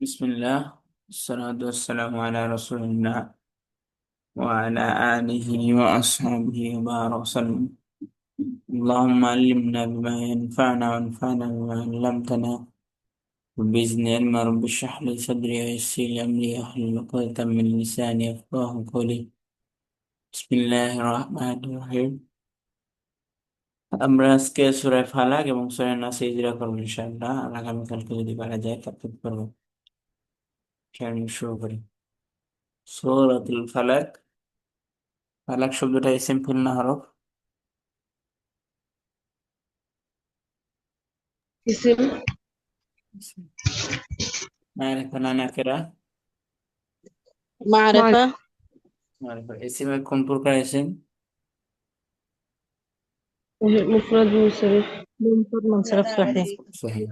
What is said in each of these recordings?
বিসমিল্লাহ আসসালাতু ওয়াসসালামু আলা রাসূলিল্লাহ ওয়া আলা আলিহি ওয়া আসহাবিহি ওয়া বারাক ওয়াসাল্লাম। আল্লাহুম্মা আল্লিমনা বিমা ইয়ানফা'না ওয়ানফা'না বিমা 'allamtana وزدنا علما رب اشرح لي صدري ويسر لي أمري واحلل عقدة من لساني يفقهوا قولي بسم الله الرحمن الرحيم। আমরা আজকে সূরা ফালাক এবং সূরা নাস ইজরা করব ইনশাআল্লাহ। আর আগামীকালকে যদি পারা যায় তারপর করব। আমি শুরু করি। সূরাতুল ফালাক। ফালাক শব্দটা ইসম ফিল না হরফ? اسم. معرفة না নাকেরা? معرفة. معرفة ইসমের কোন প্রকার ইসম? مفرد منصرف. منصرف منصرف صحيح. صحيح.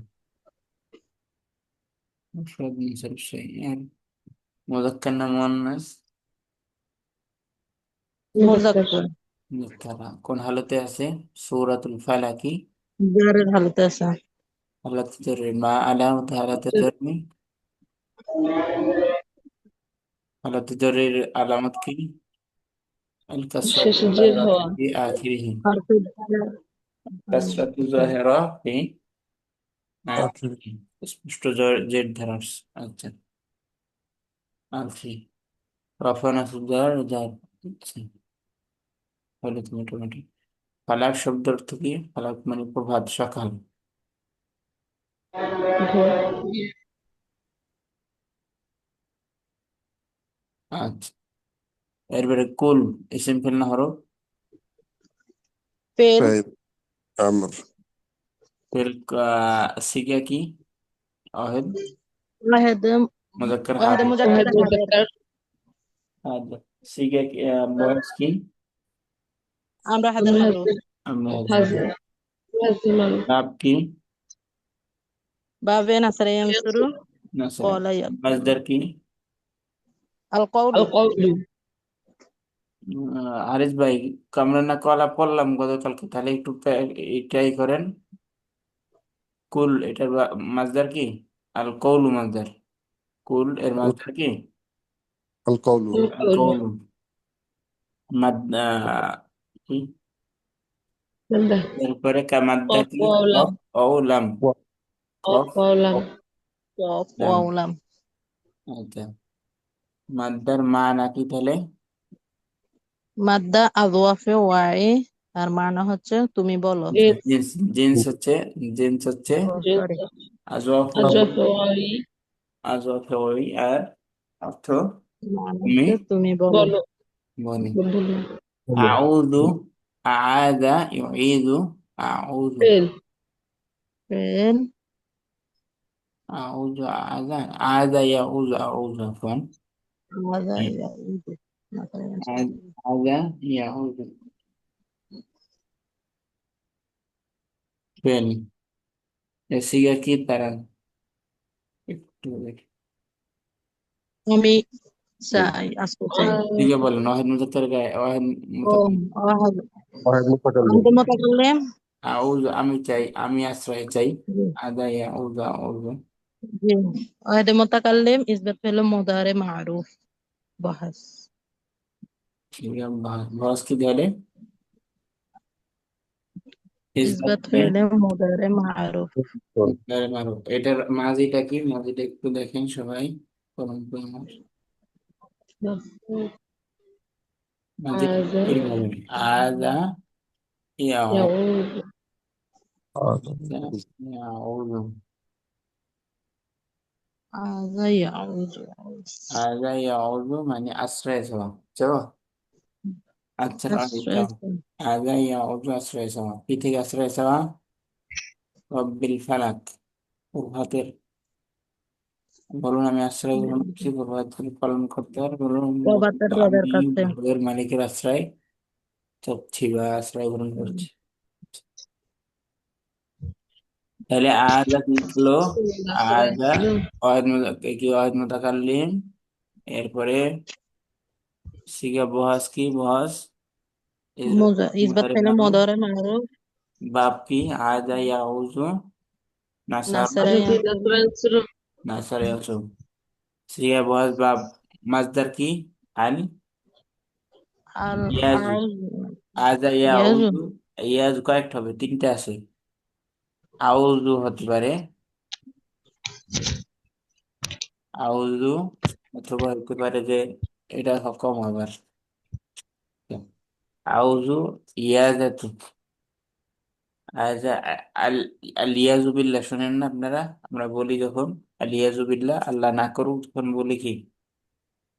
مفرد منصرف شيء يعني مذكر না মুয়ান্নাস? مذكر. মুذক্কার। কোন হালতে আছে সূরাতুল ফালাকি? جار الهلتاسة. হালাতে জরুরি মা আলামত হালাতে জরুরি। হালাতে জরুরির আলামত কি? আল কাসরাতু الشجر যাহিরাতু هو ফি আখিরিহি। حرف الجر. কাসরাতু যাহিরা ফি আখিরিহি। স্পষ্ট জেড ধারা। আচ্ছা, আখিরি। রফা নাসব জার জার। আচ্ছা, তাহলে তুমি মোটামুটি। ফালাক শব্দ অর্থ কি? ফালাক মানে প্রভাত, সকাল। আচ্ছা, এরপরে কুল ইসিম ফেল না হরফ? فعل. طيب. أمر. ফেল সিগা কি? অহেদ, واحد. মুজাক্কার واحد হাজির। مذكر حاضر. হাজির। সিগা কি? বয়স কি? أمر حاضر محذوف. আমরা حاضر. لازم. লাভ কি? باب نصر ينصر. না স্যার। قال يقول. মাজদার কি? القول. হারিস ভাই, আমরা না কলা পড়লাম গতকালকে, তাহলে একটু ট্রাই করেন। কুল এটার মাজদার কি? আল কৌলু মাজদার। কুল এর মাজদার কি? القول. আল কৌলু। মাদ কি? এরপরে কামাদ্দা قاف কি? واو لام. কফ ও লাম। قاف কফ واو ও لام. قاف লাম। واو لام. আচ্ছা, মাদ্দার মানা কি তাহলে? মাদ্দা আযওয়াফে ওয়াই, তার মানে হচ্ছে তুমি বলো। জিন্স। জিন্স হচ্ছে, জিন্স হচ্ছে ও সরি। আজওয়াফ। আযওয়াফে আজওয়াফ ওই আর অর্থ মানে তুমি হচ্ছে তুমি বলো। বলি। বলো। আউযু, আআযা ইউঈযু, আউযু। ফেল. ফেল. আউযু আআযা, আআযা ইয়াউযু, আউযু আফওয়ান। هذا يعود مثلا. আআযা ইয়াউযু ফেল। এসিগা কি তারান? একটু দেখি। আমি চাই আসতে চাই। দিকে বলেন ওয়াহিদ মুজাক্কার গায়ে ওয়াহিদ ও মুতাকাল্লিম। واحد. واحد متكلم. أنت متكلم. আউযু আমি চাই, আমি আশ্রয় চাই। جي. আদা ইয়াউযু আউযু। جي. واحد متكلم إثبات فعل مضارع معروف. بحث. ঠিক আছে, বস কি দিলে? ইসবাত إثبات فعل مضارع معروف. মারুফ। এটার মাঝিটা কি? মাঝিটা একটু দেখেন সবাই। করুন তো আমার মাঝি هذا এইভাবে আদা ইয়াউ يعود. ইয়াউযু। هذا يعود. আদা ইয়াউযু মানে আশ্রয় চাওয়া, চলো। আচ্ছা, أسرع. আদা ইয়াউযু আশ্রয় চাওয়া। কি থেকে আশ্রয় চাওয়া? রব্বিল ফালাক, প্রভাতের। বলুন আমি আশ্রয় গ্রহণ করছি প্রভাত পালন করতে। আর বলুন প্রভাতের রবের আমি কাছে। ভোরের মালিকের আশ্রয় চাচ্ছি বা আশ্রয় গ্রহণ করছি। তাহলে আদা কি হলো? আদা কি ওয়াহিদ মুতাকাল্লিম। এরপরে সিগা বহাস কি? বহাস إثبات فعل مضارع معروف. বাপ কি? আদা ইয়াউজু নাসার। نصر ينصر. না সরি আছো সিগা বহাস বা মাসদার কি আল ইয়াজু العزم আজা يزن ইয়াউজু ইয়াজু কয়েকটা হবে তিনটা আছে আউজু হতে পারে আউজু অথবা হতে পারে যে এটা কম আবার আউজু ইয়াজাতু আজা আল আল ইয়াজু বিল্লাহ শোনেন না আপনারা আমরা বলি যখন আল ইয়াজু বিল্লাহ আল্লাহ না করুক তখন বলি কি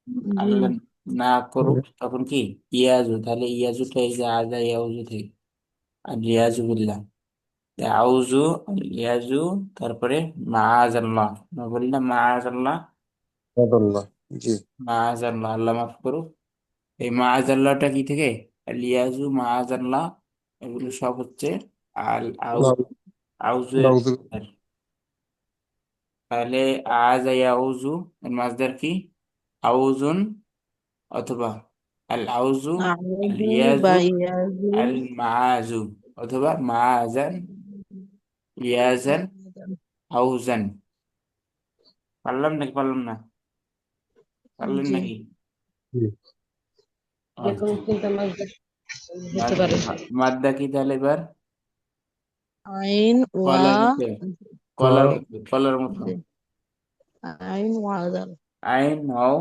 جي আল্লাহ না করুক তখন কি ইয়াজু তাহলে ইয়াজুটা এই যে আজা ইয়াউজু থেকে আর ইয়াজু বিল্লাহ আউজু ইয়াজু তারপরে মাআজাল্লাহ আমরা বলি না মাআজাল্লাহ আল্লাহ। জি। মাআজাল্লাহ আল্লাহ মাফ করুক এই মাআজাল্লাহটা কি থেকে আল ইয়াজু মাআজাল্লাহ এগুলো সব হচ্ছে আল আউজু নাউ- আউজু এর নাউযু মাসদার। তাহলে আজা ইয়াউজু এর মাসদার কি আউজুন অথবা আল আউজু আল أعوذ ইয়াজু بيزن আল মাআজু অথবা মাআজান ইয়াজান আউজান পারলাম নাকি পারলাম না পারলেন جي নাকি জি। যেকোনো আচ্ছা তিনটা মাসদার হতে মাদ- পারে মাদ্দা কি তাহলে এবার আইন ওয়া কলার মতো ওয়া কলার মতো জি, আইন ওয়া জাল আইন ও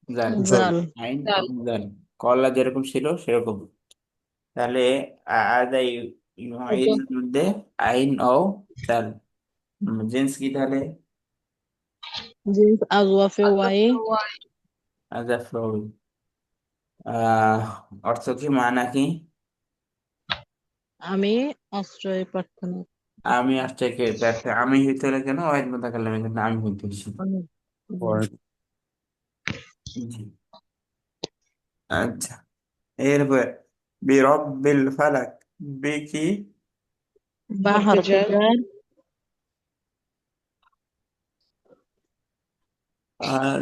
জাল জাল। জাল আইন ও জাল কলা যেরকম ছিল সেরকম তাহলে আদাই আইন ওকে মধ্যে আইন ও জাল জিন্স কি তাহলে জিন্স আজওয়াফে ওয়াই আজা ফ্লোর আহ অর্থ কি মানা কি আমি আশ্রয় প্রার্থনা আমি আর থেকে আমি হইতে হলে কেন ওয়াহিদ মুতাকাল্লিম এখানে আমি হইতে হইছি জি। ওয়া জি আচ্ছা এরপর বিরব্বিল ফালাক বিকি বা হরফে জার আর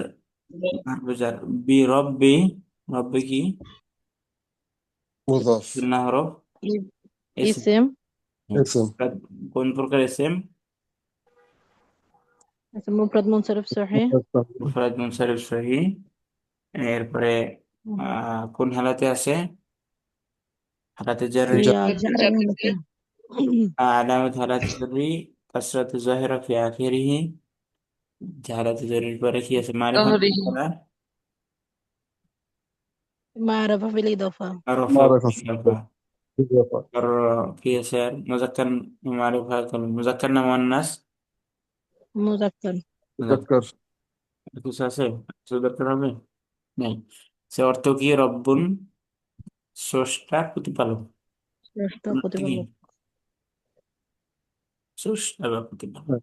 বুঝার বিরব্বি রব্বি কি মুযাফ না হরফ ই- এসিম ইসেম ইসম কোন প্রকার এসএম মুফরাদ মুনসারিফ সহিহ মুফরাদ মুনসারিফ সহি এরপরে কোন হালাতে আছে হালাতে জারি ইয়া জারের মধ্যে আলামত হালাতে জারি কাসরাতু জাহিরা ফি আখিরিহি হালাতে জারির পরে কি আছে মারিফা ظهره করা معرفة بالإضافة আরফা মারিফা ইজাফা ইজাফা আর কি আছে আর মুজাক্কার মারিফা মুজাক্কার না মুয়ান্নাস مذكر মুজাক্কার মুযাক্কার কিছু আছে মুজাক্কার হবে নাই সে অর্থ কি রব্বুন স্রষ্টা প্রতিপালক ষষ্ঠ অর্থ কি প্রতিপালক স্রষ্টা বা প্রতিপালক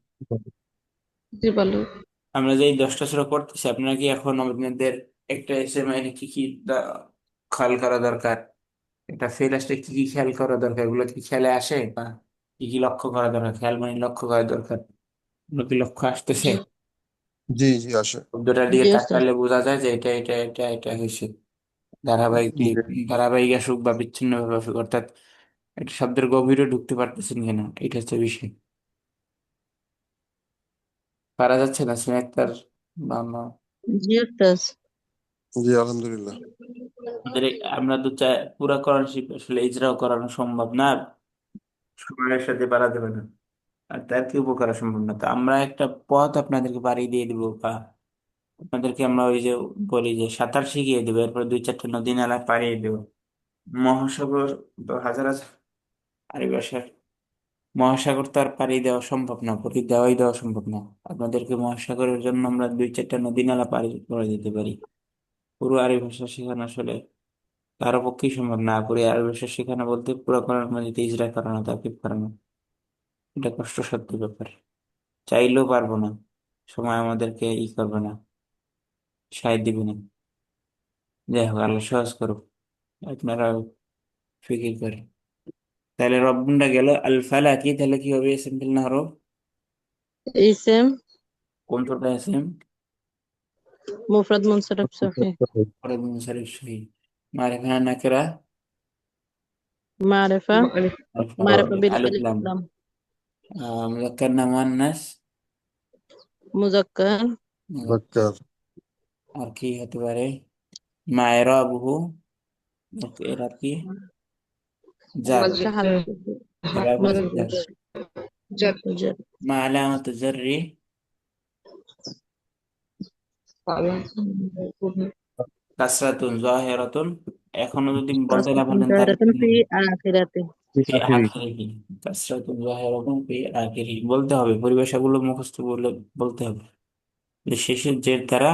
প্রতিপালক আমরা যে এই 10টা সূরা করতেছি আপনারা কি এখন আপনাদের একটা এসএমআই কি কি খেয়াল করা দরকার একটা ফেল আসলে কি কি খেয়াল করা দরকার এগুলো কি খেয়ালে আসে বা কি কি লক্ষ্য করা দরকার খেয়াল মানে লক্ষ্য করা দরকার এগুলো কি লক্ষ্য আসতেছে জি জি জি আসে। শব্দটার দিকে জি ওস্তাদ তাকালে বোঝা যায় যে এটা হয়েছে ধারাবাহিক জি ধারাবাহিক আসুক বা বিচ্ছিন্ন ভাবে আসুক অর্থাৎ একটা শব্দের গভীরে ঢুকতে পারতেছেন কিনা এটা হচ্ছে বিষয় পারা যাচ্ছে না সিনেক্ট তার বাংলা জি ওস্তাদ জি আলহামদুলিল্লাহ। আমাদের আমরা তো চাই পুরা কোরআন শরীফ আসলে ইজরাও করানো সম্ভব না সময়ের সাথে পারা যাবে না আর তার কি উপকার সম্ভব না তো আমরা একটা পথ আপনাদেরকে বাড়িয়ে দিয়ে দিব বা আপনাদেরকে আমরা ওই যে বলি যে সাঁতার শিখিয়ে দেবো এরপর 2-4টা নদী নালা পাড়িয়ে দেবো মহাসাগর তো হাজার হাজার আরে বাসার মহাসাগর তো আর পাড়ি দেওয়া সম্ভব না দেওয়া সম্ভব না আপনাদেরকে মহাসাগরের জন্য আমরা 2-4টা নদী নালা পাড়ি করে দিতে পারি পুরো আরবি ভাষা শেখানো আসলে কারো পক্ষেই সম্ভব না পুরো আরবি ভাষা শেখানো বলতে পুরো কোরআন মাজিদে ইজরা করানো তাকিব করানো এটা কষ্টসাধ্য ব্যাপার চাইলেও পারবো না সময় আমাদেরকে করবে না সায় দিবে না যাই হোক আল্লাহ সহজ করুক আপনারা ফিকির করেন তাহলে রব্বুনটা গেল আল ফালাকি তাহলে কি হবে সিম্পল না হরফ اسم কোন প্রকার এসএম مفرد منصرف صحيح ফরদ মুনসারিফ সহি মারিফা নাকিরা معرفة معرفة আলিফ بالألف লাম لام মুযাক্কার না মুয়ান্নাস মুজাক্কার, ذكر আর কি হতে পারে? মা এরাবহু, এরাব কি? জার। শাহাদাত, এরাব হচ্ছে জার। মুতাজার, মা আলামাত জাররি, কাসরাতুন জাহিরাতুন। এখনো যদি বলতে না কাসরাতুন পারেন তাহলে জাহিরাতুন ফি আখিরাতি, في ফি آخره. আখিরিহি। কাসরাতুন জাহিরাতুন ফি আখিরিহি বলতে হবে, পরিভাষাগুলো মুখস্থ বলে বলতে হবে। যে শেষের জের দ্বারা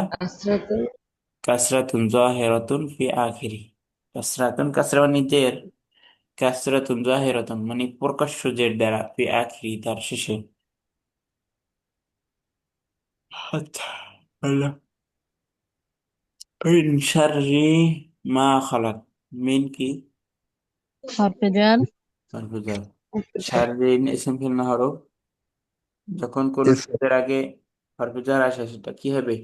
কাসরাতুন জাহিরাতুন ফি আখিরি। কাসরাতুন, কাসরা মানে জের, কাসরাতুন জাহিরাতুন মানে প্রকাশ্য জের দ্বারা, ফি আখিরি তার শেষে। আচ্ছা, হলো মিন শাররি মা খালাক। মিন কি? হরফে জার, তারপর শাররি ইসম ফিল না হরফ। যখন কোন اسم শব্দের আগে হরফে জার আসে সেটা কি হবে?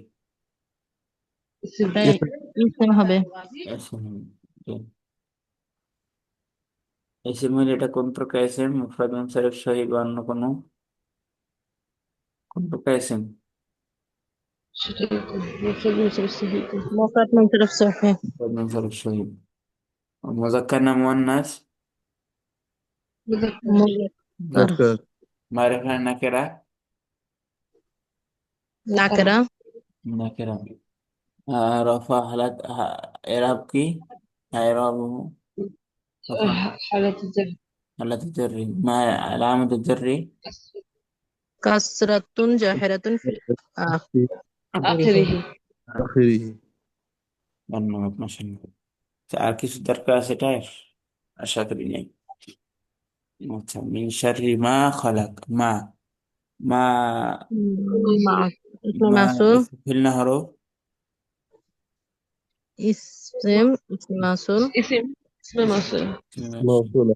এটা اسم ইসম হবে। ইসম। ইসম হলে এটা কোন প্রকার ইসম? মুফরাদ মুনসারিফ সহিহ বা অন্য কোনো কোন প্রকার ইসম? মুফরাদ মুনসারিফ সহিহ, মুফরাদ মুনসারিফ সহিহ। মুযাক্কার না মুয়ান্নাস? মুজাক্কার, ذكر মারিফা না নাকেরা? নাকেরা, নাকেরা। রফা হালাত এরাব কি? এরাব রফা হালাত জাররি মা আলামাত জাররি। কাসরাতুন জাহিরাতুন ফি في আখিরিহি। آخره. ধন্যবাদ, মাশাআল্লাহ। আর কিছু দরকার আছে এটা? আশা করি নাই। আচ্ছা, মিন শাররি মা খালাক। মা, মা, মা ইসমে মা মাসুল, ফিল না হরফ। ইসম মাসুল, موصولة.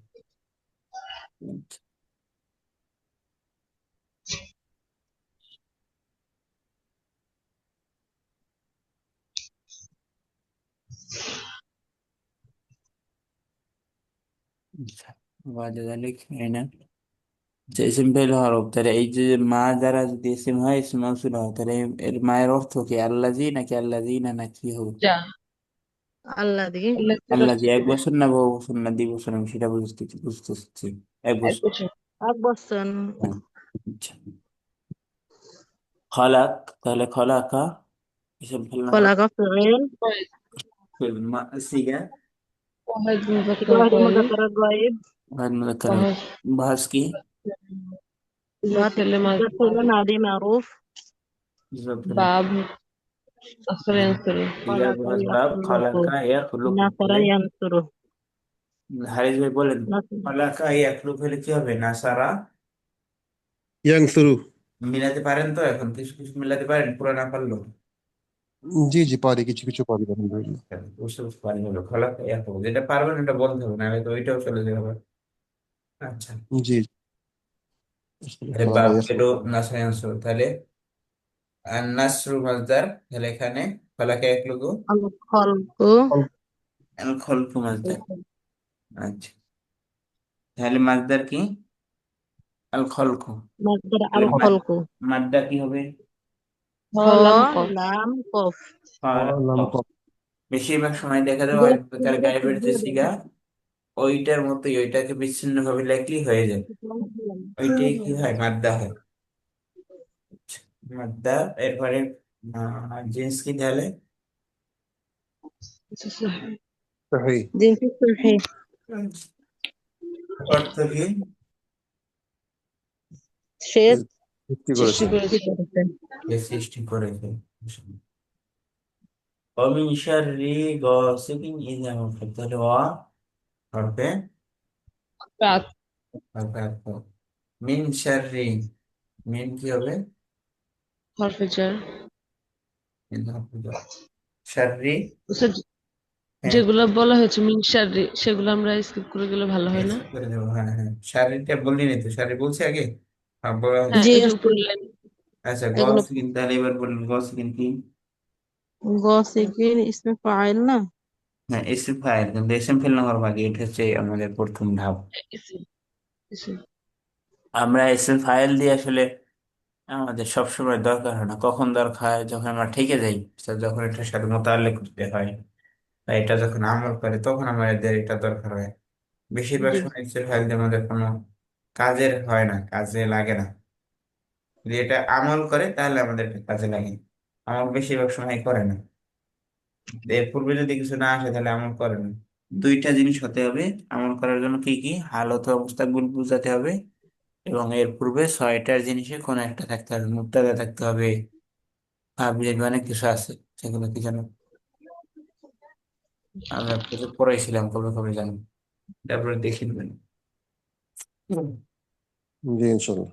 আচ্ছা, বাদ যালিক না। যে ইসিম ফেল হরফ, তাহলে এই যে মা দ্বারা যদি ইসিম হয়, ইসম মাউসুল হয়, তাহলে এর মায়ের অর্থ কি? আল্লাজি নাকি আল্লাযিনা না কি হবে? আল্লাযী, আল্লাজি এক বছর না বহু বছর না দ্বি বছর, আমি সেটা বুঝতে চাচ্ছি। এক বছর। এক বচন, হ্যাঁ। আচ্ছা, খালাক, তাহলে খলাকা ইসিম ফেল না হরফ। খলাকা ফিল, সিগা ওয়াহিদ মুযাক্কার গায়ব, ভাদ মুযাক্কার ভাস কি? বাত ফিল মাদি মারুফ, ইজার খলাকা বহাস বাব ইয়াখলুকু, খালাকা ইয়া খুলুক। নাসারা ইয়ানসুরু, হারিস ভাই বলেন, খালাকা ইয়া খুলুক হলে কি হবে? নাসারা। ينثر. মিলাতে পারেন তো? এখন কিছু কিছু মিলাতে পারেন, পুরো না পারলো। জি জি পারি, কিছু কিছু পারি আলহামদুলিল্লাহ। বুঝতে বুঝতে পারি হলো খালাকা ইয়া খুলুক, যেটা পারবেন এটা বলতে হবে, না হয়তো ওইটাও চলে যাবে। আচ্ছা, জি তাহলে বাপ এলো নাসারা আনসার, তাহলে আর নাসরু মাজদার, তাহলে এখানে খালাকা ইয়া খুলুক আল খলকু, আল খলকু মাজদার। আচ্ছা, তাহলে মাজদার কি? আল খলকু। মাসদার আল তাহলে খলকু, মাদ্দা কি হবে? হ লাম কফ, লাম খলক। কফ। বেশিরভাগ সময় দেখা যায় দেখ তার গায়েবের যে সিগা, ওইটার মতোই, ওইটাকে বিচ্ছিন্ন ভাবে লেখলেই হয়ে যায়। ওইটাই কি হয়? মাদ্দা হয়। মাদ্দা। এরপরে জিন্স কি তাহলে? صحيح. জিনসি সহি, অর্থ কি? সে সৃষ্টি করেছে। সৃষ্টি করেছে। যে সৃষ্টি করেছে। ومن شر غاسق إذا وقب، তাহলে হরফে হরফে আতফ। মিন শাররি, মিন কি হবে? মিন হরফে জার। শাররি, হ্যাঁ যেগুলো বলা হয়েছে মিনসারি সেগুলো আমরা স্কিপ করে গেলে ভালো হয় না? skip করে দেবো। হ্যাঁ হ্যাঁ, শাররিটা বলিনি তো, শাররি বলছি আগে। হ্যাঁ, বলা হয়েছে। হ্যাঁ, জি ওই যে আছে, উপরের লাইন। আচ্ছা, এগুলো গসিকিন, তাহলে এবার বলুন গসিকিন কি? গসিকিন ইসমে ফাইল না, হ্যাঁ, ইসিম ফাইল, কিন্তু ইসিম ফেল না হওয়ার আগে এটা হচ্ছে আমাদের প্রথম ধাপ। ইসি ইসি আমরা ইসিম ফাইল দিয়ে আসলে আমাদের সবসময় দরকার হয় না, কখন দরকার হয় যখন আমরা ঠেকে যাই, তো যখন এটার সাথে মোতালেক করতে হয় বা এটা যখন আমল করে তখন আমাদের এটা দরকার হয়। বেশিরভাগ জি সময় ইসের ফাইল আমাদের কোনো কাজের হয় না, কাজে লাগে না। যদি এটা আমল করে তাহলে আমাদের এটা কাজে লাগে, আমল বেশিরভাগ সময় করে না। এর পূর্বে যদি কিছু না আসে তাহলে আমল করে না। দুইটা জিনিস হতে হবে আমল করার জন্য, কি কি? হালত অবস্থা গুলো বুঝাতে হবে, এবং এর পূর্বে ছয়টার জিনিসে কোনো একটা থাকতে হবে, মুক্তাদা থাকতে হবে। অনেক কিছু আছে, সেগুলো কি জানো? আমরা প্রচুর পড়াইছিলাম, কবে কবে জানো, তারপরে দেখি নেবেন। জি ইনশাল্লাহ।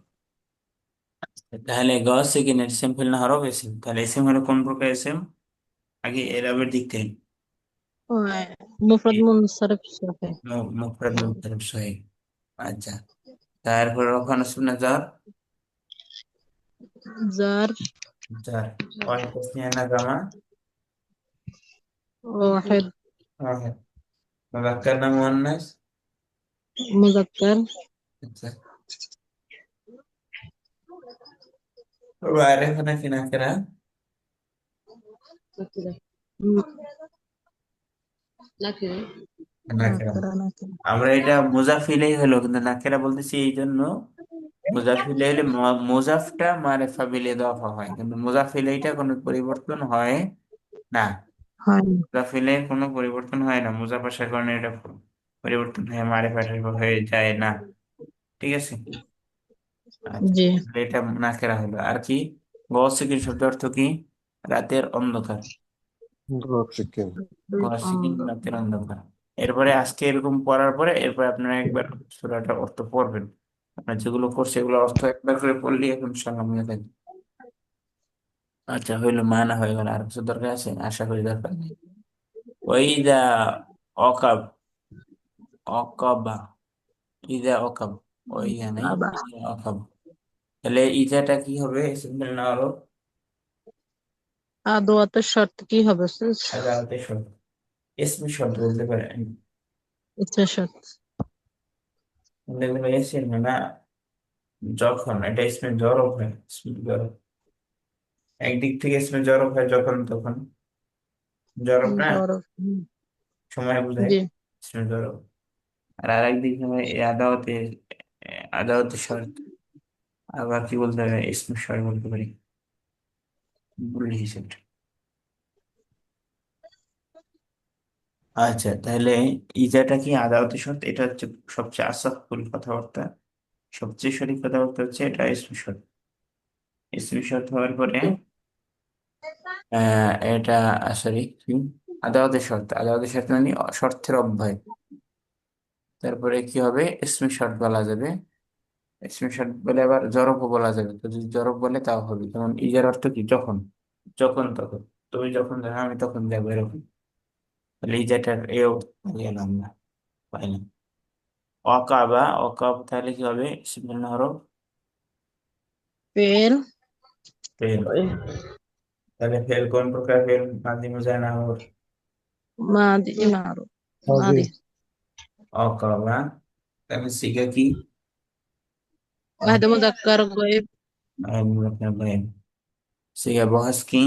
তাহলে গস সেকেন্ডের এসএম ফেল না হরফ এসএম, তাহলে এসএম হলো কোন প্রকার এসএম? আগে এরাবের দিক থেকে مفرد منصرف صحيح মুফরাদ মুনসারিফ সহিহ। আচ্ছা, তারপর ওখানে শুনে যার زار যার ওয়াহিদ তাসনিয়া না জামা? واحد ওয়াহিদ। মুযাক্কার না মুয়ান্নাস? مذكر আচ্ছা, মারিফা নাকি নাকিরা? م- নাকিরা। نكرة نكرة আমরা এটা মুজাফিলেই হলো, কিন্তু নাকিরা বলতেছি এই জন্য, মুজাফিলে হলে মুজাফটা মারিফা বিল ইদাফা হয়, কিন্তু মুজাফিলেইটা কোনো পরিবর্তন হয় না। هاي মুজাফিলে কোনো পরিবর্তন হয় না, মুজাফ আসার কারণে এটা পরিবর্তন হয়ে মারিফা টারিফা হয়ে যায় না। ঠিক আছে। আচ্ছা, جي তাহলে এটা নাকেরা হলো। আর কি? গসিকিন শব্দ অর্থ কি? রাতের অন্ধকার। Drop chicken. গসিকিন রাতের অন্ধকার। এরপরে আজকে এরকম পড়ার পরে এরপরে আপনারা একবার সূরাটার অর্থ পড়বেন। আপনার যেগুলো করছে এগুলো অর্থ একবার করে পড়লে এখন ইনশাআল্লাহ মনে থাকবে। আচ্ছা, হইলো, মানা হয়ে গেল। আর কিছু দরকার আছে? আশা করি দরকার নেই। ওই দা অকাব, অকাবা, ইদা অকাব, ওই নাই, أبا ইদা অকাব। তাহলে ইজাটা কি হবে? সিম্পল না আরো? أدوات الشرط كي هبس আদালতে শর্ত, ইসমি শর্ত বলতে পারেন। اسم شرط দেখবেন এসেন না, যখন এটা ইসমে জরব হয়, ইসমে জরব একদিক থেকে ইসমে জরব হয় যখন তখন, জরব না, ظرف সময় বোঝায় جي ইসমে জরব। আর আরেক দিক হয় এই আদাওয়াতে, আদাওয়াতে শর্ত। আবার কি বলতে হবে? ইসমে শর্ত বলতে পারি, ভুল হিসেবে। আচ্ছা, তাহলে ইজাটা কি? আদাওয়াতে শর্ত, এটা হচ্ছে সবচেয়ে আসাফুল কথাবার্তা, সবচেয়ে সঠিক কথাবার্তা হচ্ছে এটা ইসমে শর্ত। ইসমে শর্ত হওয়ার পরে এটা সরি কি, আদাওয়াতের শর্ত, আদাওয়াতের শর্ত মানে শর্তের অব্যয়। তারপরে কি হবে? ইসমে শর্ত বলা যাবে। ইসমে শর্ত বলে আবার জরবও বলা যাবে, তো যদি জরব বলে তাও হবে। যেমন ইজার অর্থ কি? যখন, যখন তখন, তুমি যখন যাবে আমি তখন যাবো, এরকম। তাহলে ইজাটার এও গেলাম না, পাইলাম। অকাবা, অকাব তাহলে কি হবে? ইসমে হরফ فعل ফেল। তাহলে ফেল কোন প্রকার ফেল? মাদি মুজানা ওর ماضي معروف মাঝি। ماضي অকাবা। তাহলে সিগা কি? هذا مذكر غيب সিগা বহাস কি?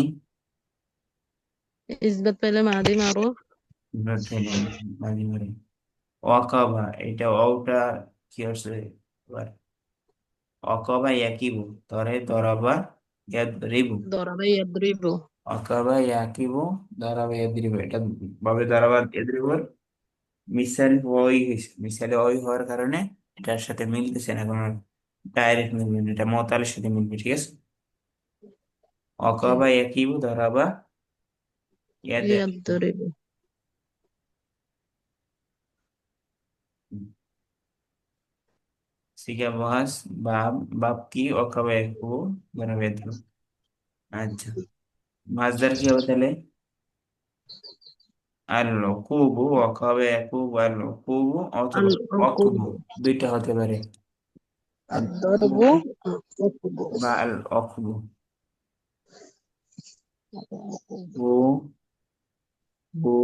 إثبات فعل ماضي معروف মাদি মারি। ওয়াকাবা, এটা ওটা কি হচ্ছে এবার? অকাবা ইয়াকিবু, ধরে দরাবা ইয়াদরিবু। ضرب يضرب অকাবা ইয়াকিবু, দরাবা ইয়াদরিবু, এটা ভাবে দরাবা ইয়াদরিবু মিসাল ওই হয়েছে, মিসালে ওই হওয়ার কারণে এটার সাথে মিলতেছে না, কোনো ডাইরেক্ট মিলবে না, এটা মতালের সাথে মিলবে। ঠিক আছে। অকাবা ইয়াকিবু দরাবা ইয়াদরিবু। يضرب সিগা বহাস বাব, বাব কি? অকাবা ইয়াকিবু দরাবা ইয়াদরিবু। আচ্ছা, মাজদার কি হবে তাহলে? আল কুবু, অকাবে কুবু, আল কুবু অথবা অকুবু, العقوب দুইটা হতে পারে। আল الضرب কুবু العقوب বা আল অকুবু। العقوب বু, বু,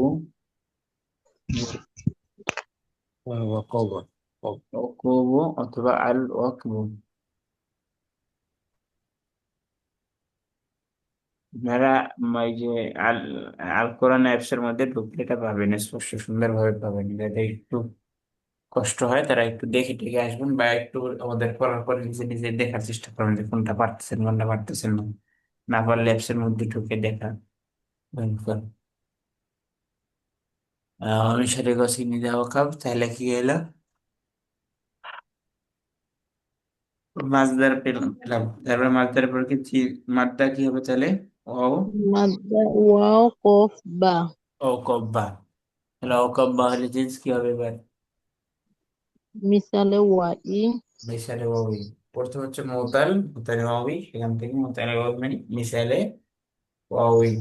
বু, ওয়াকাবা। অকুবু অথবা আল অকুবু। আপনারা ওই যে আল আল কোরআন অ্যাপস এর মধ্যে ঢুকলে এটা পাবেন, স্পষ্ট সুন্দরভাবে পাবেন। যাতে একটু কষ্ট হয় তারা একটু দেখে টেকে আসবেন, বা একটু আমাদের পড়ার পরে নিজে নিজে দেখার চেষ্টা করবেন যে কোনটা পারতেছেন কোনটা পারতেছেন না। না পারলে অ্যাপস এর মধ্যে ঢুকে দেখা ভয়ঙ্কর। অনুসারে গছি নিজা ওকাব, তাহলে কি হলো? মাছদার পেলাম পেলাম, তারপরে মাছদার পর কি মাছটা কি হবে তাহলে? ও মাদ্দা ওয়াও কফ বা ও কব্বা। তাহলে ও কব্বা হলে জিন্স কি হবে এবার? মিসালে ওয়াই মিসালে ওয়াবি। প্রথম হচ্ছে মোতাল, মোতালে ওয়াবি, সেখান থেকে মোতালে ওয়াবি মানে মিসালে ওয়াবি।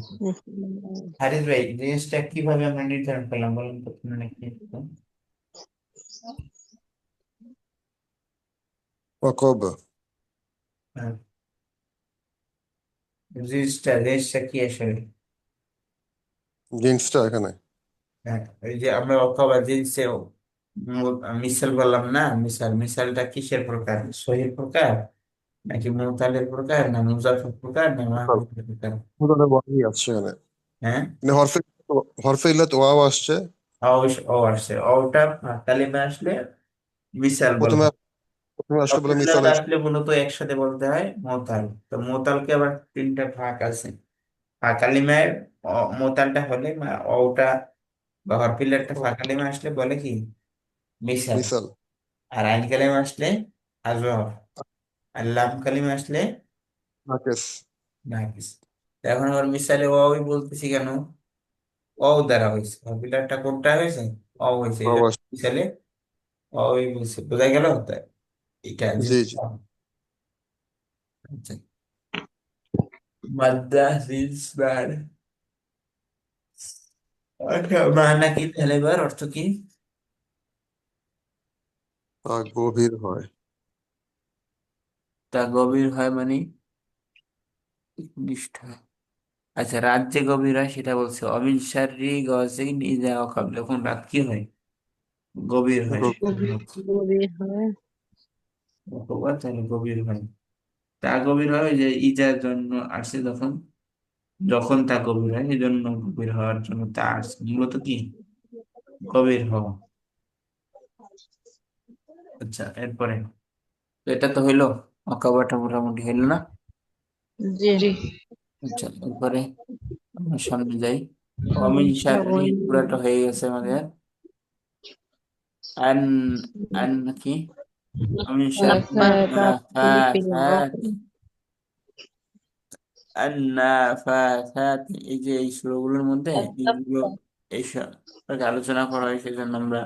হারিস ভাই, জিনিসটা কিভাবে আমরা নির্ধারণ করলাম বলেন তো, মানে কি? অকব হ্যাঁ, জিনিসটা কি আসলে? জিন্সটা এখানে হ্যাঁ, এই যে আমরা অথবা জিনিসে মিসাল বললাম না, মিসালটা কিসের প্রকার? সহির প্রকার, নাকি মুতালের প্রকার, না মুজাফের প্রকার, না মাহমুদের প্রকার? তাহলে ওয়াই আসছে এখানে, হ্যাঁ, মানে হরফে ইল্লাত ওয়াও আসছে। অবশ্য ও আসছে, ওটা কালিমা আসলে মিসাল বলা প্রথমে হয়। প্রথমে আসলে বলে মিসাল অফিসিয়ালটা আসছে। আসলে মূলত একসাথে বলতে হয় মোতাল। তো মোতালকে আবার তিনটা ভাগ আছে। কালিমায় মোতালটা হলে ওটা বা হরফিল্লারটা কালিমা আসলে বলে কি? মিসাল। মিসাল আর আইন কালিমা আসলে আজওয়ার। আর লাম কালিমা আসলে নাকেস নাকিস। তো এখন আবার মিসালে ওয়াওই বলতেছি কেন? ওয়াও দ্বারা হয়েছে, হরফিল্লারটা কোনটা হয়েছে? ওয়াও হয়েছে, এই ওয়াও জন্য আসছে। মিসালে ওয়াওই বলছে। বোঝা গেল তো? এটা জি জি। আচ্ছা, মাদ্দা জিন্স বার। আচ্ছা, মানা কি তাহলে, এবার অর্থ কি? তা গভীর হয়। তা গভীর হয় মানে নিষ্ঠা। আচ্ছা, রাত যে গভীর হয় সেটা বলছে। অমিন শাররি গজিন ইজা ওয়াকাব, যখন রাত কি হয়? গভীর হয়, সেটা বলছে। গভীর হয় অথবা তাহলে গভীর হয়। তা গভীর হয় ওই যে ইজার জন্য আসছে, যখন যখন তা গভীর হয়, এই জন্য গভীর হওয়ার জন্য তা আসছে, মূলত কি? গভীর হওয়া। আচ্ছা, এরপরে তো এটা তো হইলো, অকাবাটা মোটামুটি হইলো না? জি জি। আচ্ছা, এরপরে আমরা সামনে যাই। অমিন শাররি পুরাটা হয়ে গেছে আমাদের। আন আন কি? অমিন শাররি নাফাতাতি ফিল নাফাসাতি। উকদ আন্নাফাসাতি, এই যে এই সূরাগুলোর মধ্যে এইগুলো, এই আলোচনা করা হয়, সেজন্য আমরা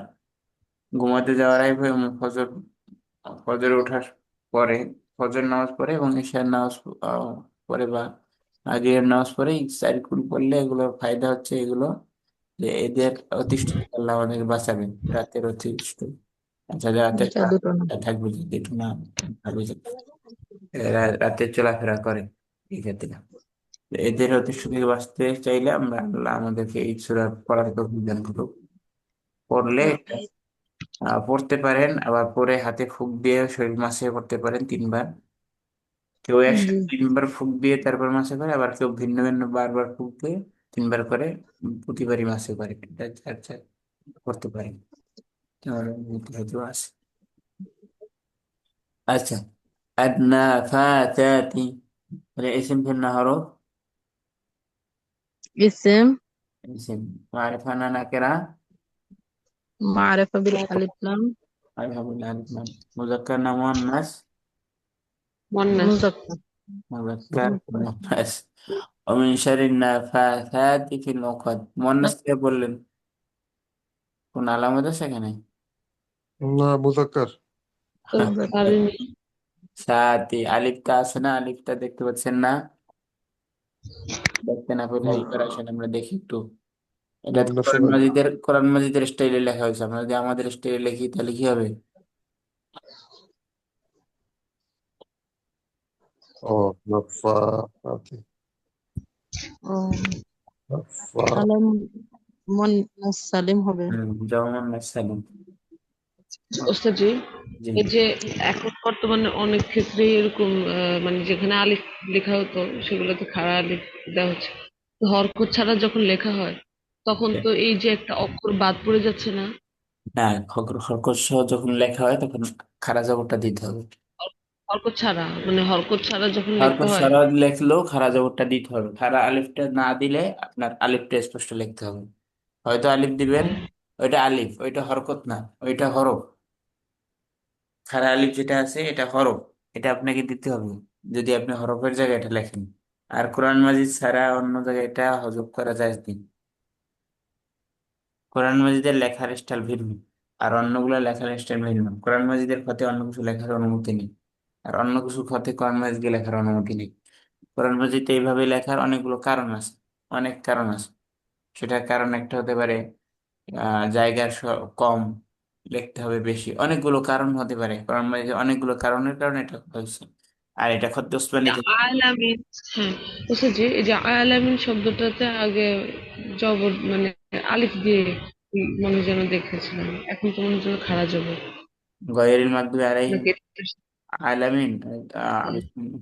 ঘুমাতে যাওয়ার আগে এবং ফজর ওঠার পরে, ফজর নামাজ পড়ে এবং ঈশার নামাজ পড়ে, বা আগের নামাজ পড়ে এই চারিকুল পড়লে এগুলোর ফায়দা হচ্ছে এগুলো, যে এদের অতিষ্ঠ থেকে আল্লাহ আমাদের বাঁচাবেন, রাতের অতিষ্ঠ। আচ্ছা, রাতের এটা দুটো না থাকবে যদি একটু না ভাবে যে রাতে চলাফেরা করে এই ক্ষেত্রে, এদের অতিষ্ঠ থেকে বাঁচতে চাইলে আমরা আল্লাহ আমাদেরকে এই সূরা পড়ার তৌফিক দান করুক। পড়লে পড়তে পারেন, আবার পরে হাতে ফুঁক দিয়ে শরীর মাসে করতে পারেন 3 বার। কেউ জি একসাথে 3 বার ফুঁক দিয়ে তারপর মাসে করে, আবার কেউ ভিন্ন ভিন্ন বারবার ফুঁক দিয়ে 3 বার করে প্রতিবারই মাসে করে। এটা যার যার করতে পারেন, আমার অনুমতি হয়তো আছে। আচ্ছা, আদনা ফাতাতি, তাহলে ইসিম ফির না হরফ? ইসম ইসিম মারিফা না নাকেরা? মারিফা বিল আলিফ লাম মারিফা বিল আলিফ লাম। মুযাক্কার না মুআন্নাস? মুয়ান্নাস। মুযাক্কার মুযাক্কার মুআন্নাস। ومن شر النفاثات في العقد, মুআন্নাস কে বললেন? কোন আলামত আছে এখানে? না, মুজাক্কার। মুযাক্কার পারিনি। সাথে আলিফটা আছে না, আলিফটা দেখতে পাচ্ছেন না? দেখতে না পেলে হুম, এইবার আসলে আমরা দেখি একটু। এটা তো মুন্নাসে কোরআন নাই। মাজিদের স্টাইলে লেখা হয়েছে, আমরা যদি আমাদের স্টাইলে লিখি তাহলে কি হবে? ও নাফাতি ও নাফা তাহলে মুন্নাস সালিম হবে যেমন সালিম। ওস্তাদ জি, জি এই যে এখন বর্তমানে অনেক ক্ষেত্রে এরকম মানে যেখানে আলিফ লেখা হতো সেগুলোতে খাড়া আলিফ দেওয়া হচ্ছে। তো হরকত ছাড়া যখন লেখা হয় তখন তো এই যে একটা অক্ষর বাদ পড়ে যাচ্ছে না? না, হরকত সহ যখন লেখা হয় তখন খাড়া জবরটা দিতে হবে। হরকত ছাড়া মানে হরকত ছাড়া যখন লেখা হরকত হয়। ছাড়া লেখলেও খাড়া জবরটা দিতে হবে। খাড়া আলিফটা না দিলে আপনার আলিফটা স্পষ্ট লিখতে হবে। হয়তো আলিফ দিবেন, ওইটা আলিফ, ওইটা হরকত না, ওইটা হরফ। খাড়া আলিফ যেটা আছে এটা হরফ, এটা আপনাকে দিতে হবে যদি আপনি হরফের জায়গায় এটা লেখেন। আর কোরআন মাজিদ ছাড়া অন্য জায়গায় এটা হজব করা যায় না। কোরআন মাজিদের লেখার স্টাইল ভিন্ন, আর অন্যগুলো লেখার স্টাইল ভিন্ন। কোরআন মাজিদের ক্ষেত্রে অন্য কিছু লেখার অনুমতি নেই, আর অন্য কিছু ক্ষেত্রে কোরআন মাজিদকে লেখার অনুমতি নেই। কোরআন মাজিদ এইভাবে লেখার অনেকগুলো কারণ আছে, অনেক কারণ আছে। সেটার কারণ একটা হতে পারে জায়গার কম, লিখতে হবে বেশি, অনেকগুলো কারণ হতে পারে। কোরআন মাজিদে অনেকগুলো কারণের কারণে এটা হয়েছে। আর এটা খদ্দ ওসমানী যে থেকে। আলামিন, হ্যাঁ বুঝছি জি, এই যে আলামিন শব্দটাতে আগে জবর মানে আলিফ দিয়ে মনে যেন দেখেছিলাম, এখন তো মনে যেন খাড়া জবর গয়রিল মাগদুবি আলাইহিম নাকি? আলামিন,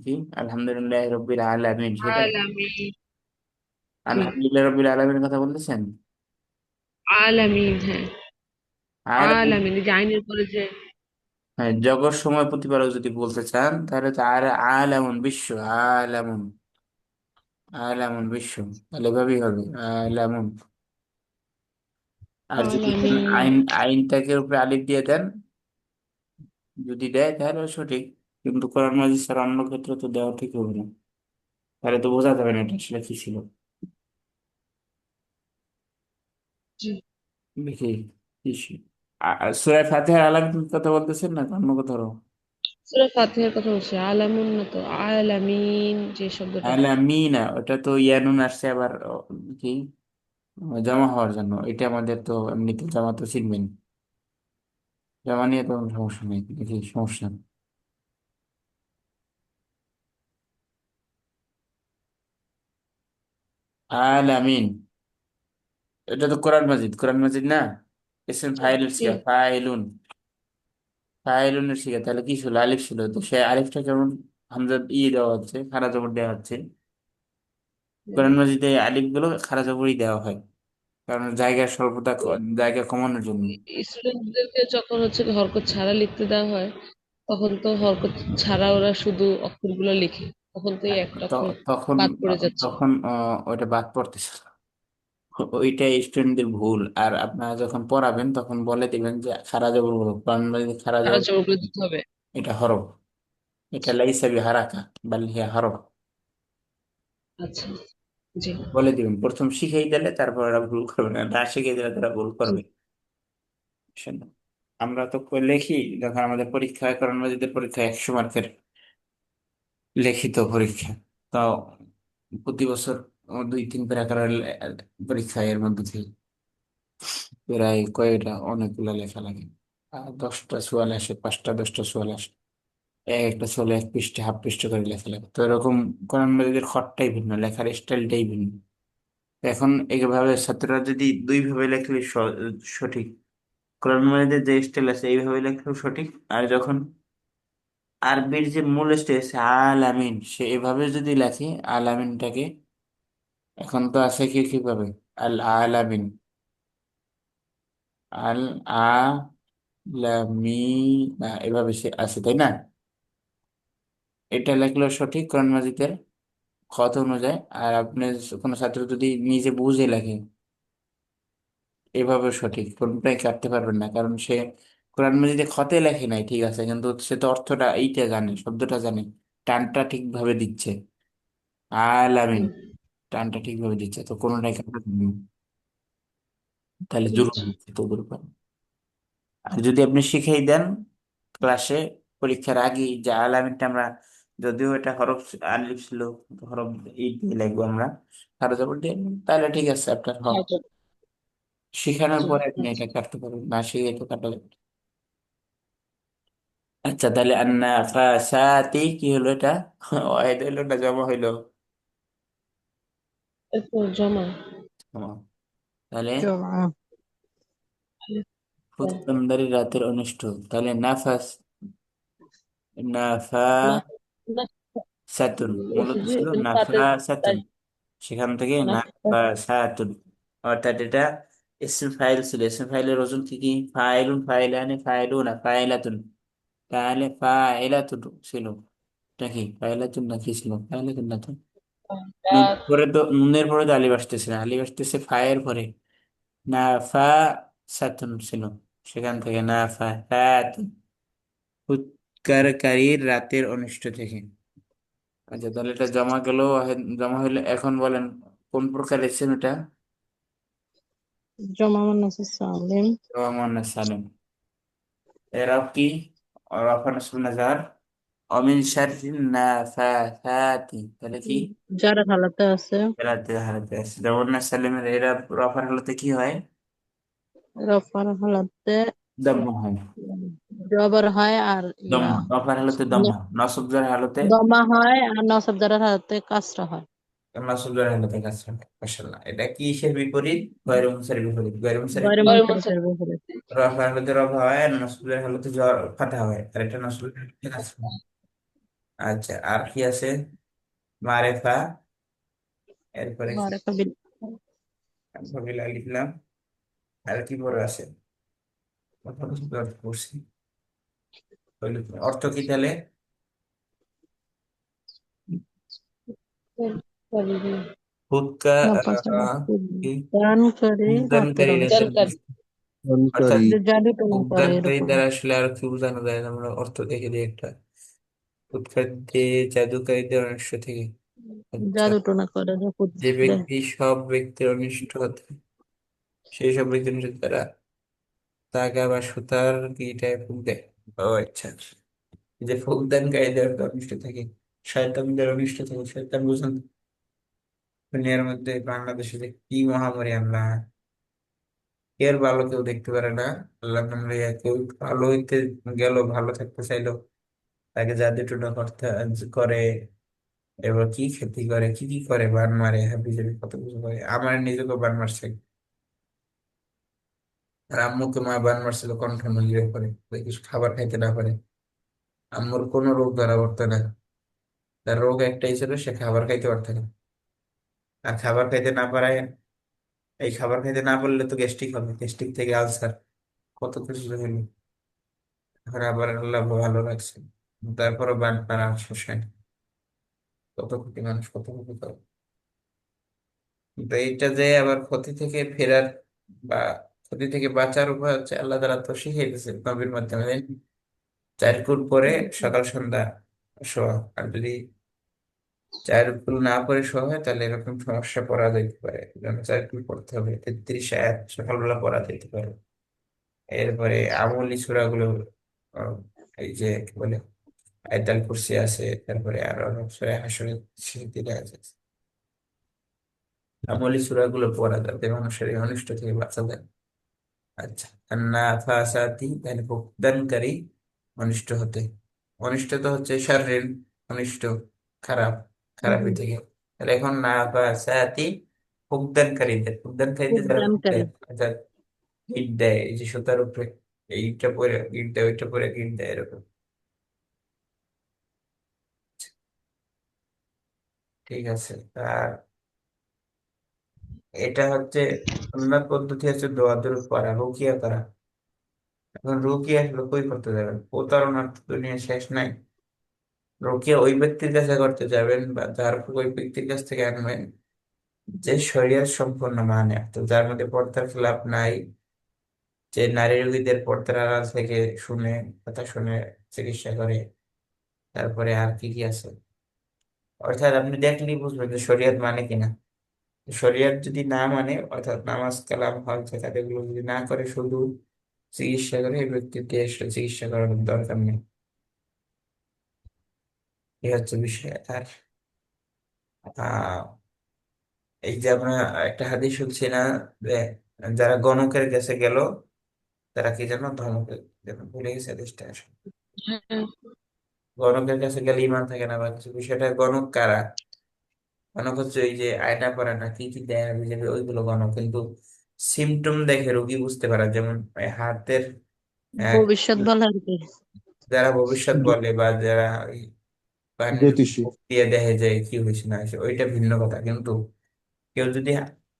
কি আলহামদুলিল্লাহ রব্বিল আলামিন সেটা? আলামিন, জি, আলহামদুলিল্লাহ রব্বিল আলামিনের কথা বলতেছেন? আলামিন, হ্যাঁ আলামিন, আলামিন, এই যে আইনের পরে যে হ্যাঁ, জগৎ সময় প্রতিপালক যদি বলতে চান তাহলে তো আর আলামুন বিশ্ব, আলামুন, আলামুন বিশ্ব, তাহলে এভাবেই হবে আলামুন। আর যদি দেন আলামিন। আইন, আইনটাকে উপরে আলিফ দিয়ে দেন, যদি দেয় তাহলে সঠিক। কিন্তু কোরআন মাজিদ ছাড়া অন্য ক্ষেত্রে তো দেওয়া ঠিক হবে না, তাহলে তো বোঝা যাবে না এটা আসলে কি ছিল। জি, দেখি সূরা ফাতিহার আলামিন কথা বলতেছেন না অন্য কোথাও? সূরা ফাতিহার কথা বলছি, আলামুন না তো, আলামিন যে শব্দটা। আলামিনা ওটা তো ইয়ানুন আসছে আবার, কি জমা হওয়ার জন্য। এটা আমাদের তো এমনিতে জমা তো শিখবেন, জমা নিয়ে তো কোনো সমস্যা নেই, দেখি সমস্যা নেই। আলামিন, এটা তো কোরআন মাজিদ, কোরআন মাজিদ না? এসেন জি, ফাইলুন জি। শিখা, ফাইলুন, ফাইলুনের শিখা, তাহলে কি ছিল? আলিফ ছিল, তো সে আলিফটা কেমন হামজা দেওয়া হচ্ছে, খারা জবর দেওয়া হচ্ছে। হুম। কোরআন মাজিদে আলিফ গুলো খারা জবরই দেওয়া হয়, কারণ জায়গার স্বল্পতা, জায়গা কমানোর জন্য। স্টুডেন্টদেরকে যখন হচ্ছে হরকত ছাড়া লিখতে দেওয়া হয় তখন তো হরকত ছাড়া ওরা শুধু অক্ষরগুলো লিখে, তখন তো এই একটা অক্ষর তখন বাদ পড়ে যাচ্ছে। তখন ওইটা বাদ পড়তেছে, ওইটাই স্টুডেন্টদের ভুল। আর আপনারা যখন পড়াবেন তখন বলে দিবেন যে খারা জবর গুলো, কোরআন মাজিদে খারা ছাড়া জবর, জবাবগুলো দিতে হবে। এটা হরফ, এটা লাইসা বিহারাকা বাল হিয়া হরফ, আচ্ছা, জি, বলে দিবেন। প্রথম শিখাই দিলে তারপর ওরা ভুল করবে না, না শিখিয়ে দিলে তারা ভুল জি, করবে। বুঝছেন? আমরা তো লিখি যখন আমাদের পরীক্ষা হয়, কোরআন মাজিদের পরীক্ষা 100 মার্কের লিখিত পরীক্ষা, তো প্রতি বছর 2-3 প্যারা পরীক্ষা, এর মধ্যে থেকে প্রায় কয়টা অনেকগুলা লেখা লাগে। আর 10টা সোয়াল আসে, 5টা 10টা সোয়াল আসে, একটা সোয়ালে 1 পৃষ্ঠা, হাফ পৃষ্ঠা করে লেখা লাগে। তো এরকম কোরআন মাজিদের খরটাই ভিন্ন, লেখার স্টাইলটাই ভিন্ন। এখন এইভাবে ছাত্ররা যদি দুইভাবে লেখলে সঠিক, কোরআন মাজিদের যে স্টাইল আছে এইভাবে লেখলেও সঠিক। আর যখন আরবির যে মূল স্টাইল আছে আলামিন, সে এভাবে যদি লেখে আলামিনটাকে, এখন তো আছে কি কিভাবে আল আলামিন, আল আলামিন, এভাবে সে আছে, তাই না? এটা লেখলো সঠিক কোরআন মাজিদের খত অনুযায়ী। আর আপনি কোনো ছাত্র যদি নিজে বুঝে লেখে, এভাবে সঠিক, কোনটাই কাটতে পারবেন না। কারণ সে কোরআন মাজিদে খতে লেখে নাই ঠিক আছে, কিন্তু সে তো অর্থটা এইটা জানে, শব্দটা জানে, টানটা ঠিকভাবে দিচ্ছে, আলামিন, হুম, টানটা ঠিকভাবে দিচ্ছে, তো কোনোটাই কাটা যাবে না। তাহলে জরুরি আচ্ছা, হচ্ছে তোদের উপর। আর যদি আপনি শিখেই দেন ক্লাসে পরীক্ষার আগে যে আলামিনটা আমরা, যদিও এটা হরফ আলিফ ছিল, হরফ এই দিয়ে লিখবো আমরা, খারজ জবর দিয়ে, তাহলে ঠিক আছে আপনার হক। সাহায্য, শিখানোর জি, পরে আপনি আচ্ছা। এটা কাটতে পারবেন, না শিখে তো কাটা যাবে না। আচ্ছা, তাহলে আন্না ফাসাতি কি হলো এটা? ওয়াহিদ হইলো না জমা হইলো? এরপর জমা, ও, তাহলে جمعة ফুৎকারকারী রাতের অনিষ্ট। তাহলে নাফাস, নাফা না না সাতুন মূলত এসেছে ছিল এখানে নাফা সাথে সাতুন, তাই সেখান থেকে না নাফা সাতুন। অর্থাৎ এটা ইসম ফাইল ছিল। ইসম ফাইলের ওজন কি কি? ফাইলুন, ফাইলানি, ফাইলুনা, ফাইলাতুন। তাহলে ফাইলাতুন ছিল। এটা কি ফাইলাতুন না কি ছিল? ফাইলাতুন না তো। পরে তো নুনের পরে তো আলিফ আসতেছে না, আলিফ আসতেছে ফায়ের পরে। নাফা সাতুন ছিল, সেখান থেকে নাফা সাতুন। ফুৎকারকারীর রাতের অনিষ্ট থেকে। আচ্ছা, তাহলে এটা জমা গেল। জমা হইলে এখন বলেন কোন প্রকার এসেছেন এটা? জমা মুন্নাস সালিম জমা মুয়ান্নাস সালিম। এরাব কি? রফা নাসব নাজার। অমিন শাররিন নাফাসাতি, তাহলে কি? যার হালাতে আছে রাতে হারাতে আছে। জমা মুয়ান্নাস সালিমের এরাব রফার হালতে কি হয়? রফার হালাতে দম্ম হয়। জবর হয় আর ইয়া দম্ম, রফার হালতে দম্ম হয়, নসব জার হালতে দমা হয় আর নসব যার হালাতে কাসরা হয়। নসব জার হালতে কাজ হয়। মাশাআল্লাহ। এটা কিসের বিপরীত? গয়রে মুনসারিফ বিপরীত। গয়রে মুনসারিফ গয়রে কি? মুনসারিফের বিপরীত। রফার হালতে রফা হয়, আর নসবের হালতে জ্বর ফাতা হয়, আর এটা নসবের হালতে কাসরা হয়। আচ্ছা, আর কি আছে? মারেফা, এরপরে কি? মারেফা বিল আলহামদুলিল্লাহ লিখলাম। আর কি পরে আছে? কথা বুঝতে পারছি। অর্থ কি তাহলে? ফুৎকা নফাসাল কি? দান করে রাতের উদ্যানকারী অনিষ্ট। রাতের বৃষ্টি। অর্থাৎ দানকারী। যে জাদু টনা করে উদ্যানকারী এরকম। দ্বারা আসলে আর কি বোঝানো যায়? আমরা অর্থ দেখে দিই একটা। উৎখাতে জাদুকারীদের অনিষ্ট থেকে। আচ্ছা, জাদু টনা করে যে যে দেয়। ব্যক্তি সব ব্যক্তির অনিষ্ট হতে, সেই সব ব্যক্তির অনিষ্ট দ্বারা তাগা বা সুতার গিটায় ফুক দেয়। ও আচ্ছা, এই যে ফুকদানকারীদের অনিষ্ট থেকে, শয়তানদের অনিষ্ট থেকে। শয়তান বুঝুন, দুনিয়ার মধ্যে বাংলাদেশে যে কি মহামারী আল্লাহ, এর ভালো কেউ দেখতে পারে না। আল্লাহ নামে কেউ ভালো হইতে গেল, ভালো থাকতে চাইলো, তাকে জাদু টুনা করতে করে। এবার কি ক্ষতি করে, কি কি করে, বান মারে, হাবি জাবি কত কিছু করে। আমার নিজেকে বান মারছে, আর আম্মুকে মা বান মারছিল কণ্ঠ নলিয়ে করে, কিছু খাবার খাইতে না পারে। আম্মুর কোনো রোগ ধরা পড়তো না, তার রোগ একটাই ছিল, সে খাবার খাইতে পারতো না। আর খাবার খাইতে না পারায়, এই খাবার খাইতে না পারলে তো গ্যাস্ট্রিক হবে, গ্যাস্ট্রিক থেকে আলসার, কত কিছু হইলো। এখন আবার আল্লাহ ভালো রাখছে, তারপরে বান মারা শেষ হয় না। কত ক্ষতি, মানুষ কত ক্ষতি করে। কিন্তু এইটা যে আবার ক্ষতি থেকে ফেরার বা ক্ষতি থেকে বাঁচার উপায় হচ্ছে আল্লাহ তাআলা তো শিখিয়ে দিয়েছে নবীর মাধ্যমে, তাই না? 4 কুল পরে সকাল সন্ধ্যা শোয়া। আর যদি 4 কুল না পরে শোয়া হয়, তাহলে এরকম সমস্যা পড়া যেতে পারে। এই জন্য 4 কুল পড়তে হবে। 33 আয়াত সকালবেলা পড়া যেতে পারে। এরপরে আমলি সূরাগুলো, আহ, এই যে কি বলে, আয়াতুল কুরসি আছে, তারপরে আরো সূরা হাশরের শেষের দিকে আছে। আমলি সূরাগুলো পড়া যাতে মানুষের এই অনিষ্ট থেকে বাঁচা যায়। আচ্ছা, নাফাসাতি তাহলে প্রদানকারী, অনিষ্ট হতে। অনিষ্ট তো হচ্ছে শারীরিক অনিষ্ট, খারাপ, খারাপি থেকে। তাহলে এখন নাফাসাতি প্রদানকারীদের, প্রদানকারীদের যারা ফুক দানকারী দেয়, অর্থাৎ ইট দেয়, এই যে সুতার উপরে এইটা পরে ইট দেয়, ওইটা পরে ইট দেয়, এরকম। ঠিক আছে। আর এটা হচ্ছে সুন্নাত পদ্ধতি, হচ্ছে দোয়া দরুদ পড়া, রুকিয়া করা। এখন রুকিয়া আসলে কই করতে যাবেন? প্রতারণার তো দুনিয়া শেষ নাই। রোকেয়া ওই ব্যক্তির কাছে করতে যাবেন, বা যার ওই ব্যক্তির কাছ থেকে আনবেন যে শরীয়ত সম্পূর্ণ মানে, তো যার মধ্যে পর্দার খেলাপ নাই, যে নারী রোগীদের পর্দার আড়াল থেকে শুনে, কথা শুনে চিকিৎসা করে। তারপরে আর কি কি আছে? অর্থাৎ আপনি দেখলেই বুঝবেন যে শরীয়ত মানে কিনা। শরীয়ত যদি না মানে, অর্থাৎ নামাজ কালাম হজ জাকাত এগুলো যদি না করে, শুধু চিকিৎসা করে, এই ব্যক্তিকে আসলে চিকিৎসা করানোর দরকার নেই। এই হচ্ছে বিষয়। আর আহ এই যে আমরা একটা হাদিস শুনছি না, যে যারা গণকের কাছে গেল, তারা কি যেন ধমকে, যেন ভুলে গেছে হাদিসটা আসলে। হ্যাঁ গণকের কাছে গেলে ইমান থাকে না বা কিছু। বিষয়টা গণক কারা? গণক হচ্ছে ওই যে আয়না পরে না কি কি দেয় হাবি যাবি, ওইগুলো গণক। কিন্তু সিমটম দেখে রোগী বুঝতে পারে, যেমন এই হাতের আহ, ভবিষ্যৎ বলে আর কি। যারা ভবিষ্যৎ বলে বা যারা মানে জ্যোতিষী। মুখ দিয়ে দেখে যে কি হয়েছে না হয়েছে, ওইটা ভিন্ন কথা। কিন্তু কেউ যদি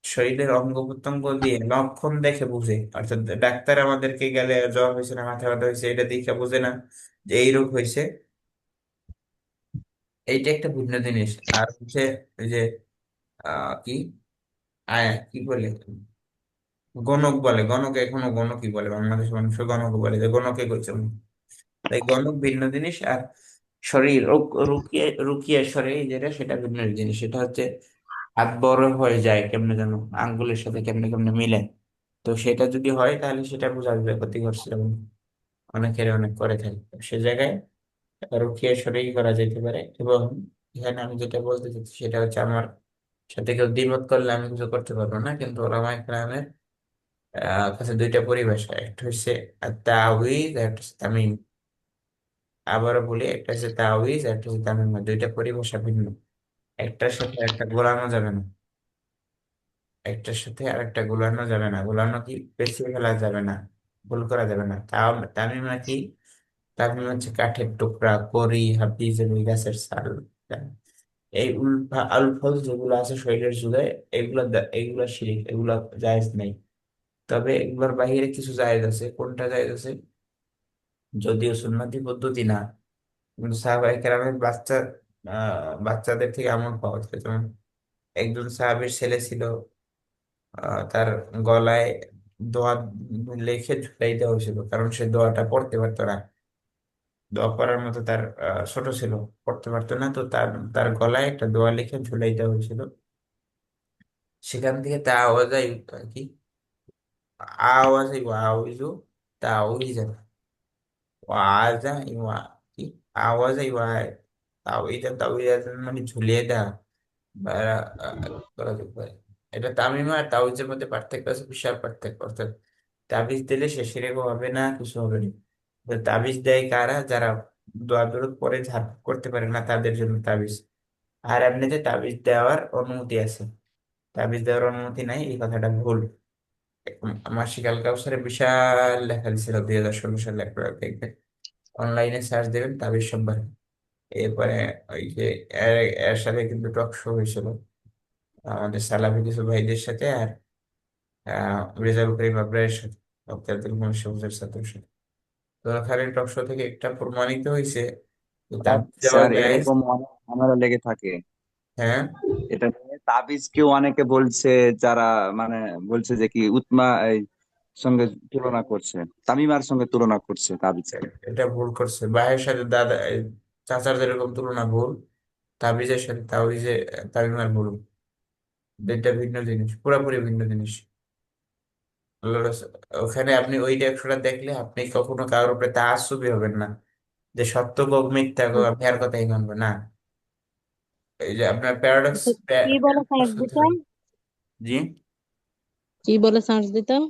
শরীরের অঙ্গ প্রত্যঙ্গ দিয়ে লক্ষণ দেখে বুঝে, অর্থাৎ ডাক্তার আমাদেরকে গেলে জ্বর হয়েছে না মাথা ব্যথা হয়েছে এটা দেখে বুঝে না যে এই রোগ হয়েছে, এইটা একটা ভিন্ন জিনিস। আর হচ্ছে ওই যে কি কি বলে, গণক বলে, গণক এখনো গণকই বলে, বাংলাদেশের মানুষ গণক বলে যে গণকে করছে। তাই গণক ভিন্ন জিনিস, আর শরীর রুকিয়ে রুকিয়ে শরীর যেটা সেটা ভিন্ন জিনিস। সেটা হচ্ছে হাত বড় হয়ে যায় কেমনে যেন, আঙ্গুলের সাথে কেমনে কেমনে মিলে। তো সেটা যদি হয় তাহলে সেটা বোঝা যাবে ক্ষতি করছে, এবং অনেকের অনেক করে থাকে। তো সে জায়গায় রুকিয়ে সরেই করা যেতে পারে। এবং এখানে আমি যেটা বলতে চাচ্ছি সেটা হচ্ছে, আমার সাথে কেউ দ্বিমত করলে আমি কিছু করতে পারবো না, কিন্তু ওলামা ইকরামের কাছে দুইটা পরিভাষা, একটা হচ্ছে তাওয়িজ, একটা হচ্ছে তামিম। আবারও বলি, একটা হচ্ছে তাওয়িজ, একটা হচ্ছে তামিম, দুইটা পরিভাষা ভিন্ন। একটার সাথে একটা গোলানো যাবে না, একটার সাথে আর একটা গোলানো যাবে না। গোলানো কি, পেঁচিয়ে ফেলা যাবে না, ভুল করা যাবে না। তাও তামিম কি, তামিম হচ্ছে কাঠের টুকরা, কড়ি, হাবিজাবি, গাছের ছাল, এই উল্ফা আলফল যেগুলো আছে শরীরের জুড়ে, এগুলা শিরিক, এগুলা জায়েজ নেই। তবে এগুলোর বাইরে কিছু জায়েজ আছে। কোনটা জায়েজ আছে? যদিও সুন্নতি পদ্ধতি না, কিন্তু সাহাবায়ে কেরামের বাচ্চাদের থেকে আমল পাওয়া যায়। যেমন একজন সাহাবীর ছেলে ছিল, তার গলায় দোয়া লিখে ঝুলাই দেওয়া হয়েছিল, কারণ সে দোয়াটা পড়তে পারতো না। দোয়া করার মতো তার ছোট ছিল, পড়তে পারতো না। তো তার তার গলায় একটা দোয়া লিখে ঝুলাই দেওয়া হয়েছিল। সেখান থেকে তা আওয়াজ কি, আওয়াজ আওয়াজু তাওইজ, ওয়াজা ইওয়া কি, আওয়াজ ইওয়া তাওইজা, তাওইজা মানে ঝুলিয়ে দেওয়া বা করা যেতে পারে। এটা তামিমা আর তাওইজের মধ্যে পার্থক্য আছে, বিশাল পার্থক্য। অর্থাৎ তাবিজ দিলে সে সেরেক হবে না, কিছু হবে না। তো তাবিজ দেয় কারা? যারা দোয়া দরুদ পরে ঝাড়ফুঁক করতে পারে না, তাদের জন্য তাবিজ। আর এমনিতে তাবিজ দেওয়ার অনুমতি আছে, তাবিজ দেওয়ার অনুমতি নাই এই কথাটা ভুল। মাসিক আল কাউসারে বিশাল লেখা দিছিল 2016 সালে, আপনারা দেখবেন, অনলাইনে সার্চ দেবেন তাবিজ সম্পর্কে। এরপরে ওই যে এর এর সাথে কিন্তু টক শো হয়েছিল আমাদের সালাফি কিছু ভাইদের সাথে, আর রেজাউল করিম আবরারের সাথে, ডক্টর আব্দুল মোহাম্মদ শফিউল ছাত্রের সাথে। তো ওখানে টক শো থেকে একটা প্রমাণিত হয়েছে যে তাবিজ দেওয়া স্যার যায়। এরকম অনেক ঝামেলা লেগে থাকে হ্যাঁ, এটা নিয়ে। তাবিজ কেউ অনেকে বলছে, যারা মানে বলছে যে কি উতমা এই সঙ্গে তুলনা করছে, তামিমার সঙ্গে তুলনা করছে তাবিজকে। এটা ভুল করছে। ভাইয়ের সাথে দাদা চাচার যেরকম তুলনা ভুল, তাবিজের সাথে তামিমার ভুল। দুইটা ভিন্ন জিনিস, পুরোপুরি ভিন্ন জিনিস। আল্লাহ ওখানে আপনি ওই একশোটা দেখলে আপনি কখনো কারোর উপরে তাআসসুবী হবেন না, যে সত্য হোক মিথ্যা হোক আমি আর কথাই মানবো না। এই যে আপনার প্যারাডক্স তো কি বলে সার্চ হতে দিতাম? হবে। জি। কি বলে সার্চ দিতাম?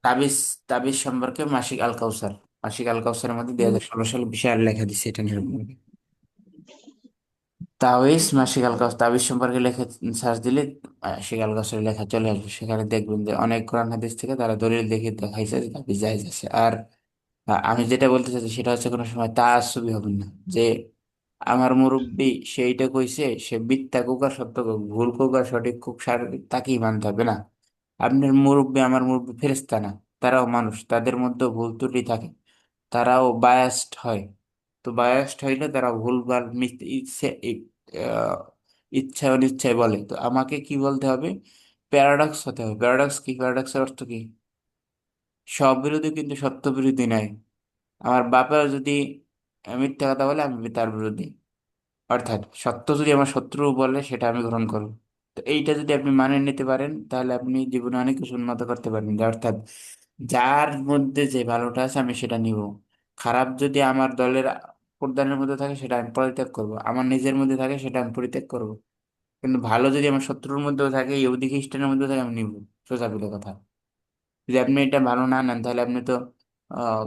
তাবিজ, তাবিজ সম্পর্কে মাসিক আল কাউসার, মাসিক আল কাউসারের মধ্যে 2016 সালে বিশাল লেখা দিচ্ছে এটা নিয়ে। তাবিজ মাসিক আল কাউসার, তাবিজ সম্পর্কে লেখা সার্চ দিলে মাসিক আল কাউসারের লেখা চলে আসবে। সেখানে দেখবেন যে অনেক কোরআন হাদিস থেকে তারা দলিল দেখে দেখাইছে যে তাবিজ জায়েজ আছে। আর আমি যেটা বলতে চাচ্ছি সেটা হচ্ছে, কোনো সময় তাআসসুবী হবেন না, যে আমার মুরব্বী সেইটা কইছে, সে মিথ্যা কোক আর সত্য কোক, ভুল কোক আর সঠিক কোক, তাকেই মানতে হবে না। আপনার মুরব্বী, আমার মুরব্বী ফেরেশতা না, তারাও মানুষ, তাদের মধ্যে ভুল ত্রুটি থাকে, তারাও বায়াসড হয়। তো বায়াসড হইলে তারা ভুলভাল আহ, ইচ্ছা অনিচ্ছায় বলে। তো আমাকে কি বলতে হবে? প্যারাডক্স হতে হবে। প্যারাডক্স কি? প্যারাডক্সের অর্থ কি? সব বিরোধী কিন্তু সত্য বিরোধী নয়। আমার বাপেও যদি মিথ্যা কথা বলে আমি তার বিরোধী, অর্থাৎ সত্য যদি আমার শত্রু বলে সেটা আমি গ্রহণ করব। তো এইটা যদি আপনি মানে নিতে পারেন তাহলে আপনি জীবনে অনেক কিছু উন্নত করতে পারবেন। অর্থাৎ যার মধ্যে যে ভালোটা আছে আমি সেটা নিব, খারাপ যদি আমার দলের প্রধানের মধ্যে থাকে সেটা আমি পরিত্যাগ করব, আমার নিজের মধ্যে থাকে সেটা আমি পরিত্যাগ করব। কিন্তু ভালো যদি আমার শত্রুর মধ্যেও থাকে, ইহুদি খ্রিস্টানের মধ্যেও থাকে, আমি নিব। সোজা পেলে কথা। যদি আপনি এটা ভালো না নেন তাহলে আপনি তো আহ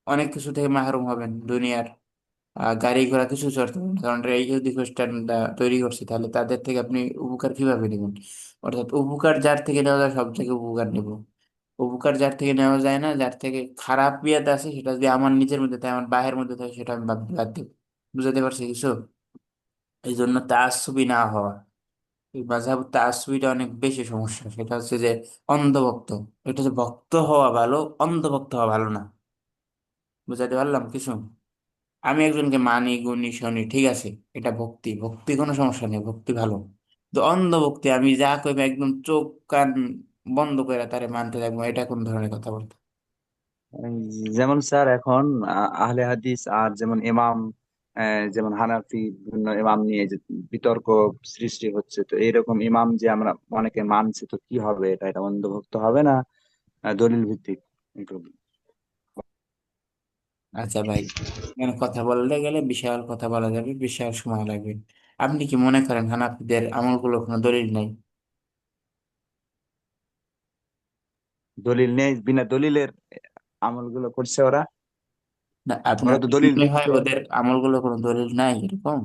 অনেক কিছু থেকে মাহরুম হবেন দুনিয়ার। গাড়ি ঘোড়া কিছু চড়তে পারবেন না, কারণ এই যদি খ্রিস্টানরা তৈরি করছে তাহলে তাদের থেকে আপনি উপকার কিভাবে নেবেন? অর্থাৎ উপকার যার থেকে নেওয়া যায় সব থেকে উপকার নেব। উপকার যার থেকে নেওয়া যায় না, যার থেকে খারাপ ইয়াদ আছে সেটা যদি আমার নিজের মধ্যে থাকে, আমার বাহের মধ্যে থাকে, সেটা আমি বাদ দিব। বুঝাতে পারছি কিছু? এই জন্য তাআসসুবি না হওয়া, এই মাযহাব তাআসসুবিটা অনেক বেশি সমস্যা। সেটা হচ্ছে যে অন্ধভক্ত। এটা হচ্ছে ভক্ত হওয়া ভালো, অন্ধভক্ত হওয়া ভালো না। বুঝাতে পারলাম কিছু? আমি একজনকে মানি গুণী শুনি, ঠিক আছে, এটা ভক্তি, ভক্তি কোনো সমস্যা নেই, ভক্তি ভালো। তো অন্ধভক্তি, আমি যা কইবে একদম চোখ কান বন্ধ করে তারে মানতে থাকবো, এটা কোন ধরনের কথা বলতো? এই যেমন স্যার এখন আহলে হাদিস আর যেমন ইমাম, যেমন হানাফি বিভিন্ন ইমাম নিয়ে যে বিতর্ক সৃষ্টি হচ্ছে, তো এইরকম ইমাম যে আমরা অনেকে মানছি, তো কি হবে? এটা অন্ধভক্ত হবে না দলিল ভিত্তিক? একটু আচ্ছা ভাই, এখানে কথা বলতে গেলে বিশাল কথা বলা যাবে, বিশাল সময় লাগবে। আপনি কি মনে করেন হানাফিদের আমলগুলো কোনো দলিল নাই? দলিল নেই, বিনা দলিলের আমলগুলো করছে ওরা। না, ওরা আপনার তো কি দলিল মনে হয় দিচ্ছে। ওদের আমলগুলো কোনো দলিল নাই এরকম?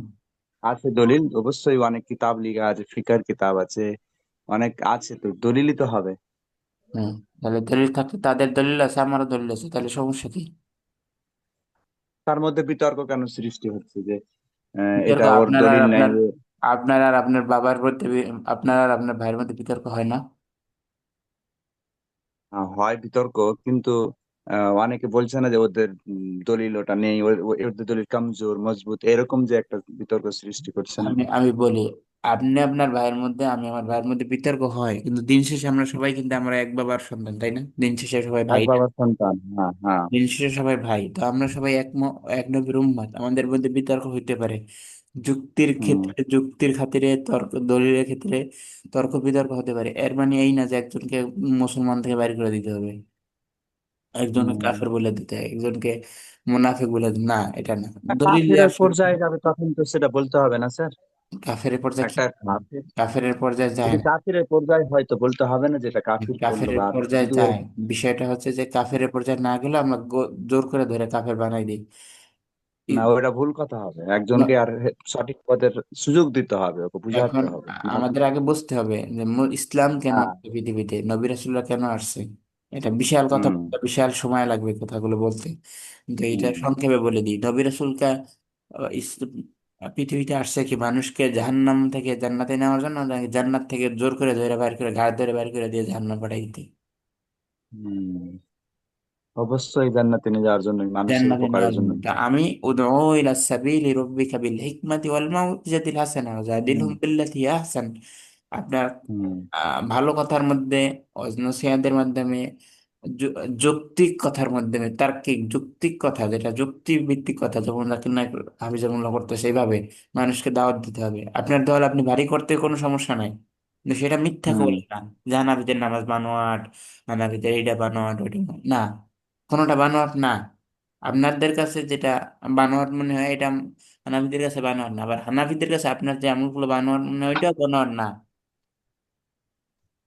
আছে দলিল অবশ্যই, অনেক কিতাব লিখা আছে, ফিকার কিতাব আছে, অনেক আছে, তো দলিলই তো হবে। হ্যাঁ, তাহলে দলিল থাকতে, তাদের দলিল আছে আমারও দলিল আছে, তাহলে সমস্যা কি? তার মধ্যে বিতর্ক কেন সৃষ্টি হচ্ছে যে বিতর্ক এটা ওর আপনার আর দলিল নাই আপনার, আপনার আর আপনার বাবার মধ্যে আপনার আর আপনার ভাইয়ের মধ্যে বিতর্ক হয় না? হয় বিতর্ক, কিন্তু অনেকে বলছে না যে ওদের দলিল ওটা নেই, ওদের দলিল কমজোর মজবুত, এরকম যে একটা বিতর্ক সৃষ্টি করছে না। আমি বলি, আপনি আপনার ভাইয়ের মধ্যে, আমি আমার ভাইয়ের মধ্যে বিতর্ক হয়, কিন্তু দিন শেষে আমরা সবাই কিন্তু আমরা এক বাবার সন্তান, তাই না? দিন শেষে সবাই এক ভাই না? বাবার সন্তান, হ্যাঁ হ্যাঁ। দিন শেষে সবাই ভাই, তো আমরা সবাই এক নবীর উম্মত, আমাদের মধ্যে বিতর্ক হইতে পারে। যুক্তির হম ক্ষেত্রে, যুক্তির খাতিরে, তর্ক দলিলের ক্ষেত্রে তর্ক বিতর্ক হতে পারে। এর মানে এই না যে একজনকে মুসলমান থেকে বাইর করে দিতে হবে, একজনকে হম কাফের বলে দিতে হয়, একজনকে মুনাফিক বলে দিতে, না এটা না। দলিল কাফিরের দেওয়ার সময় পর্যায়ে যাবে তখন তো সেটা বলতে হবে না স্যার? কাফের পর্যায়ে কি? একটা কাফির কাফের পর্যায়ে যায় যদি না। কাফিরের পর্যায়ে হয় তো বলতে হবে না যেটা কাফির করলো, কাফের বা পর্যায়ে যদি ওর যায়, বিষয়টা হচ্ছে যে কাফের পর্যায়ে না গেলে আমরা জোর করে ধরে কাফের বানাই দিই। না, ওটা ভুল কথা হবে, ন- একজনকে আর সঠিক পথের সুযোগ দিতে হবে, ওকে বুঝাতে এখন হবে কিভাবে। আমাদের আগে বুঝতে হবে যে ইসলাম কেন হ্যাঁ। আসছে পৃথিবীতে, নবী রাসূলুল্লাহ কেন আসছে। এটা বিশাল কথা, হুম বিশাল সময় লাগবে কথাগুলো বলতে। কিন্তু এটা হুম সংক্ষেপে বলে দিই, নবী রাসূলকে পৃথিবীতে আসছে কি মানুষকে জাহান্নাম থেকে জান্নাতে নেওয়ার জন্য, নাকি জান্নাত থেকে জোর করে ধরে বাইর করে, ঘাড় ধরে বাইর করে দিয়ে জাহান্নাম পাঠাই দিতে? হুম। অবশ্যই জান্নাতে নিয়ে যাওয়ার জন্য, মানুষের জান্নাতে উপকারের নেওয়ার জন্য। জন্য। তা আমি উদউ ইলা সাবিলি রাব্বিকা বিল হিকমাতি ওয়াল মাউইজাতিল হাসানা হুম ওয়াজাদিলহুম বিল্লাতি হিয়া আহসান। আপনার হুম ভালো কথার মধ্যে, নসিহতের মাধ্যমে, যৌক্তিক কথার মাধ্যমে, তার্কিক যৌক্তিক কথা, যেটা যুক্তি ভিত্তিক কথা, যেমন জাকির নায়ক হাফিজাহুল্লাহ করতে, সেইভাবে মানুষকে দাওয়াত দিতে হবে। আপনার দল আপনি ভারী করতে কোনো সমস্যা নাই, কিন্তু সেটা মিথ্যা হুম করলে না। যে হানাফিদের নামাজ বানোয়াট, হানাফিদের এইটা বানোয়াট, ওইটা বানোয়াট। না, কোনোটা বানোয়াট না। আপনাদের কাছে যেটা বানোয়াট মনে হয়, এটা হানাফিদের কাছে বানোয়াট না, আবার হানাফিদের কাছে আপনার যে আমলগুলো বানোয়াট মনে হয়, ওইটাও বানোয়াট না।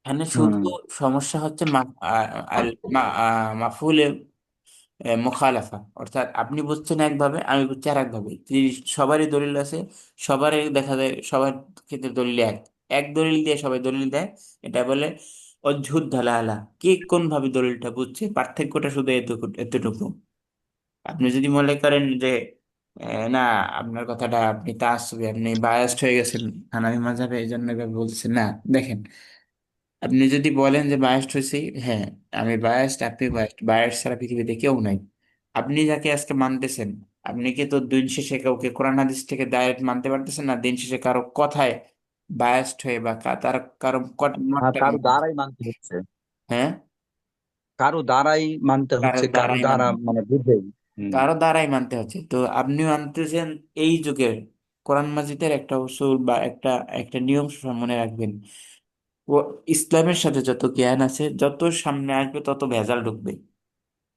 এখানে শুধু হুম সমস্যা হচ্ছে মাফুলে মুখালাফা, অর্থাৎ আপনি বুঝছেন একভাবে, আমি বুঝছি আর একভাবে। সবারই দলিল আছে, সবারই দেখা যায়, সবার ক্ষেত্রে দলিল এক, এক দলিল দিয়ে সবাই দলিল দেয়। এটা বলে অদ্ভুত ধালালা। কে কোন ভাবে দলিলটা বুঝছে, পার্থক্যটা শুধু এতটুকু এতটুকু। আপনি যদি মনে করেন যে না, আপনার কথাটা আপনি তাআসসুবী, আপনি বায়াসড হয়ে গেছেন হানাফি মাযহাবে, এই জন্য এভাবে বলছেন, না দেখেন, আপনি যদি বলেন যে বায়াসড হয়েছি, হ্যাঁ আমি বায়াসড, আপনি বায়াসড, বায়াস ছাড়া পৃথিবীতে কেউ নাই। আপনি যাকে আজকে মানতেছেন, আপনি কি তো দিন শেষে কাউকে কোরআন হাদিস থেকে ডাইরেক্ট মানতে পারতেছেন না, দিন শেষে কারো কথায় বায়াসড হয়ে, বা তার কারো হ্যাঁ, মতটা কারো দ্বারাই মানতে হচ্ছে, হ্যাঁ, কারো দ্বারাই মানতে কারো হচ্ছে, কারো দ্বারাই দ্বারা মানতে, মানে বুঝে। হুম কারো দ্বারাই মানতে হচ্ছে। তো আপনিও মানতেছেন এই যুগের কোরআন মাজিদের একটা উসুল বা একটা একটা নিয়ম মনে রাখবেন। ও ইসলামের সাথে যত জ্ঞান আছে, যত সামনে আসবে তত ভেজাল ঢুকবে,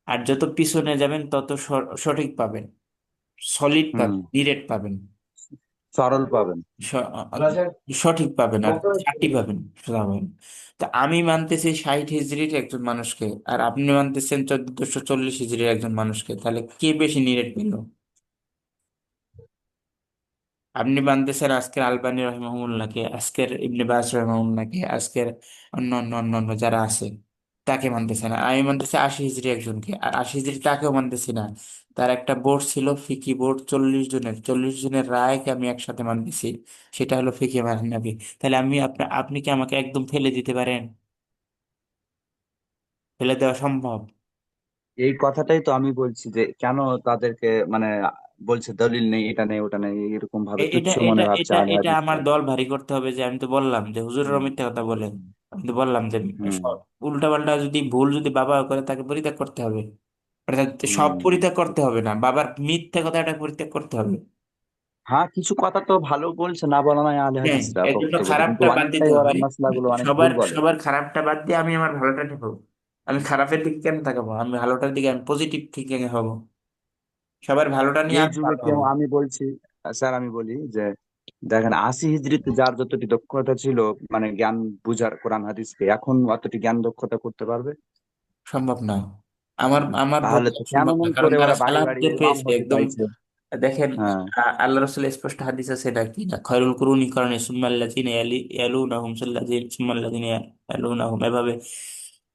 আর যত পিছনে যাবেন তত সঠিক পাবেন, সলিড হুম। পাবেন, ডিরেক্ট পাবেন, সরল পাবেন। সঠিক পাবেন, আর চারটি পাবেন, সোজা পাবেন। তা আমি মানতেছি 60 হিজড়ির একজন মানুষকে, আর আপনি মানতেছেন 1440 হিজড়ির একজন মানুষকে, তাহলে কে বেশি নিরেট পেল? আপনি মানতেছেন আজকের আলবানী রহিমাহুল্লাহকে, আজকের ইবনে বাজ রহিমাহুল্লাহকে, আজকের অন্য অন্য অন্য অন্য যারা আছে তাকে মানতেছে না। আমি মানতেছি 80 হিজড়ি একজনকে, আর 80 হিজড়ি তাকেও মানতেছি না। তার একটা বোর্ড ছিল, ফিকি বোর্ড, 40 জনের, 40 জনের রায়কে আমি একসাথে মানতেছি। সেটা হলো ফিকি মানহাবি। তাহলে আমি আপনি কি আমাকে একদম ফেলে দিতে পারেন? ফেলে দেওয়া সম্ভব? এই কথাটাই তো আমি বলছি যে কেন তাদেরকে মানে বলছে দলিল নেই, এটা নেই, ওটা নেই, এরকম ভাবে এটা তুচ্ছ এটা মনে ভাবছে এটা আহলে এটা হাদিসরা। আমার দল ভারী করতে হবে যে আমি তো বললাম যে হুজুরের হুম, মিথ্যা কথা বলেন। আমি তো বললাম যে হুম, উল্টা পাল্টা যদি ভুল যদি বাবা করে তাকে পরিত্যাগ করতে হবে। অর্থাৎ সব হুম। পরিত্যাগ করতে হবে না, বাবার মিথ্যা কথাটা পরিত্যাগ করতে হবে। হ্যাঁ, কিছু কথা তো ভালো বলছে, না বলা নয় আহলে হ্যাঁ, হাদিসরা এর জন্য পক্ষে বলে, কিন্তু খারাপটা বাদ অনেকটাই দিতে ওরা হবে। মাসলাগুলো অনেক ভুল সবার বলে। সবার খারাপটা বাদ দিয়ে আমি আমার ভালোটা নেবো। আমি খারাপের দিকে কেন তাকাবো? আমি ভালোটার দিকে, আমি পজিটিভ থিঙ্কিং হবো। সবার ভালোটা নিয়ে এই আমি যুগে ভালো কেউ, হবো। আমি বলছি স্যার, আমি বলি যে দেখেন 80 হিজড়িতে যার যতটি দক্ষতা ছিল মানে জ্ঞান বুঝার কোরআন হাদিসকে, এখন অতটি জ্ঞান দক্ষতা করতে পারবে? সম্ভব না। আমার আমার তাহলে বোধ তো সম্ভব না, কেমন কারণ করে তারা ওরা বাড়ি বাড়ি সালাফদের ইমাম পেয়েছে হতে একদম। চাইছে? দেখেন, হ্যাঁ। আল্লাহ রসুলের স্পষ্ট হাদিস আছে, এটা কি না, খয়রুল কুরুনি করণে সুম্মাল্লাযিনা ইয়ালুনাহুম সুম্মাল্লাযিনা ইয়ালুনাহুম, এভাবে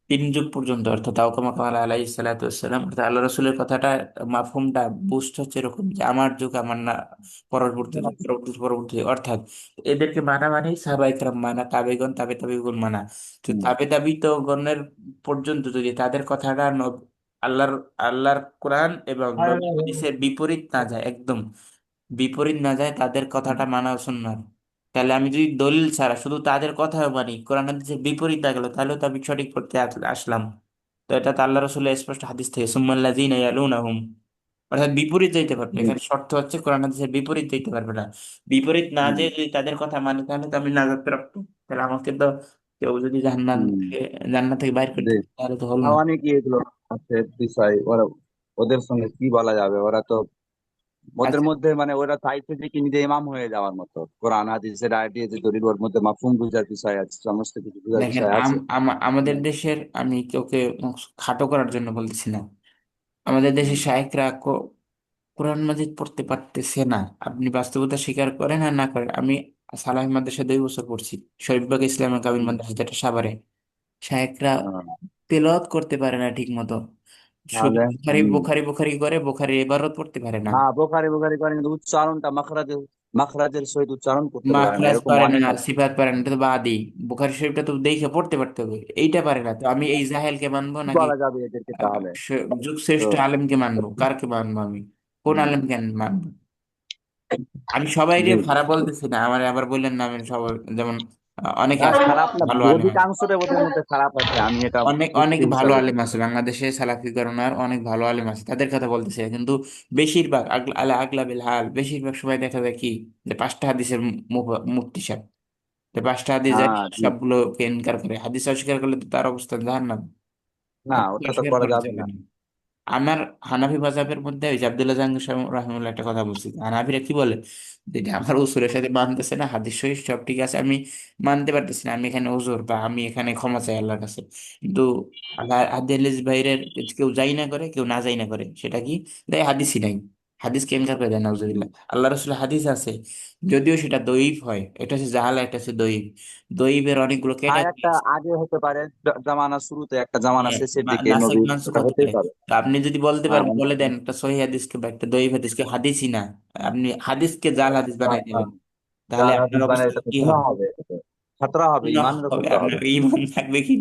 3 যুগ পর্যন্ত, অর্থাৎ তাও কামা কামাল আলাইহিস সালাতু ওয়াসসালাম। অর্থাৎ আল্লাহ রসুলের কথাটা মাফহুমটা বুঝতে হচ্ছে এরকম যে আমার যুগ, আমার না পরবর্তী যুগ, পরবর্তী পরবর্তী যুগ। অর্থাৎ এদেরকে মানা মানে সাহাবায়ে কেরাম মানা, তাবেগণ, তাবেগণ মানা। তো হুম। তাবিত গণের পর্যন্ত যদি তাদের কথাটা আল্লাহর আল্লাহর কোরআন এবং নবী হাদিসের বিপরীত না যায়, একদম বিপরীত না যায়, তাদের কথাটা মানা সুন্নাত। তাহলে আমি যদি দলিল ছাড়া শুধু তাদের কথা মানি, কোরআন হাদিসের বিপরীত না গেল, তাহলেও তো আমি সঠিক পড়তে আসলাম। তো এটা তো আল্লাহ রসুলের স্পষ্ট হাদিস থেকে, সুম্মাল্লাযীনা ইয়ালুনাহুম, অর্থাৎ বিপরীত যাইতে পারবে না। এখানে শর্ত হচ্ছে কোরআন হাদিসের বিপরীত যাইতে পারবে না। বিপরীত না হুম, যে যদি তাদের কথা মানি, তাহলে তো আমি নাজাত প্রাপ্ত। তাহলে আমাকে তো কেউ যদি হুম। জান্নাত থেকে বাইর করে জি। দিত, তাহলে তো হলো না। অনেকই এগুলো আছে বিষয়, ওরা ওদের সঙ্গে কি বলা যাবে? ওরা তো ওদের আচ্ছা, মধ্যে মানে ওরা চাইছে যে কি নিজে ইমাম হয়ে যাওয়ার মতো, কোরআন হাদিসের আইডিয়া যে দলিল, ওর মধ্যে মাফহুম বুঝার বিষয় আছে, সমস্ত কিছু বুঝার দেখেন, বিষয় আছে। আমাদের হুম, দেশের, আমি ওকে খাটো করার জন্য বলতেছি না, আমাদের দেশের হুম, শায়েখরা কোরআন মাজিদ পড়তে পারতেছে না। আপনি বাস্তবতা স্বীকার করেন আর না করেন, আমি সালাহি মাদ্রাসা 2 বছর পড়ছি, শরীফবাগ ইসলামিক কামিল হুম। মাদ্রাসা, যেটা সাভারে। শায়েখরা আহ, তেলাওয়াত করতে পারে না ঠিক মতো। শুধু তাহলে বুখারি হম। বুখারি বুখারি করে, বুখারি ইবারত পড়তে পারে না। হ্যাঁ, বোখারি বোখারি করেন, কিন্তু উচ্চারণটা মাখরাজের মাখরাজের সহিত উচ্চারণ করতে পারে না, মাখরাজ এরকম পারে না, অনেক আছে। সিফাত পারে না, এটা তো বাদই। বুখারি শরীফটা তো দেখে পড়তে পারতে হবে, এইটা পারে না। তো আমি এই জাহেলকে মানবো কি নাকি বলা যাবে এদেরকে তাহলে? যুগ তো শ্রেষ্ঠ আলেমকে মানবো? কারকে মানবো আমি? কোন হম। আলেমকে আমি মানবো? আমি সবাইকে জি। খারাপ বলতেছি না, আমার আবার বললেন না, আমি সবাই যেমন অনেকে না, আছে খারাপ না, ভালো আলেম আছে। অধিকাংশটা ওদের মধ্যে খারাপ আছে, আমি এটা অনেক অনেক যুক্তি ভালো হিসাবে আলেম বলছি। আছে বাংলাদেশে, সালাফি করোনার অনেক ভালো আলেম আছে, তাদের কথা বলতেছে না। কিন্তু বেশিরভাগ আগলাবিল হাল, বেশিরভাগ সময় দেখা যায় কি, যে 5টা হাদিসের মুফতি সাহেব, যে 5টা হাদিস জানি হ্যাঁ, জি। সবগুলোকে ইনকার করে, হাদিস অস্বীকার করলে তো তার অবস্থা জাহান্নাম। না, হাদিস ওটা তো অস্বীকার করা করা যাবে যাবে না। না। আমার হানাফি মাযহাবের মধ্যে ওই যে আব্দুল্লাহ জাহাঙ্গীর সাহেব রাহিমাহুল্লাহ একটা কথা বলছি, হানাফিরা কি বলে, যেটা আমার উসুলের সাথে মানতেছে না, হাদিস শরীফ সব ঠিক আছে, আমি মানতে পারতেছি না, আমি এখানে ওজোর বা আমি এখানে ক্ষমা চাই আল্লাহর কাছে। কিন্তু হাদিস বাইরের কেউ যাই না করে, কেউ না যাই না করে, সেটা কি, দেয় হাদিসই নাই, হাদিসকে ইনকার করে দেয়, নাউজুবিল্লাহ। আল্লাহ রসুল হাদিস আছে, যদিও সেটা দঈফ হয়, এটা হচ্ছে জাহালা, এটা হচ্ছে দঈফ। দঈফের অনেকগুলো আর ক্যাটাগরি একটা আছে। আগে হতে পারে, জামানা শুরুতে, একটা জামানা হ্যাঁ, শেষের দিকে নাসিক নবীর, মানসুক এটা হতে হতেই পারে। পারে। তো আপনি যদি বলতে হ্যাঁ, পারেন, বলে দেন একটা সহিহ হাদিসকে বা একটা দঈফ হাদিসকে হাদিসই না, আপনি হাদিসকে জাল হাদিস বানাই দিলেন, তাহলে জাল আপনার হাদিস বানায়, অবস্থা এটা তো কি গুনাহ হবে? হবে, এটা তো খাতরা হবে, গুনাহ ইমানের উপর হবে, তো আপনার হবে। ঈমান থাকবে কি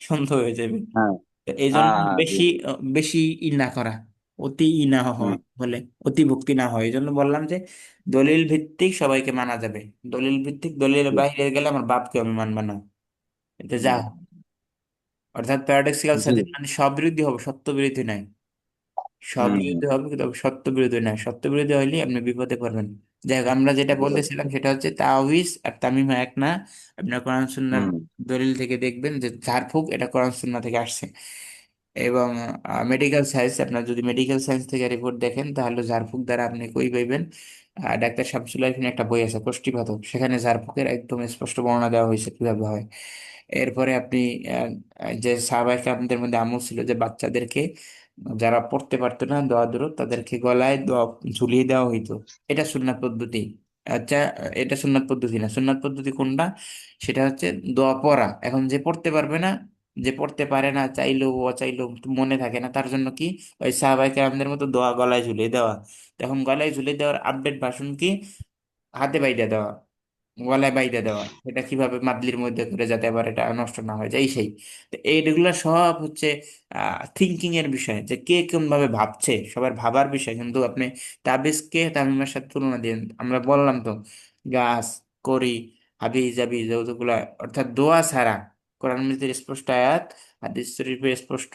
সন্দেহ হয়ে যাবে। হ্যাঁ, তো এই জন্য হ্যাঁ, হ্যাঁ, জি। বেশি বেশি ই না করা, অতি ই না হওয়া, হুম, বলে অতি ভক্তি না হয়। এই জন্য বললাম যে দলিল ভিত্তিক সবাইকে মানা যাবে, দলিল ভিত্তিক, দলিলের জি। বাইরে গেলে আমার বাপকে আমি মানবো না, এতে যা হুম, হোক। অর্থাৎ প্যারাডক্সিক্যাল জি। সাজেশন মানে সব বিরোধী হবে, সত্য বিরোধী নাই। সব হুম, বিরোধী হবে কিন্তু সত্য বিরোধী নয়, সত্য বিরোধী হইলে আপনি বিপদে পড়বেন। যাই হোক, আমরা যেটা বলতেছিলাম সেটা হচ্ছে তাওহিদ আর তামিম এক না। আপনার কোরআন সুন্নাহর হুম, দলিল থেকে দেখবেন যে ঝাড়ফুঁক এটা কোরআন সুন্নাহ থেকে আসছে। এবং মেডিকেল সায়েন্স, আপনার যদি মেডিকেল সায়েন্স থেকে রিপোর্ট দেখেন, তাহলে ঝাড়ফুঁক দ্বারা আপনি কই পাইবেন, ডাক্তার শামসুল আরিফিনের একটা বই আছে কোষ্ঠীপাতক, সেখানে ঝাড়ফুঁকের একদম স্পষ্ট বর্ণনা দেওয়া হয়েছে কিভাবে হয়। এরপরে আপনি আহ, যে সাহাবায়ে কেরামদের মধ্যে আমল ছিল যে বাচ্চাদেরকে যারা পড়তে পারতো না দোয়া দুরূদ, তাদেরকে গলায় দোয়া ঝুলিয়ে দেওয়া হইতো, এটা সুন্নাহ পদ্ধতি। আচ্ছা, এটা সুন্নাত পদ্ধতি না। সুন্নাত পদ্ধতি কোনটা? সেটা হচ্ছে দোয়া পড়া। এখন যে পড়তে পারবে না, যে পড়তে পারে না, চাইলেও অচাইলেও মনে থাকে না, তার জন্য কি ওই সাহাবায়ে কেরামদের মতো দোয়া গলায় ঝুলিয়ে দেওয়া। এখন গলায় ঝুলিয়ে দেওয়ার আপডেট ভার্সন কি? হাতে বাইন্ধা দেওয়া, গলায় বাইন্ধা দেওয়া। এটা কিভাবে মাদলির মধ্যে করে যাতে আবার এটা নষ্ট না হয়ে যায়, এই সেই। তো এইগুলা সব হচ্ছে থিঙ্কিং এর বিষয়, যে কে কোন ভাবে ভাবছে, সবার ভাবার বিষয়। কিন্তু আপনি তাবিজকে তামিমের সাথে তুলনা দিয়ে, আমরা বললাম তো, গাছ, কড়ি, হাবি জাবি যৌতুগুলা, অর্থাৎ দোয়া ছাড়া, কোরআন মাজিদের স্পষ্ট আয়াত, হাদিস শরীফের স্পষ্ট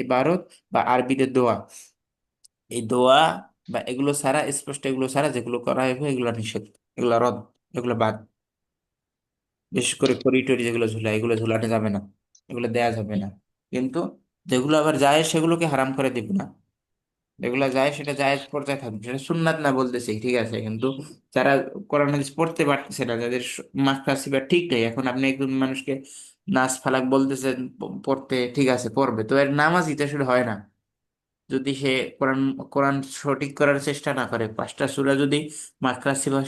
ইবারত বা আরবিতে দোয়া, এই দোয়া বা এগুলো ছাড়া, স্পষ্ট এগুলো ছাড়া যেগুলো করা হবে এগুলো নিষেধ, এগুলো রদ, এগুলো বাদ। বিশেষ করে কড়ি টড়ি যেগুলো ঝুলা, এগুলো ঝুলানো যাবে না, এগুলো দেয়া যাবে না। কিন্তু যেগুলো আবার যায় সেগুলোকে হারাম করে দিব না। যেগুলো যায় সেটা জায়েজ পর্যায়ে থাকবে, সেটা সুন্নাত না বলতেছি, ঠিক আছে। কিন্তু যারা কোরআন হাদিস পড়তে পারতেছে না, যাদের মাখরাসিবা ঠিক নেই, এখন আপনি একজন মানুষকে নাস ফালাক বলতেছেন পড়তে, ঠিক আছে পড়বে, তো এর নামাজই তো আসলে হয় না। যদি সে কোরআন কোরআন সঠিক করার চেষ্টা না করে, 5টা সূরা যদি মাকড়াসি বা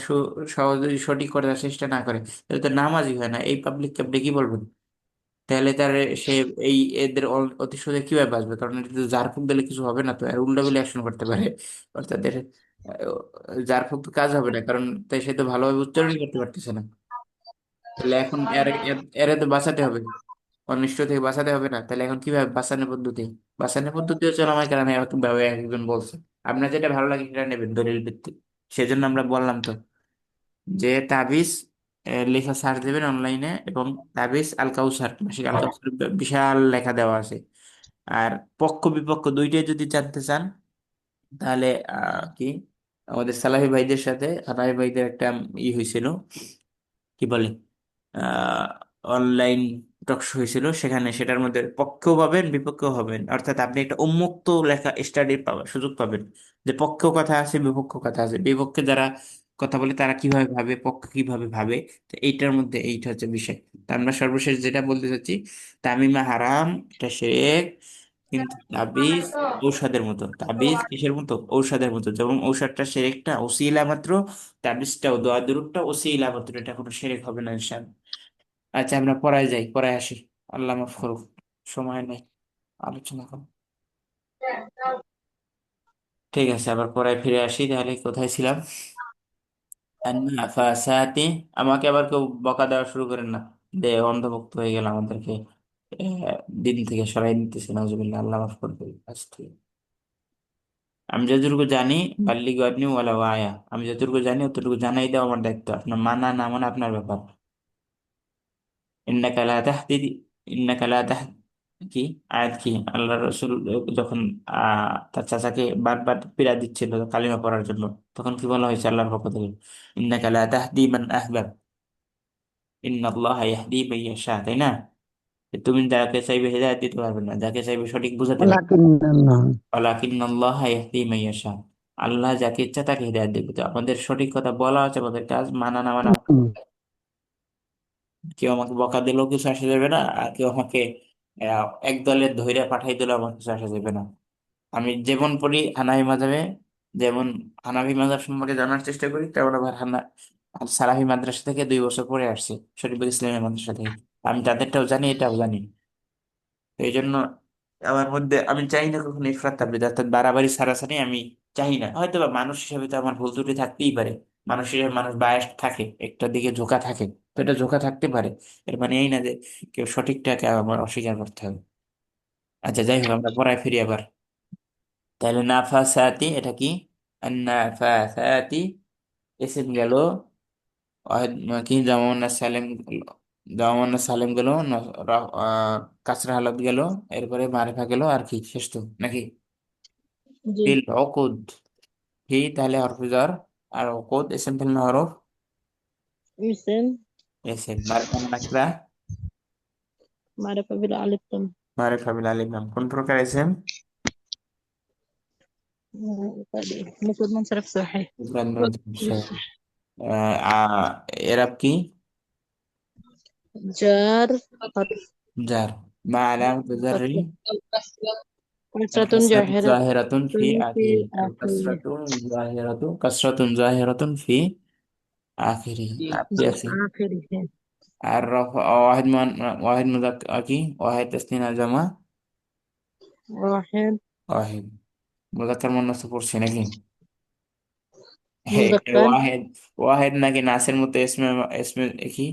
সহ যদি সঠিক করার চেষ্টা না করে, তাহলে তো নামাজই হয় না। এই পাবলিককে আপনি কি বলবেন? তাহলে তার সে এই এদের অতিশয় কিভাবে বাঁচবে? কারণ এটা তো ঝাড়ফুঁক দিলে কিছু হবে না, তো আর উল্টা বলে অ্যাকশন করতে পারে। অর্থাৎ এর ঝাড়ফুঁক তো কাজ হবে না, কারণ তাই সে তো ভালোভাবে উচ্চারণই করতে পারতেছে না। তাহলে এখন এর তো বাঁচাতে হবে, অনিষ্ট থেকে বাঁচাতে হবে না? তাহলে এখন কিভাবে বাঁচানোর পদ্ধতি? বাঁচানোর পদ্ধতি হচ্ছে আমার কারণে ভাবে একজন বলছে, আপনার যেটা ভালো লাগে সেটা নেবেন দলিল ভিত্তিক। সেজন্য আমরা বললাম তো যে তাবিজ লেখা সার্চ দেবেন অনলাইনে, এবং তাবিজ আল কাউসার, মাসিক আল কাউসার, বিশাল লেখা দেওয়া আছে। আর পক্ষ বিপক্ষ দুইটাই যদি জানতে চান, তাহলে কি, আমাদের সালাফি ভাইদের সাথে হানাফি ভাইদের একটা হয়েছিল, কি বলে, অনলাইন টকশো হয়েছিল, সেখানে সেটার মধ্যে পক্ষেও পাবেন বিপক্ষেও হবেন, অর্থাৎ আপনি একটা উন্মুক্ত লেখা স্টাডি পাওয়ার সুযোগ পাবেন, যে পক্ষ কথা আছে বিপক্ষ কথা আছে, বিপক্ষে যারা কথা বলে তারা কিভাবে ভাবে, পক্ষ কিভাবে ভাবে। তো এইটার মধ্যে এইটা হচ্ছে বিষয়। তা আমরা সর্বশেষ যেটা বলতে চাচ্ছি, তামিমা হারাম, এটা শিরক। কিন্তু তাবিজ ঔষধের মতো, তাবিজ কিসের মতো? ঔষধের মতো। যেমন ঔষধটা শিরকটা ওসিলা মাত্র, তাবিজটাও দোয়া দুরূপটা ওসিলা মাত্র, এটা কোনো শিরক হবে না ইনশাআল্লাহ। আচ্ছা, আমরা পড়ায় যাই, পড়ায় আসি। আল্লাহ মাফ করুক, সময় নেই আলোচনা করুন। ঠিক আছে, আবার পড়ায় ফিরে আসি। তাহলে কোথায় ছিলাম? আন্নাফাসাতি। আমাকে আবার কেউ বকা দেওয়া শুরু করেন না, দে অন্ধভুক্ত হয়ে গেল আমাদেরকে দিন থেকে সরাই নিতেছে, নাউজুবিল্লাহ, আল্লাহ মাফ করবে আজ থেকে। আমি যতটুকু জানি, বাল্লিগ আন্নি ওয়ালা আয়া, আমি যতটুকু জানি অতটুকু জানাই দেওয়া আমার দায়িত্ব। আপনার মানা না মানা আপনার ব্যাপার। ইন্নাকা লা তাহদি, ইন্নাকা লা তাহদি, কি আয়াত কি? আল্লাহ রসুল যখন তার চাচাকে বারবার পীড়া দিচ্ছিল কালিমা পড়ার জন্য, তখন কি বলা হয়েছে আল্লাহর পক্ষ থেকে? ইন্নাকা লা তাহদি মান আহবাব, ইন্নাল্লাহা ইয়াহদি মান ইয়াশা, তাই না? যে তুমি যাকে চাইবে হেদায়েত দিতে পারবে না, যাকে চাইবে সঠিক বুঝাতে পারবে। ولكن الله ওয়ালাকিন্নাল্লাহা ইয়াহদি মান ইয়াশা, আল্লাহ যাকে ইচ্ছা তাকে হেদায়েত দেবে। তো আমাদের সঠিক কথা বলা হচ্ছে, আমাদের কাজ মানা না মানা। কেউ আমাকে বকা দিলেও কিছু আসা যাবে না, আর কেউ আমাকে এক দলের ধইরা পাঠাই দিলেও আমার কিছু আসা যাবে না। আমি যেমন পড়ি হানাফি মাযহাবে, যেমন হানাফি মাযহাব সম্পর্কে জানার চেষ্টা করি, তেমন আবার সালাফি মাদ্রাসা থেকে 2 বছর পরে আসছি, শরীফুল ইসলামের মাদ্রাসা থেকে। আমি তাদেরটাও জানি, এটাও জানি। তো এই জন্য আমার মধ্যে, আমি চাই না কখনো ইফরাত তাফরিত, অর্থাৎ বাড়াবাড়ি ছাড়াছাড়ি আমি চাই না। হয়তো বা মানুষ হিসেবে তো আমার ভুল ত্রুটি থাকতেই পারে, মানুষ হিসেবে মানুষ বায়াস থাকে, একটা দিকে ঝোঁকা থাকে, তো এটা ঝোঁকা থাকতে পারে। এর মানে এই না যে কেউ সঠিকটাকে আমার অস্বীকার করতে হবে। আচ্ছা, যাই হোক, আমরা পড়ায় ফিরি আবার। তাহলে নাফাসাতি এটা কি? নাফাসাতি এসেন গেল, কি যেমন সালেম, যেমন সালেম গেল, কাসরা হালাত গেল, এরপরে মারিফা গেল, আর কি শেষ তো নাকি? জি। ফিল উকুদ, ফি তাহলে হরফে jar, আর উকুদ এসেম ফিল না হরফ, اسم এসেম মারিফা না নাকরা? معرفة بالألف تم. মারিফা বিল আলিফ লাম কোন প্রকার এসেম? المفروض منصرف صحيح. মুফরাদ মুনসারিফ। এরাব কি? جار حرف জার। মা আলামাত জাররি? فتحة. كسرة الكسرة ظاهرة ظاهرة في في آخره، آخره. الكسرة ظاهرة، كسرة ظاهرة في আখিরি আর কি जी আছে? आखिरी है। আর ওয়াহিদ ওয়াহিদ মুজাক্কার কি? ওয়াহিদ তাসনিয়া জামা واحد ওয়াহিদ মুজাক্কার মুন্নাস তো পড়ছি নাকি? مذكر ওয়াহিদ ওয়াহিদ নাকি নাসের মতো ইসমে ইসমে কি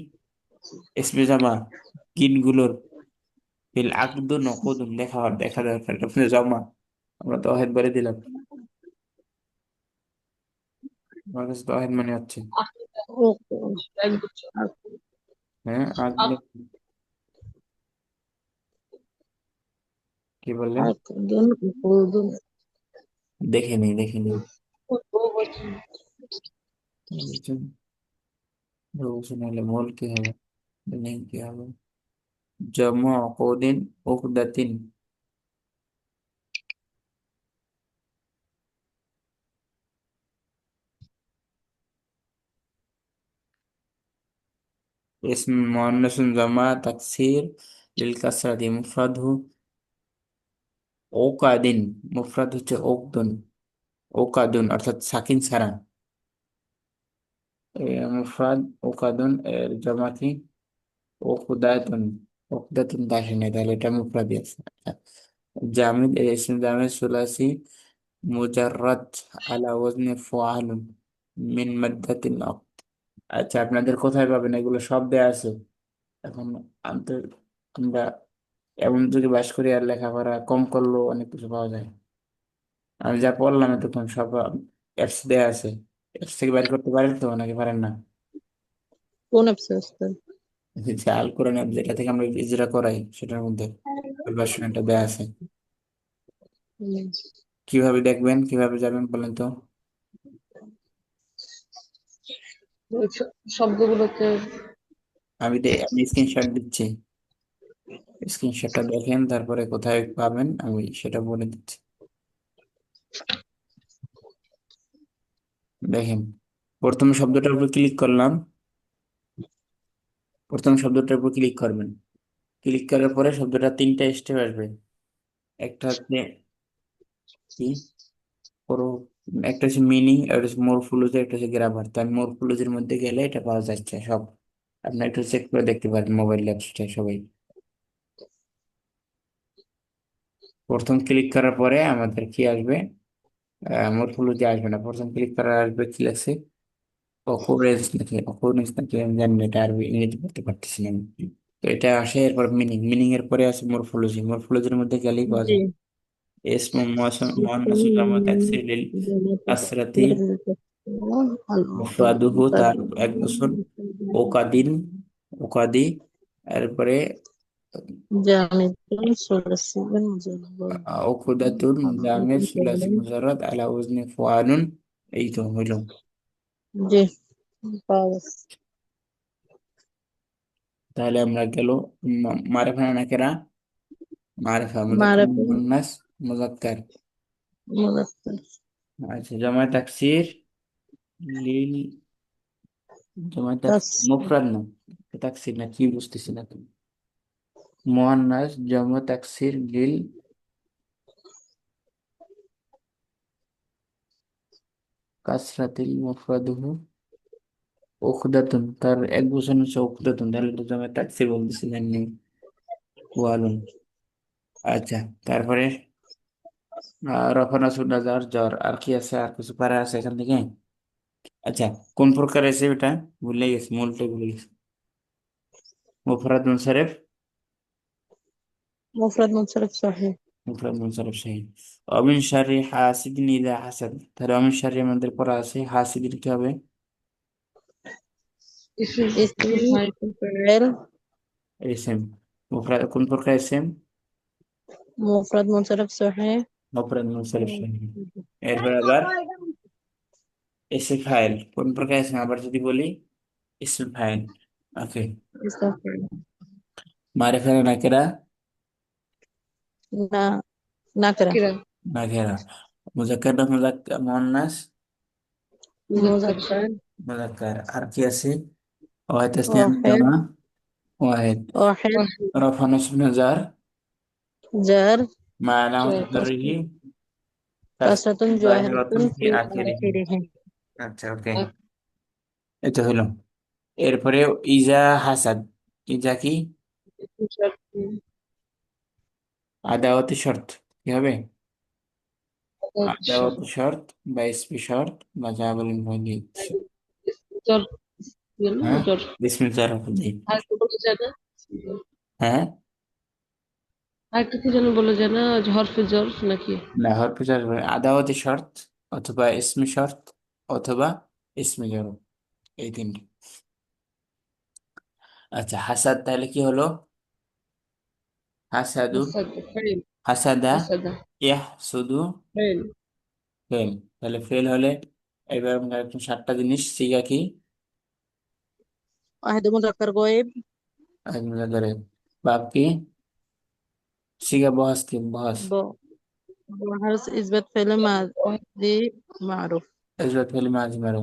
ইসমে জামা গিনগুলোর ফিল আকদু নকুদুন দেখা দরকার আপনি জমা আমরা তো ওয়াহিদ বলে দিলাম। আমার কাছে তো ওয়াহিদ মানে হচ্ছে এক বছর। হ্যাঁ আকদু কি বললেন? عقد عقود দেখিনি বহু বছর। বুঝছেন? রোশন হলে মূল কি হবে? নেই কি হবে? জমা অকুদিন উকদাতিন اسم مؤنث جمع تكسير للكسرة مفرده ওকাদিন মুফরাদ হচ্ছে ওকদুন ওকাদুন অর্থাৎ সাকিন ছাড়া মুফরাদ ওকাদুন এর জমা কি ওকুদাতুন ওকুদাতুন দাসে নেই তাহলে এটা মুফরাদি আছে। আচ্ছা, জামিদ এর ইসম জামিদ সুলাসি মুজাররাদ আলা ওয়াজনি ফুআলুন মিন মাদ্দাতিল আক। আচ্ছা আপনাদের কোথায় পাবেন এগুলো সব দেয়া আছে এখন। আন্তর আমরা এমন যুগে বাস করি আর লেখাপড়া কম করলেও অনেক কিছু পাওয়া যায়। আমি যা পড়লাম এতক্ষণ সব অ্যাপস দেয়া আছে। অ্যাপস থেকে বের করতে পারেন তো নাকি পারেন না? ونفس أستاذ যে আল কোরআন app যেটা থেকে আমরা ইজরা করাই সেটার মধ্যে ভার্সনটা দেয়া আছে। কিভাবে দেখবেন কিভাবে যাবেন বলেন তো? ওই শব্দগুলোতে আমি স্ক্রিনশট দিচ্ছি, স্ক্রিনশটটা দেখেন তারপরে কোথায় পাবেন আমি সেটা বলে দিচ্ছি। দেখেন প্রথম শব্দটার উপর ক্লিক করলাম, প্রথম শব্দটার উপর ক্লিক করবেন, ক্লিক করার পরে শব্দটা তিনটা স্টেপ আসবে। একটা হচ্ছে কি পুরো, একটা হচ্ছে মিনিং, একটা হচ্ছে মরফোলজি, একটা হচ্ছে গ্রামার। তার মরফোলজির মধ্যে গেলে এটা পাওয়া যাচ্ছে সব। আপনি একটু চেক করে দেখতে পারেন মোবাইল অ্যাপসটা সবাই। প্রথম ক্লিক করার পরে আমাদের কি আসবে? মরফোলজি আসবে না, প্রথম ক্লিক করার আসবে কি আছে অকুরেন্স নাকি অকুরেন্স নাকি আমি জানি না, এটা আরবি ইংরেজি বলতে পারতেছি না আমি। তো এটা আসে এরপর মিনিং, মিনিং এর পরে আছে মরফোলজি, মরফোলজির মধ্যে গেলেই পাওয়া যায় जी اسم مؤنث جمع اسم تكسير جمع للكسرة الأفراد মুফরাদুহু তার এক বছর ওকাদিন ওকাদি এরপরে جامد ثلاثي مجرد ওকুদাতুন জামে সুলাসি মুজাররদ আলা ওজনি ফুআলুন। এই তো হইল। जी خالص তাহলে আমরা গেল মারিফা না নাকেরা, মারিফা মুযাক্কার معرفة মুন্নাস মুযাক্কার। مذكر আচ্ছা জামা তাকসির লিল জামা তাকসির تص মুফরাদ না তাকসির না কি বুঝতেছি না তুমি। মুয়ান্নাস জামা তাকসির লিল কাসরাতিল মুফরাদুহু উখদাতুন তার এক বছর হচ্ছে উখদাতুন, তাহলে তো জামা তাকসির বলতেছিলেন নি ওয়ালুন। আচ্ছা তারপরে রফা নাসুর নাজার জ্বর আর কি আছে, আর কিছু পারা আছে এখান থেকে? আচ্ছা কোন প্রকার আছে ওটা ভুলে গেছি, মূলটাই ভুলে গেছি। মুফরাদ মুনসারিফ, مفرد منصرف صحيح মুফরাদ মুনসারিফ সহি। অমিন শাররি হাসিদিন ইযা হাসাদ, তাহলে অমিন শাররি আমাদের পড়া আছে, হাসিদিন কি হবে? ইসিম اسم ভাই فاعل এসএম মুফরাদ কোন প্রকার এসএম? مفرد منصرف صحيح মুফরাদ মুনসারিফ সহি। এরপর আবার এসে ফাইল কোন প্রকার এসএম আবার যদি বলি اسم ফাইল। ওকে اسم فاعل মারিফা নাকিরা نا نكرة কিরা নাকিরা মুজাক্কার না মুয়ান্নাস মুজাক্কার مذكر মুজাক্কার আর কি আছে? ওয়াহিদ তাসনিয়া واحد জামা ওয়াহিদ واحد রফা নাসব নাজার جار মা আলামত জ- জাররিহি كسرة ظاهرة জাহিরাতুন ফি في আখিরিহি। آخره আচ্ছা ওকে। এই তো হলো। এরপরে ইজা হাসাদ। ইজা কি? আদাওয়াতি শর্ত। কি হবে? আদাওয়াতি শর্ত বা ইসমি শর্ত বা যা বলেন বলে দিচ্ছি। জ্বর, হ্যাঁ, জ্বর। বিসমিল জারাফ দিই। আর তো বলা যায় না, হ্যাঁ, আরেকটা কি যেন বলা যায় না, হরফে জ্বর নাকি? না হরফে জার আদাওয়াতি শর্ত অথবা ইসমি শর্ত অথবা ইসমি জরুর, এই তিনটি। আচ্ছা, হাসাদ তাহলে কি হলো? হাসাদু, হাসাদা, ফাইল। হাসাদা, হাসাদা, ইয়াহসুদু, ফাইল। ফেল। তাহলে ফেল হলে এবার আমরা একটু 7টা জিনিস শিখা কি? واحد مذكر غائب. আমরা ধরে বাপ কি? শিখা বহাস কি? বহাস ب وحرف إثبات فعل ماضي معروف. এজরা ফেল মাঝ মারো।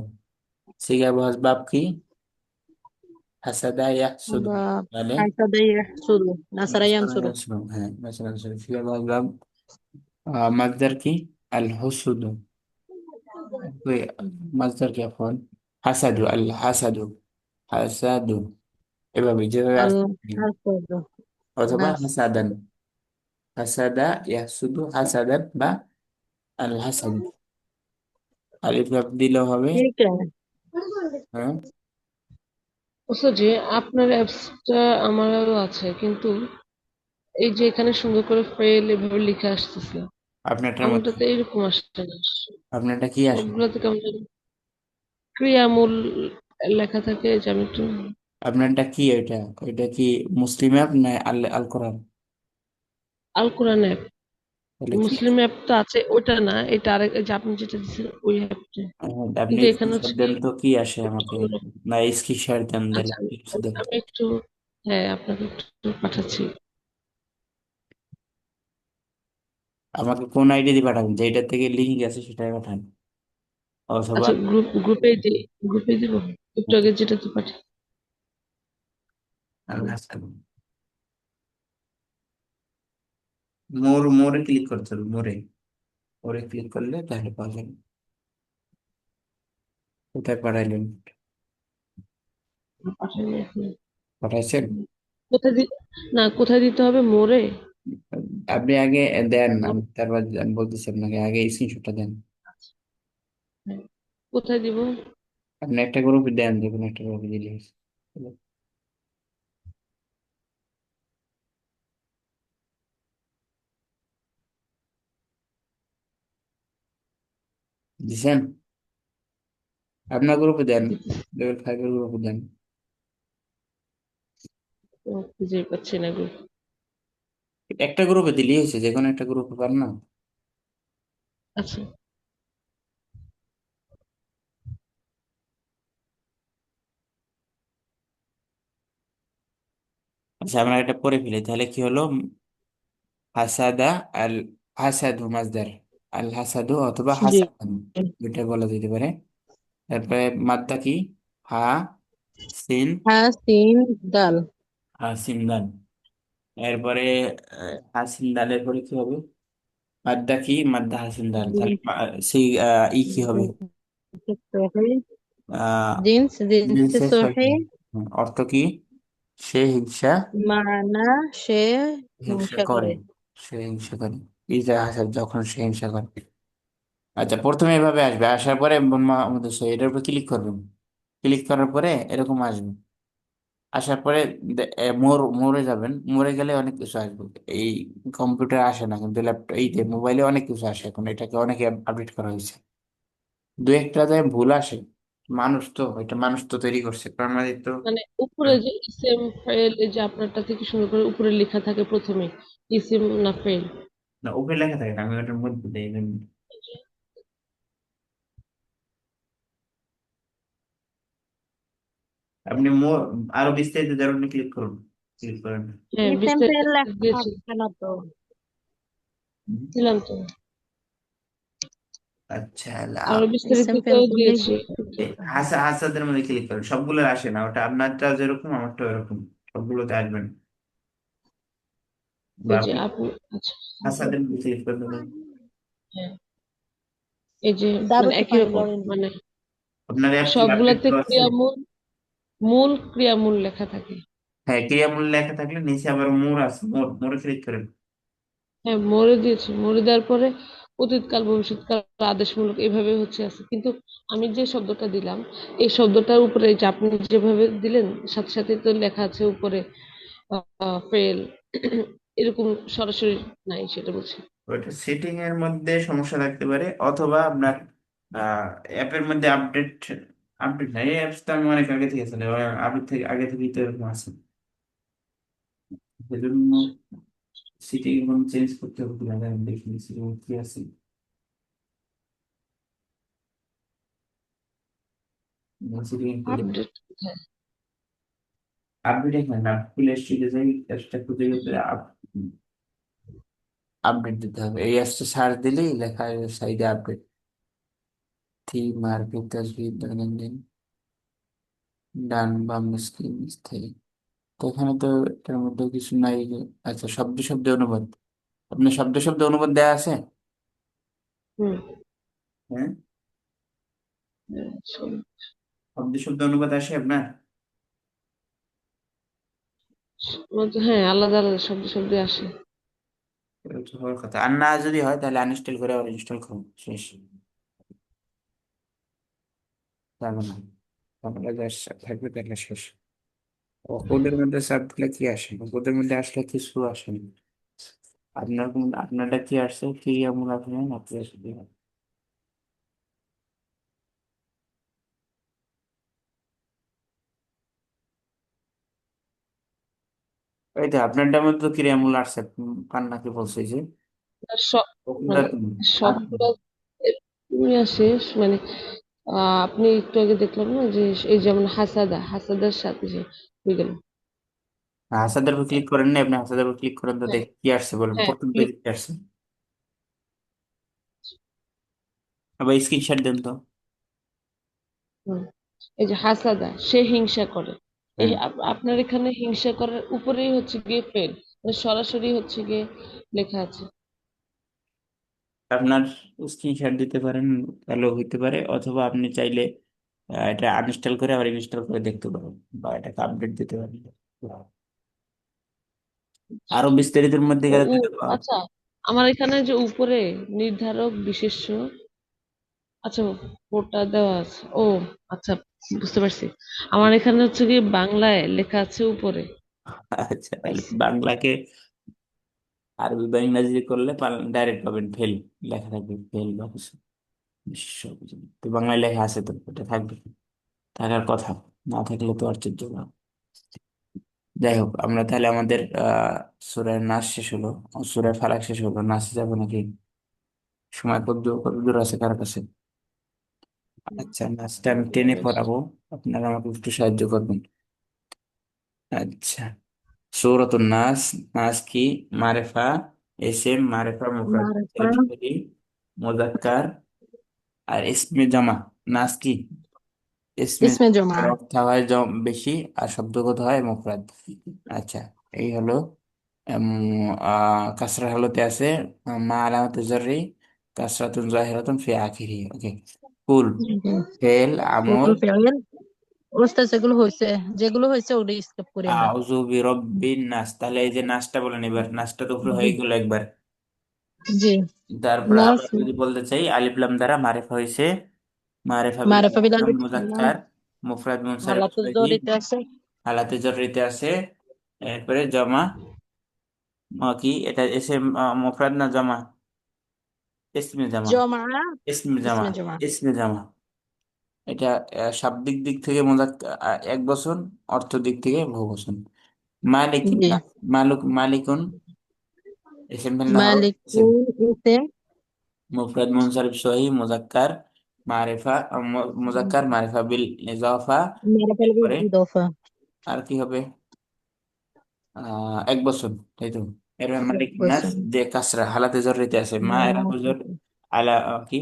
শিখা বহাস বাপ কি? হাসাদা ইয়াহসুদু। باب তাহলে حسد يحسد نصر মাসআলা ينصر. ইয়াহসুদু, হ্যাঁ মাসআলা ইয়াহসুদু। শিখা বহাস বাপ মাকদার কি? আল হুসুদু। ওই মাসদার কি এখন? হাসাদু, আল হাসাদু, হাসাদু। এভাবে যেভাবে আসছে, الحسد অথবা نص. হাসাদান, হাসাদা ইয়াহসুদু হাসাদান বা আল হাসাদ। আলিফ লাম দিলেও হবে। ठीक है. হ্যাঁ, অথচ যে আপনার অ্যাপসটা আমারও আছে, কিন্তু এই যে এখানে সুন্দর করে ফেল এভাবে লিখে আসতেছে, আপনারটার মধ্যে আমারটাতে এরকম আসছে না। আপনারটা কি আসে? সবগুলোতে কেমন জানি ক্রিয়ামূল লেখা থাকে, যে আমি একটু আপনারটা কি ওইটা? ওইটা কি মুসলিম অ্যাপ না আল আল কোরআন? আল কোরআন অ্যাপ। তাহলে কি? মুসলিম অ্যাপ তো আছে, ওটা না, এটা আরেক, এই যে আপনি যেটা দিচ্ছেন ওই অ্যাপটা। আপনি কিন্তু এখানে স্ক্রিনশট হচ্ছে কি, দেন তো কি আসে আমাকে? না স্ক্রিনশট দেন, দিলে আচ্ছা টিপস দেন। আমি একটু, হ্যাঁ আপনাকে একটু পাঠাচ্ছি। আমাকে কোন আইডি দিয়ে পাঠাবেন? যেটা থেকে লিঙ্ক আছে সেটাই পাঠান, অথবা আচ্ছা গ্রুপে দিব, একটু আগে যেটাতে পাঠাই। আল্লাহ হাফেজ। মোরে ক্লিক করতে হবে, মোরে। ওরে ক্লিক করলে তাহলে পাওয়া যাবে। কোথায় পাঠাইলেন? পাঠাইনি এখন। পাঠাইছেন? কোথায় না, কোথায় দিতে হবে, মোরে? আপনি আগে দেন, আমি তারপর আমি বলতেছি আপনাকে, আগে স্ক্রিনশটটা দেন। হ্যাঁ। কোথায় দিব? আপনি একটা গ্রুপে দেন, যে কোনো একটা গ্রুপে দিলে হয়েছে। দিছেন? আপনার গ্রুপে দেন, লেভেল 5 এর গ্রুপে দেন। খুঁজে পাচ্ছি না গ্রুপ। একটা গ্রুপে দিলেই হয়েছে, যে কোনো একটা গ্রুপে পার না? আচ্ছা, আচ্ছা, আমরা এটা পড়ে ফেলি তাহলে কি হলো? হাসাদা, আল হাসাদু মাজদার, আল হাসাদু অথবা জি. হাসাদান, এটা বলা যেতে পারে। তারপরে মাদ্দা কি? হা সিন, حسين دال. হা সিন দাল। এরপরে হা সিন দালের পরে কি হবে? মাদ্দা কি? মাদ্দা হা সিন দাল। তাহলে সেই ই কি হবে? الصحي. আহ جنس জিনসের صحي. সহিহ। অর্থ কি? সে হিংসা, معنى شيء হিংসা হিংসা করে। করে. সে হিংসা করে। ইজা হাসাদ, যখন সে হিংসা করে। আচ্ছা, প্রথমে এভাবে আসবে, আসার পরে আমাদের এটার উপর ক্লিক করবেন। ক্লিক করার পরে এরকম আসবে। আসার পরে মোড়ে যাবেন। মোড়ে গেলে অনেক কিছু আসবে। এই কম্পিউটার আসে না, কিন্তু ল্যাপটপ এই যে মোবাইলে অনেক কিছু আসে এখন, এটাকে অনেকে আপডেট করা হয়েছে। দু একটা যায় ভুল আসে। মানুষ তো, এটা মানুষ তো তৈরি করছে, কারণ আমাদের তো। মানে উপরে যে ইসেম ফাইল, এই যে আপনারটা থেকে সুন্দর করে উপরে লেখা থাকে প্রথমে ইসেম না ফাইল। না, ওপরে লেখা থাকে না, আমি ওটার মধ্যে দিই। আপনি আরো বিস্তারিত জানুন, ক্লিক করুন, ক্লিক করেন। হ্যাঁ ইসেম বিস্তারিত ফেল লেখা দিয়েছি, থাকবে না তো. হুম। দিলাম তো, আচ্ছা, আরো বিস্তারিত ইসেম তো ফেল তো দিয়েছি। লিখবে. হাসাদের মধ্যে ক্লিক করেন, সবগুলো আসে না, ওটা আপনারটা যেরকম আমারটা এরকম, সবগুলোতে আসবেন। বা এই যে আপনি আপনি, আচ্ছা, হাসাদের মধ্যে ক্লিক করে দেবেন। হ্যাঁ, এই যে মানে দারুতে একই পানি রকম, লড়েন. মানে আপনার অ্যাপ কি আপডেট সবগুলাতে করা আছে? মূল ক্রিয়ামূল লেখা থাকে। হ্যাঁ, ক্রিয়ামূল লেখা থাকলে নিচে আবার মোর আছে, মোরে ক্লিক করেন। হ্যাঁ, মরে দিয়েছে, মরে দেওয়ার পরে অতীতকাল ভবিষ্যৎকাল আদেশমূলক এভাবে হচ্ছে আছে, কিন্তু আমি যে শব্দটা দিলাম এই শব্দটার উপরে যে আপনি যেভাবে দিলেন সাথে সাথে তো লেখা আছে উপরে ফেল এরকম সরাসরি নাই, সেটা বলছি। ওইটা সেটিং এর মধ্যে সমস্যা থাকতে পারে, অথবা আপনার অ্যাপের মধ্যে আপডেট, আপডেট নাই, এই অ্যাপস তো আমি অনেক আগে থেকে আছে, আপডেট থেকে আগে থেকেই তো এরকম আছে, সেজন্য সেটিং এখন চেঞ্জ করতে হবে কিনা আমি দেখিনি সেটিং কি আছে। সেটিং খুলে আপডেট কোথায়? আপডেট এখানে না, প্লে স্টোরে যাই, অ্যাপসটা খুঁজে গেলে আপডেট দিতে হবে, এই অ্যাপসটা সার্চ দিলেই লেখা সাইডে আপডেট, থিম মার্কেট তসবির দৈনন্দিন ডান বাম স্ক্রিন স্থায়ী। তো এখানে তো এটার মধ্যে কিছু নাই যে, আচ্ছা শব্দ শব্দ অনুবাদ, আপনার শব্দ শব্দ অনুবাদ দেওয়া আছে? হুম। হ্যাঁ, শব্দ শব্দ শব্দ অনুবাদ আসে আপনার? হ্যাঁ, আলাদা আলাদা শব্দ শব্দ আসে। এটা হচ্ছে হওয়ার কথা, আর না যদি হয় তাহলে আনইনস্টল করে আবার ইনস্টল করুন, শেষ, যাবে না, তাহলে যা থাকবে তাহলে শেষ। ওদের মধ্যে চাপ দিলে কি আসে, ওদের মধ্যে আসলে কিছু আসে না। আপনারটা কি আসছে, ক্রিয়ামূল আপনি আপনি আসলে ওই তো আপনারটার মধ্যে তো ক্রিয়ামূল আসছে, কান্নাকে বলছে যে আর সব ওগুলা মানে তুমি আসবে। সবগুলা এমনি আসে, মানে আপনি একটু আগে দেখলাম না যে এই যেমন হাসাদার সাথে যে হয়ে গেল। হাসাদের উপর ক্লিক করেন না আপনি, হাসাদের উপর ক্লিক করেন তো হ্যাঁ, দেখ কি আসছে বলেন, হ্যাঁ, প্রথম পেজে কি আসছে, আবার স্ক্রিনশট দেন তো। হুম। এই যে হাসাদা সে হিংসা করে, এই হ্যাঁ, আপনার এখানে হিংসা করার উপরেই হচ্ছে গিয়ে ফেল, মানে সরাসরি হচ্ছে গিয়ে লেখা আছে। আপনার স্ক্রিনশট দিতে পারেন, তাহলে হইতে পারে, অথবা আপনি চাইলে এটা আনইনস্টল করে আবার ইনস্টল করে দেখতে পারেন, বা এটাকে আপডেট দিতে পারেন। আরো বিস্তারিতের মধ্যে ও গেলে ও, তো আচ্ছা, আমার এখানে যে উপরে নির্ধারক বিশেষ্য, আচ্ছা ওটা দেওয়া আছে, ও আচ্ছা, বুঝতে পারছি। আমার এখানে হচ্ছে কি বাংলায় লেখা আছে উপরে, আচ্ছা, তাহলে পাইছি। বাংলাকে আরবি বা ইংরেজি করলে ডাইরেক্ট পাবেন ফেল, লেখা থাকবে ফেল বা কিছু বিশ্ব কিছু। তো বাংলায় লেখা আছে তো ওটা থাকবে, থাকার কথা, না থাকলে তো আশ্চর্য না। যাই হোক, আমরা তাহলে আমাদের সূরার নাস শেষ হলো, সূরার ফালাক শেষ হলো, নাচে যাবো নাকি? সময় কত দূর আছে কার কাছে? আচ্ছা, নাচটা আমি টেনে পড়াবো, আপনারা আমাকে একটু সাহায্য করবেন। আচ্ছা, সূরাতুন নাস, নাস কি? মারেফা, এসএম, মারেফা মুফরাদ, মারিফা, মুজাক্কার, আর ইসমে জামা। নাস কি? ইসমে ইসমে জমা, এর অর্থ হয় বেশি, আর শব্দগত হয় মুফরাদ। আচ্ছা, এই হলো কাসরা হালতে আছে, মা আলামাত জাররি, কাসরাতুন জাহিরাতুন ফি আখিরি, ওকে। কুল, ফেল, ফুল আমল, ফেল। ওস্তাদ যেগুলো হয়েছে ওগুলো স্কিপ করি আমরা। আউযু বিরাব্বিন নাস, তাহলে এই যে নাসটা বলেন, এবার নাসটা তো উপরে জি হয়ে গেল একবার। জি। তারপরে নাস আবার যদি বলতে চাই, আলিফ লাম দ্বারা মারিফা হয়েছে, মারিফা বিল মারিফা বিলাল মুজাক্কার, মুফরাদ মুনসারিফ হালাতুল সহিহ, জরিতে আছে। হালাতে জররিতে আছে, এরপরে জমা, কি এটা এসে মুফরাদ না জমা? ইসমে জামা, জমা, ইসমে জামা, ইসমে জমা। ইসমে জামা। এটা শাব্দিক দিক থেকে এক বচন, অর্থ দিক থেকে বহু বচন। মালিক জি। না, মালিকুন, এসেম ফেল না হবে ইসেম, মালিকুল ইসম। মুফরাদ মুনসারিফ সহিহ মুজাক্কার, মারিফা, মুজাক্কার মারিফা বিল ইজাফা। মারিফা বিল এরপরে ইদাফা। আর কি হবে? এক বছর, তাই তো। এরপরে মালিক নাস বসুন। যে কাসরা হালাতে জররিতে আছে, মা এর হুজুর আলা, কি?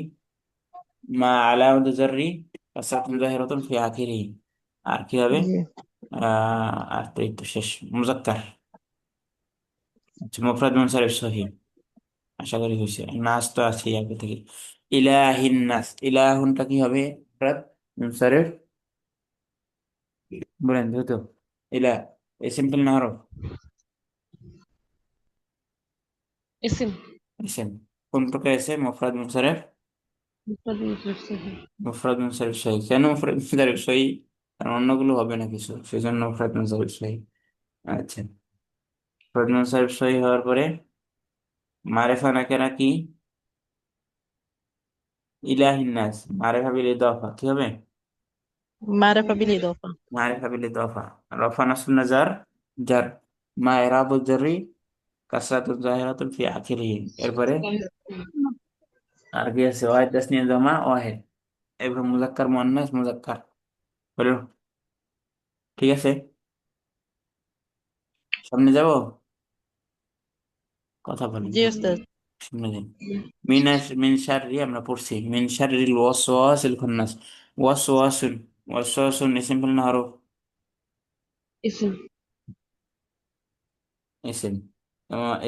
মা আলা জররি, কাসরাতুন জাহিরাতুন ফি আখিরি। আর কি হবে? জি আর তো এই তো শেষ, মুজাক্কার। আচ্ছা, মুফরাদ মুনসারিফ সহিহ, আশা করি হয়েছে। নাস তো আছে আগে থেকে। ইলাহিন নাস, ইলাহুনটা কি হবে? মুফরাদ মুনসারিফ বলেন দ্রুত। ইলা ইসিম ফিল না হরফ? ইসিম। ইসিম। কোন প্রকার ইসিম? মুফরাদ মুনসারিফ? মুফরাদ মুনসারিফ সহি। মুফরাদ মুনসারিফ সহি। কেন মুফরাদ মুনসারিফ সহি? কারণ অন্যগুলো হবে না কিছু, সেই জন্য মুফরাদ মুনসারিফ সহি। আচ্ছা, মুফরাদ মুনসারিফ সহি হওয়ার পরে মারিফা নাকেরা কি? ইলাহিন নাস। মারিফা বিল ইদাফা কি হবে? معرفة بالإضافة. معرفة بالإضافة. رفع نصب النزار جر. ما إعراب الجر؟ كسرة ظاهرة في آخره. এরপরে আর কি আছে? ওয়াহিদ তাসনিয়া জামা ওয়াহিদ। এরপর মুজাক্কার মুআন্নাস মুজাক্কার হলো। ঠিক আছে, সামনে যাব, কথা বলেন। জি উস্তাদ। সামনে যাই। মিন শাররি আমরা পড়ছি, মিন শাররিল ওয়াসওয়াসিল খান্নাস। ওয়াসওয়াসুন, ওয়াসওয়াসুন ইসম ফিল না হরফ? ইসিম। ইসম।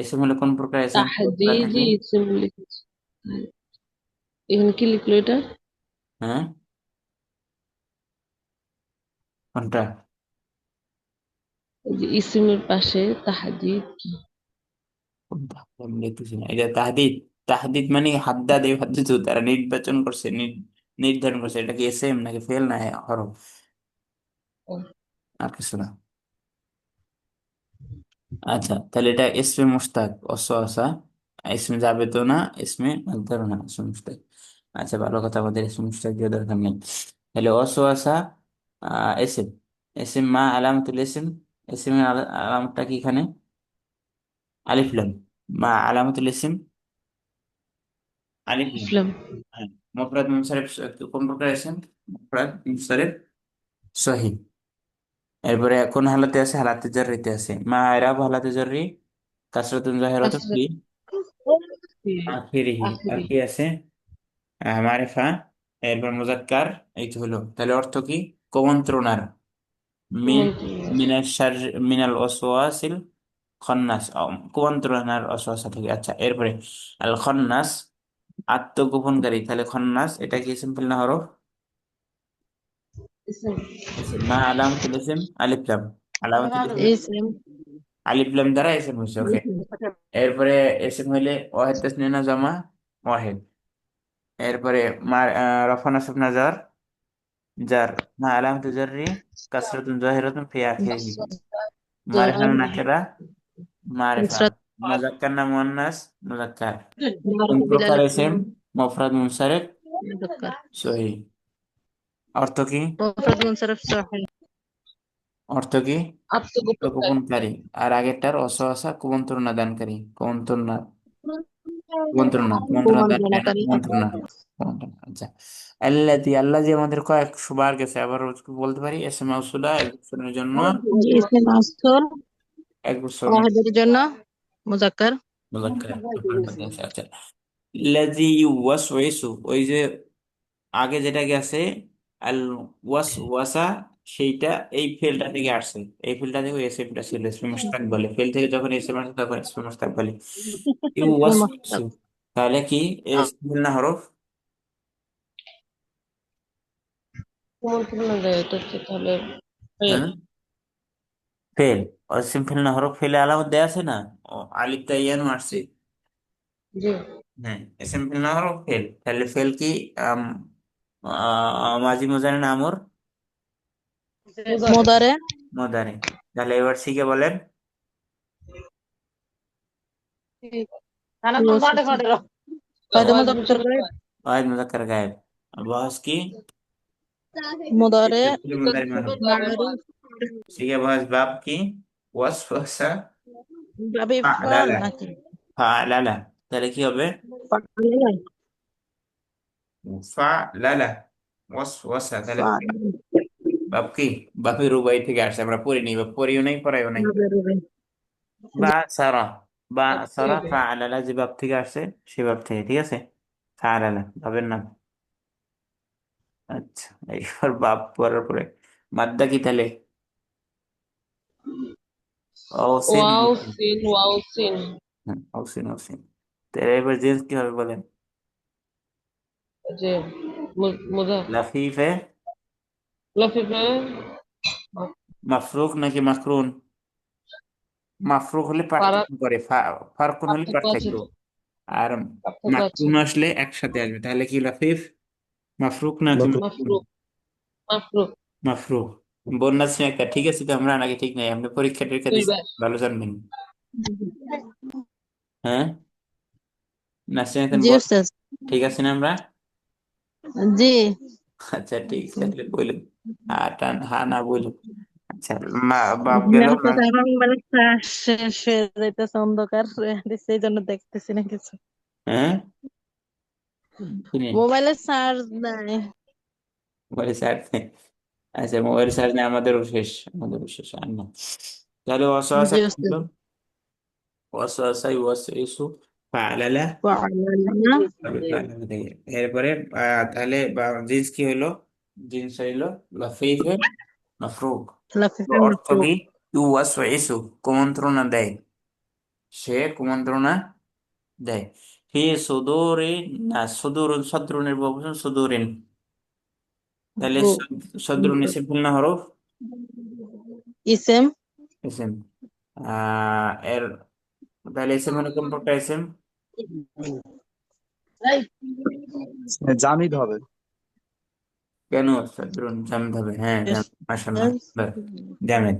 ইসম হলো কোন প্রকার ইসম? তাহদিদি ইসিম লিখেছি। এখানে কি লিখলো এটা? হ্যাঁ, কোনটা? এই যে ইসিমের পাশে তাহদিদ কি? কোনটা আমি দেখতেছি না। এটা তাহদিদ। তাহদিদ মানে হাদ্দাদ ইউহাদ্দিদু, তারা নির্বাচন করছে, নির্ধারণ করছে এটা কি এসএম নাকি ফেল না হরফ, ও, আর কিছু না। আচ্ছা, তাহলে এটা ইসমে মুশতাক ওয়াসওয়াসা, ইসমে জাবেদ না, ইসমে মাসদার না, ইসমে মুশতাক। আচ্ছা, ভালো কথা, আমাদের ইসমে মুশতাক দিয়ে দরকার নেই। তাহলে ওয়াসওয়াসা ইসম। ইসম মা আলামাতুল ইসম। ইসমের আলামতটা কি এখানে? আলিফ লাম। মা আলামাতুল ইসম আলিফ লাম। ইসলাম। হ্যাঁ। মুফরাদ মুনসারিফ কোন প্রকার ইসম? মুফরাদ মুনসারিফ সহিহ। এরপরে কোন হালাতে আছে? হালাতে জাররিতে আছে। মা ইরাব হালাতে জাররি কাসরাতুন জাহিরাতুন কাসরাত ফি ফি আখিরিহি। আর আখিরি। কি আছে? মারিফা। এরপর মুজাক্কার। এই তো হলো। তাহলে অর্থ কি? কুমন্ত্রণার। মিন কুমন্ত্রণা। মিনাল শার মিনাল ওয়াসওয়াসিল খন্নাস, কুমন্ত্রণার ওয়াসওয়াসা থেকে। আচ্ছা, এরপরে আল খন্নাস আত্মগোপনকারী। তাহলে খন্নাস এটা কি ইসম ফিল না হরফ? ইসিম। ইসম। মা আলামাতুল ইসম আলিফ লাম। আলামাতুল ইসম اسم. আলিফ লাম দ্বারা ইসম হয়েছে। ওকে। এরপরে ইসম হইলে ওয়াহিদ তাসনিয়া না জামা ওয়াহিদ। এরপরে রফা নাসব না জার, জার। মা আলামাতুল জাররি কাসরাতুন জাহিরাতুন ফি আখিরিহি। মারিফা না নাকিরা মারিফা। نصرة. মুজাক্কার না মুআন্নাস মুজাক্কার। কোন معرفة প্রকার بالألف ইসম? মুফরাদ মুনসারিফ مذكر. সহিহ। অর্থ কি? مفرد منصرف صحيح. অর্থ কি? আত্মগোপনকারী। কুমন্ত্রণাকারী। আর আগেরটার অসহসা কুমন্ত্রণা দানকারী। কুমন্ত্রণা, কুমন্ত্রণা দানকারী না, কুমন্ত্রণাকারী। কুমন্ত্রণা। আচ্ছা, আল্লাযী, আল্লাযী আমাদের কয়েকশো বার গেছে, আবার বলতে পারি এস এ মাউসুলা এক বছরের জন্য, জি اسم موصول এক বছর واحد জন্য মুজাক্কার। মুজাক্কার আপনার মধ্যে আছে। আচ্ছা, আল্লাযী ইউওয়াসওয়িসু, ওই যে আগে যেটা গেছে আল ওয়াসওয়াসা, সেইটা এই ফেলটা থেকে আসছে। এই ফেলটা থেকে এসএমটা ছিল, ইসমে মুশতাক বলে। ফেল থেকে যখন এসএম আসে তখন ইসমে মুশতাক বলে। ইউওয়াসওয়িসু তাহলে কি ইসম না হরফ? কুমন্ত্রণা দেয়, এটা হচ্ছে তাহলে ফেল। হ্যাঁ, ফেল। ইসম ফেল না হরফ, ফেলে আলামত দেয়া আছে না, ও আলিফ তাইয়ান মারছে। জি। হ্যাঁ, ইসম ফেল না হরফ ফেল। তাহলে ফেল কি আম, মাজি মুজারি না আমর? মুদারে। মুদারি। তাহলে এবার শিখে বলেন। ফায়দা মুজাক্কার গায়ব। ওয়াহিদ মুজাক্কার গায়েব। বহস কি? মুদারে মুদারি মারুফ। মারুফ। শিখে বহস বাব কি? ওয়াসওয়াসা বাবে ফাল ফালালা। নাকি ফালালা। তাহলে কি হবে? ফাল ফালালা ওয়াসওয়াসা। তাহলে ফাল বাপ কি? বাপের রুবাই থেকে আসছে, আমরা পড়িনি বা পড়িও নাই, পড়াইও নাই। বা সারা, বা সারা ফালালা যে বাপ থেকে আসছে, সে বাপ থেকে। ঠিক আছে, ফালালা বাপের নাম। আচ্ছা, এইবার বাপ পড়ার পরে মাদ্দা কি তাহলে? অসিন। ওয়াও সিন, ওয়াও সিন। হ্যাঁ, অসিন অসিন। তাহলে এবার জেন্স কি হবে বলেন? যে মুজাফ। লাফিফে লফিফ না? মাফরুক নাকি মাকরুন? মাফরুক হলে ফারাক, পার্থক্য করে, ফারকুন হলে পার্থক্য আছে পার্থক্য। তো, আর পার্থক্য আছে। মাকরুন আসলে একসাথে আসবে, তাহলে কি লাফিফ? মাফরুক নাকি মাকরুন। মাকরুন? মাফরুক, মাফরুক। মাফরুক। বন্যা একটা ঠিক আছে, তো আমরা নাকি ঠিক নাই, আপনি পরীক্ষা টরীক্ষা দুই দিচ্ছেন, বার। ভালো জানবেন। হ্যাঁ, নাসিম জি বল, উস্তাদ। ঠিক আছে না আমরা? জি। আচ্ছা ঠিক আছে, তাহলে বলুন। হ্যাঁ না বলুন। আচ্ছা, মা বাপ গেল না না। উস্তাদ, আমার মোবাইলে চার্জ শেষ হয়ে যাইতেছে, অন্ধকার সেই জন্য দেখতেছি না কিছু। হ্যাঁ, শুনি। মোবাইলে চার্জ নাই। মোবাইল চার্জ নেই? আচ্ছা, মোবাইল চার্জ নেই, আমাদেরও শেষ, আমাদেরও শেষ আর না। তাহলে জি উস্তাদ। ওয়াসওয়াসা ইউওয়াসওয়িসু, ফাআলালা, وعلمنا ফাআলালা থেকে। এরপরে তাহলে জিন্স কি হইলো? জিন্স হইলো লাফিফে মাফরুক। لفظ তো অর্থ المفروض. কি? ইউওয়াসওয়িসু, কুমন্ত্রণা দেয়, সে কুমন্ত্রণা দেয়। ফি সুদুরি না, সুদুরুন, সদরুনের বহুবচন সুদুরিন। তাহলে সদরুন ইসিম না হরফ? اسم. ইসিম। এর তাহলে ইসিম মানে কোন প্রকার ইসিম? জামিদ হবে। কেন সদরুন জামেদ হবে? হ্যাঁ জামেদ, মাশাআল্লাহ, اسم জামেদ।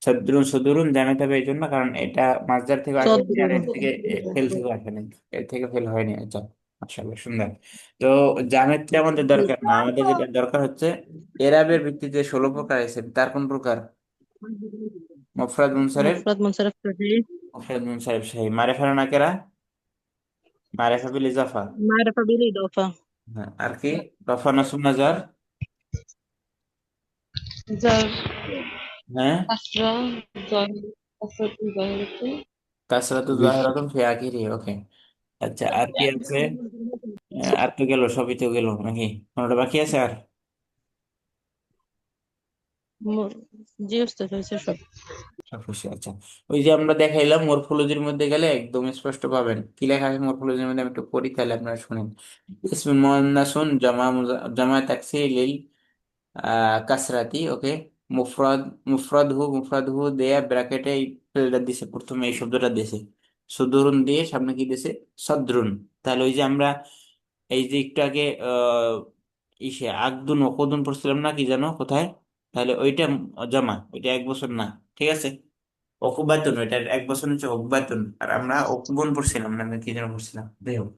সদরুন সদরুন জামেদ হবে এই জন্য কারণ এটা মাসদার থেকে আসেনি, আর صدر. এর থেকে ফেল থেকে আসেনি, এর থেকে ফেল হয়নি। আচ্ছা, মাশাআল্লাহ, সুন্দর। তো জামেদটা আমাদের দরকার না, আমাদের যেটা দরকার হচ্ছে এরাবের ভিত্তিতে 16 প্রকার আছে, তার কোন প্রকার? মুফরাদ মুনসারিফ, مفرد منصرف صحيح. মুফরাদ মুনসারিফ সহি, মারিফা নাকেরা, মারিফা বিল ইজাফা। معرفة بالإضافة. হ্যাঁ, আর কি? রফা নাসব নাজার। যার হ্যাঁ, কাসরা, জাহির, কাসরাতুন জাহিরাতুন। কাসরাতু জি। যাহিরাতুন ফি আখিরি, ওকে। আচ্ছা, আর কি আছে? আর তো গেল, সবই তো গেল নাকি? কোনটা বাকি আছে আর? م- জি উস্তাদ, হয়েছে সব। সব খুশি, আচ্ছা। ওই যে আমরা দেখাইলাম মরফোলজির মধ্যে গেলে একদম স্পষ্ট পাবেন কি লেখা আছে মরফোলজির মধ্যে, আমি একটু পড়ি তাহলে আপনারা শুনেন। ইসমুল মুআন্নাসুন জামা তাকসির লিল কাসরাতি, ওকে। মুফরাদ, মুফরাদ হু দেয়া ব্র্যাকেটে এই ফেলটা দিছে, প্রথমে এই শব্দটা দিছে, সুদুরুন দিয়ে সামনে কি দিছে? সদরুন। তাহলে ওই যে আমরা এই যে একটু আগে আকদুন ওকদুন পড়ছিলাম না, কি জানো কোথায়? তাহলে ওইটা জমা, ওইটা 1 বছর না, ঠিক আছে। অকুবাতুন, ওইটা 1 বছর হচ্ছে অকুবাতুন, আর আমরা অকুবন পড়ছিলাম না, আমরা কি যেন পড়ছিলাম, যাই হোক।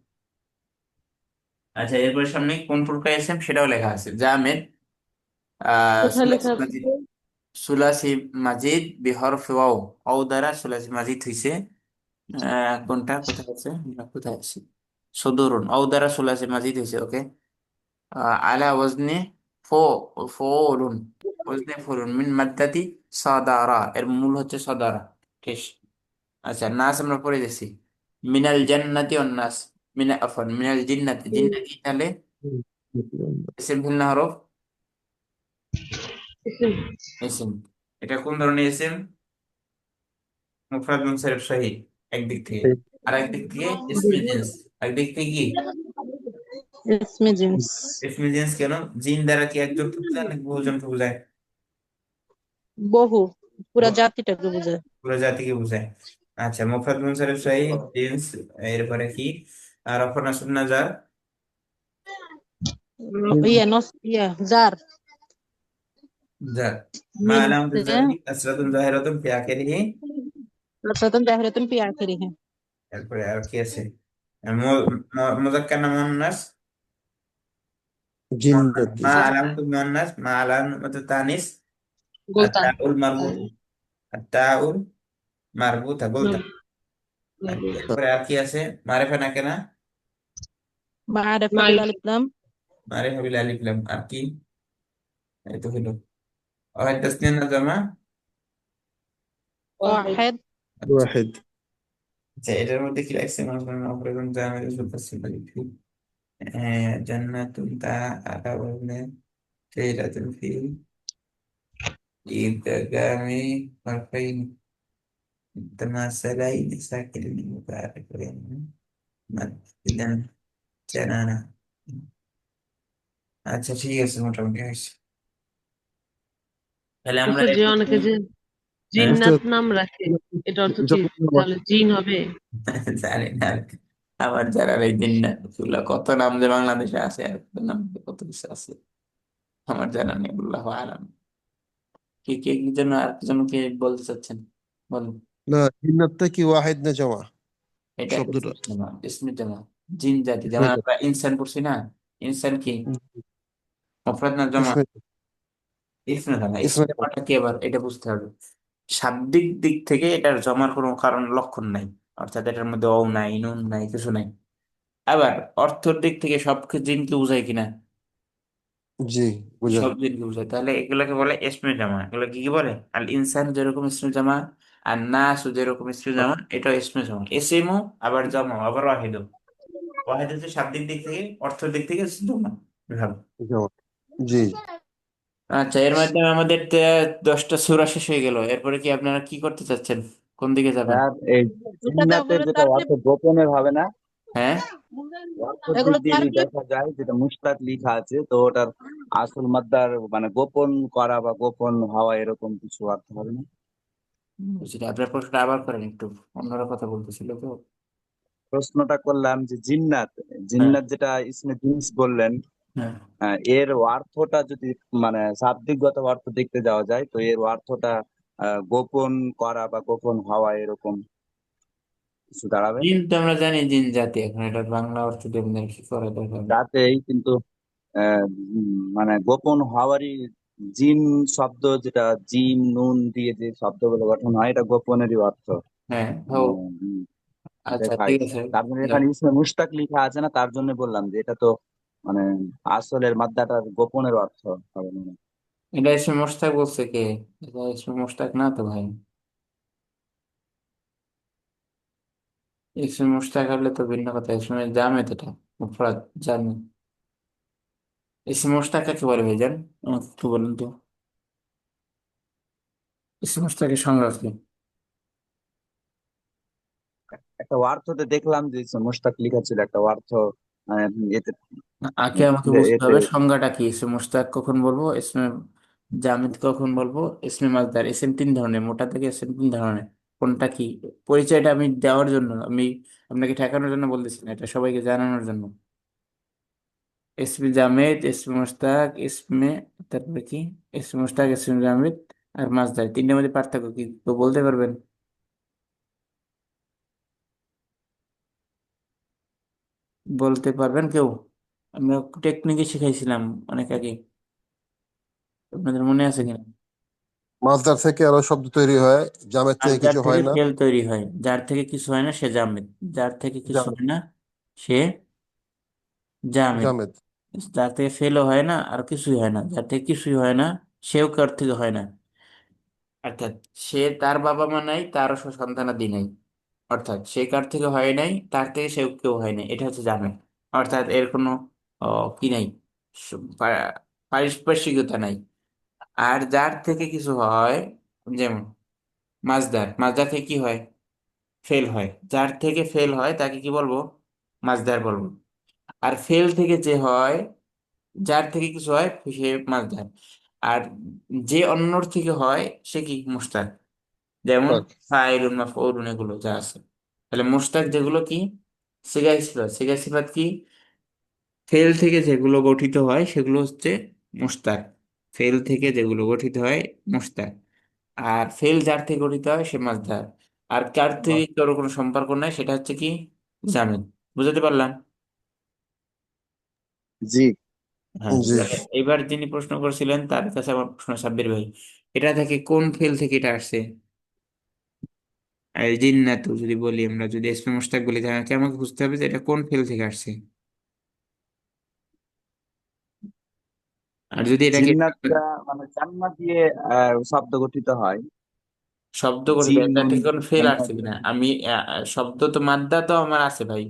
আচ্ছা, এরপরে সামনে কোন প্রকার এসেম সেটাও লেখা আছে, জামেদ কোথায় সুলাসি লেখা আছে? মাজিদ, সুলাসি মাজিদ বিহরফ ওয়াও, ওয়াও দ্বারা সুলাসি মাজিদ হইছে। কোনটা কোথায় আছে, আমরা কোথায় আছি? সদরুন, ওয়াও দ্বারা সুলাসি মাজিদ হইছে, ওকে। আলা ওয়াজনে ফো, ফোলুন, ওয়াজনে ফোলুন মিন মাদ্দাতি সাদারা, এর মূল হচ্ছে সাদারা, ঠিক। আচ্ছা, নাস আমরা পড়ে গেছি, মিনাল জান্নাতি ওয়ান নাস, আফান মিনাল জিন্নাতি, জিন্নাতি তাহলে ইসিম ফিল না হরফ? ইসিম। ইসিম। এটা কোন ধরনের ইসিম? মুফরাদ মুনসারিফ সহিহ একদিক থেকে, আর একদিক থেকে ইসমে জিন্স, একদিক থেকে কি? اسم جنس. ইসমে জিন্স কেন? জিন দ্বারা কি একজনকে বোঝায় নাকি বহুজনকে বোঝায়? বহু, পুরা জাতিটাকে বোঝায়। পুরো জাতিকে বোঝায়। আচ্ছা, মুফরাদ মুনসারিফ সহিহ জিন্স। এরপরে কি? আর রফা নাসব নাজার। ইয়া নস, ইয়া জার। যাক, মা মিন আলামাতু সে জাররি কাসরাতুন যাহিরাতুন ফি আখিরিহি। কাসরাতুন জাহিরাতুন ফি আখিরিহি। এরপরে আর কি আছে? মুযাক্কার না মুয়ান্নাস? জিন্নাত। মা আলামাতুল মুয়ান্নাস, মা আলামাতুত তানিস, গোলতান। আত-তাউল মারবুত, আত-তাউল মারবুতা, বলতাম। আচ্ছা, এরপরে আর কি আছে? মারিফা নাকেরা, মা'রিফা বিল মারিফ, আলিফ লাম। মারিফা বিল আলিফ লাম, আর কি? এই তো হলো। ওয়াহিদ তাসনিয়া না জামা? ওয়াহিদ। ওয়াহিদ। ওয়াহিদ। আচ্ছা, এটার মধ্যে কি লাগছে? অপরাধন জামিল মুফাসসিল ফি জান্নাতুন তা আলা ওয়াজনে ফাইলাতুন ফি ইদগামি হারফাইন তামাসালাইন সাকিন মুতাআরিফাইন মাদ্দান জানানা। আচ্ছা ঠিক আছে, মোটামুটি হয়েছে। তাহলে আমরা মুস্তাফা, যে এটাকে অনেকে যে হ্যাঁ বুঝতে জিন্নাত নাম রাখে, এটা অর্থ কি? যখন তাহলে জিন হবে? জানি না। আমার জানার এই দিন না কত নাম যে বাংলাদেশে আছে আর কত নাম যে কত কিছু আছে আমার জানা নেই, আল্লাহু আলাম। কি কি কি জন্য আর কি জন্য কি বলতে চাচ্ছেন বলুন। না জিন্নাতটা কি ওয়াহিদ না জামা এটা শব্দটা? ইসমে জামা, জিন জাতি, ইসমে যেমন জামা। আমরা ইনসান পড়ছি না, ইনসান কি মুফরাদ না জমা? ইসমে ইসমে জামা, ইসমে ইসমে জামা। জামাটা কি এবার এটা বুঝতে হবে। শাব্দিক দিক থেকে এটার জমার কোনো কারণ লক্ষণ নাই, অর্থাৎ এটার মধ্যে অ নাই, নুন নাই, কিছু নাই। আবার অর্থের দিক থেকে সব জিনকে বোঝায় কিনা, জি বুঝায়। সব জিনকে বোঝায়, তাহলে এগুলোকে বলে ইসমে জামা। এগুলো কি কি বলে? আল ইনসান যেরকম ইসমে জামা, আর নাস যেরকম ইসমে জামা, এটা ইসমে জামা। এসএমও আবার জামা আবার ওয়াহিদ। ওয়াহিদ হচ্ছে শাব্দিক দিক থেকে, অর্থের দিক থেকে জামা বিভাগ। জামা। জি। আচ্ছা, এর মাধ্যমে আমাদের 10টা সূরা শেষ হয়ে গেল। এরপরে কি আপনারা কি করতে চাচ্ছেন, কোন দিকে যাবেন? স্যার, এই এটা তো জিন্নাতের এগুলো যেটা তারকিব, অর্থ গোপনের হবে না, হ্যাঁ, অর্থের দিক এগুলো দিয়ে যদি তারকিব। দেখা যায়, যেটা মুশতাক লিখা আছে, তো ওটার আসল মাদ্দার মানে গোপন করা বা গোপন হওয়া এরকম কিছু অর্থ হবে না। বুঝলি। আপনার প্রশ্নটা আবার করেন একটু, অন্যরা কথা বলতেছিল তো। প্রশ্নটা করলাম যে জিন্নাত, হ্যাঁ, জিন্নাত যেটা ইসমে জিন্স বললেন, হ্যাঁ। এর অর্থটা যদি মানে শাব্দিকগত অর্থ দেখতে যাওয়া যায়, তো এর অর্থটা গোপন করা বা গোপন হওয়া এরকম কিছু দাঁড়াবে। জিন তো আমরা জানি জিন জাতি, এখন এটা বাংলা অর্থ দিয়ে আমাদের কি করা দরকার। যাতেই কিন্তু মানে গোপন হওয়ারই, জিন শব্দ যেটা জিম নুন দিয়ে যে শব্দগুলো গঠন হয়, এটা গোপনেরই অর্থ হ্যাঁ, হো। উম, আচ্ছা, দেখায়। ঠিক আছে। তার জন্য যাক, এখানে ইসমে মুশতাক লেখা আছে না, তার জন্য বললাম যে এটা তো মানে আসলের মাদ্দাটার গোপনের অর্থ হবে না। এটা ইসমে মোশতাক বলছে কে? এটা ইসমে মোশতাক না তো ভাই। ইসমে মোশতাক হলে তো ভিন্ন কথা, ইসমে জামেদ এটা, মুফরাদ, জামি। ইসমে মোশতাক কাকে বলে ভাইজান, আমাকে একটু বলুন তো। ইসমে মোশতাকের সংজ্ঞা কি? একটা অর্থতে দেখলাম যে ইসমে মুশতাক লেখা ছিল, একটা অর্থ আহ, এতে আগে আমাকে বুঝতে এতে হবে সংজ্ঞাটা কি। ইসমে মুশতাক কখন বলবো, ইসমে জামিদ কখন বলবো, ইসমে মাসদার। ইসম তিন ধরনের, মোটা থেকে ইসম তিন ধরনের। কোনটা কি পরিচয়টা আমি দেওয়ার জন্য, আমি আপনাকে ঠেকানোর জন্য বলতেছি না, এটা সবাইকে জানানোর জন্য। ইসমে জামিদ, ইসমে মুশতাক, ইসমে, তারপরে কি, ইসমে মুশতাক, ইসমে জামিদ আর মাসদার, তিনটার মধ্যে পার্থক্য কি তো বলতে পারবেন? বলতে পারবেন কেউ? আমরা টেকনিকে শিখাইছিলাম অনেক আগে, আপনাদের মনে আছে কিনা? মাছদার থেকে আরো শব্দ তৈরি হয়, জামের আর থেকে যার কিছু থেকে হয় না। ফেল তৈরি হয়, যার থেকে কিছু হয় না সে জামেদ, যার থেকে কিছু জামেদ। হয় না সে জামেদ। জামেদ। যার থেকে ফেলও হয় না আর কিছুই হয় না, যার থেকে কিছুই হয় না সেও কার থেকে হয় না, অর্থাৎ সে, তার বাবা মা নাই, তারও সন্তানাদি নাই, অর্থাৎ সে কার থেকে হয় নাই, তার থেকে সেও কেউ হয় নাই, এটা হচ্ছে জামেদ। অর্থাৎ এর কোনো কি নাই, পারিপার্শ্বিকতা নাই। আর যার থেকে কিছু হয়, যেমন মাছদার, মাছদার থেকে কি হয়, ফেল হয়, যার থেকে ফেল হয় তাকে কি বলবো, মাছদার বলবো। আর ফেল থেকে যে হয়, যার থেকে কিছু হয় সে মাছদার। আর যে অন্যর থেকে হয় সে কি, মুশতাক। যেমন তাক। ফাইলুন মাফউলুন এগুলো যা আছে। তাহলে মুশতাক যেগুলো কি, সিগাই সিফাত, সিগাই সিফাত কি, ফেল থেকে যেগুলো গঠিত হয় সেগুলো হচ্ছে মুশতাক। ফেল থেকে যেগুলো গঠিত হয় মুশতাক। আর ফেল যার থেকে গঠিত হয় সে মাছদার। আর কার থেকে কারো কোনো সম্পর্ক নাই সেটা হচ্ছে কি, জামিন। বুঝতে পারলাম? জি। হ্যাঁ, জি। এবার যিনি প্রশ্ন করেছিলেন তার কাছে আমার প্রশ্ন, সাব্বির ভাই, এটা থেকে কোন ফেল থেকে এটা আসছে? আর জিন্নাত যদি বলি, আমরা যদি ইসমে মুশতাক বলি, তাহলে আমাকে বুঝতে হবে যে এটা কোন ফেল থেকে আসছে। আর যদি এটাকে জিন্নাতটা মানে জান্নাত দিয়ে শব্দ গঠিত হয়। শব্দ গঠিত, জিন এটা নুন থেকে কোন ফেল জান্নাত আসছে দিয়ে। কিনা আমি, শব্দ তো মাদ্দা তো আমার আছে ভাই।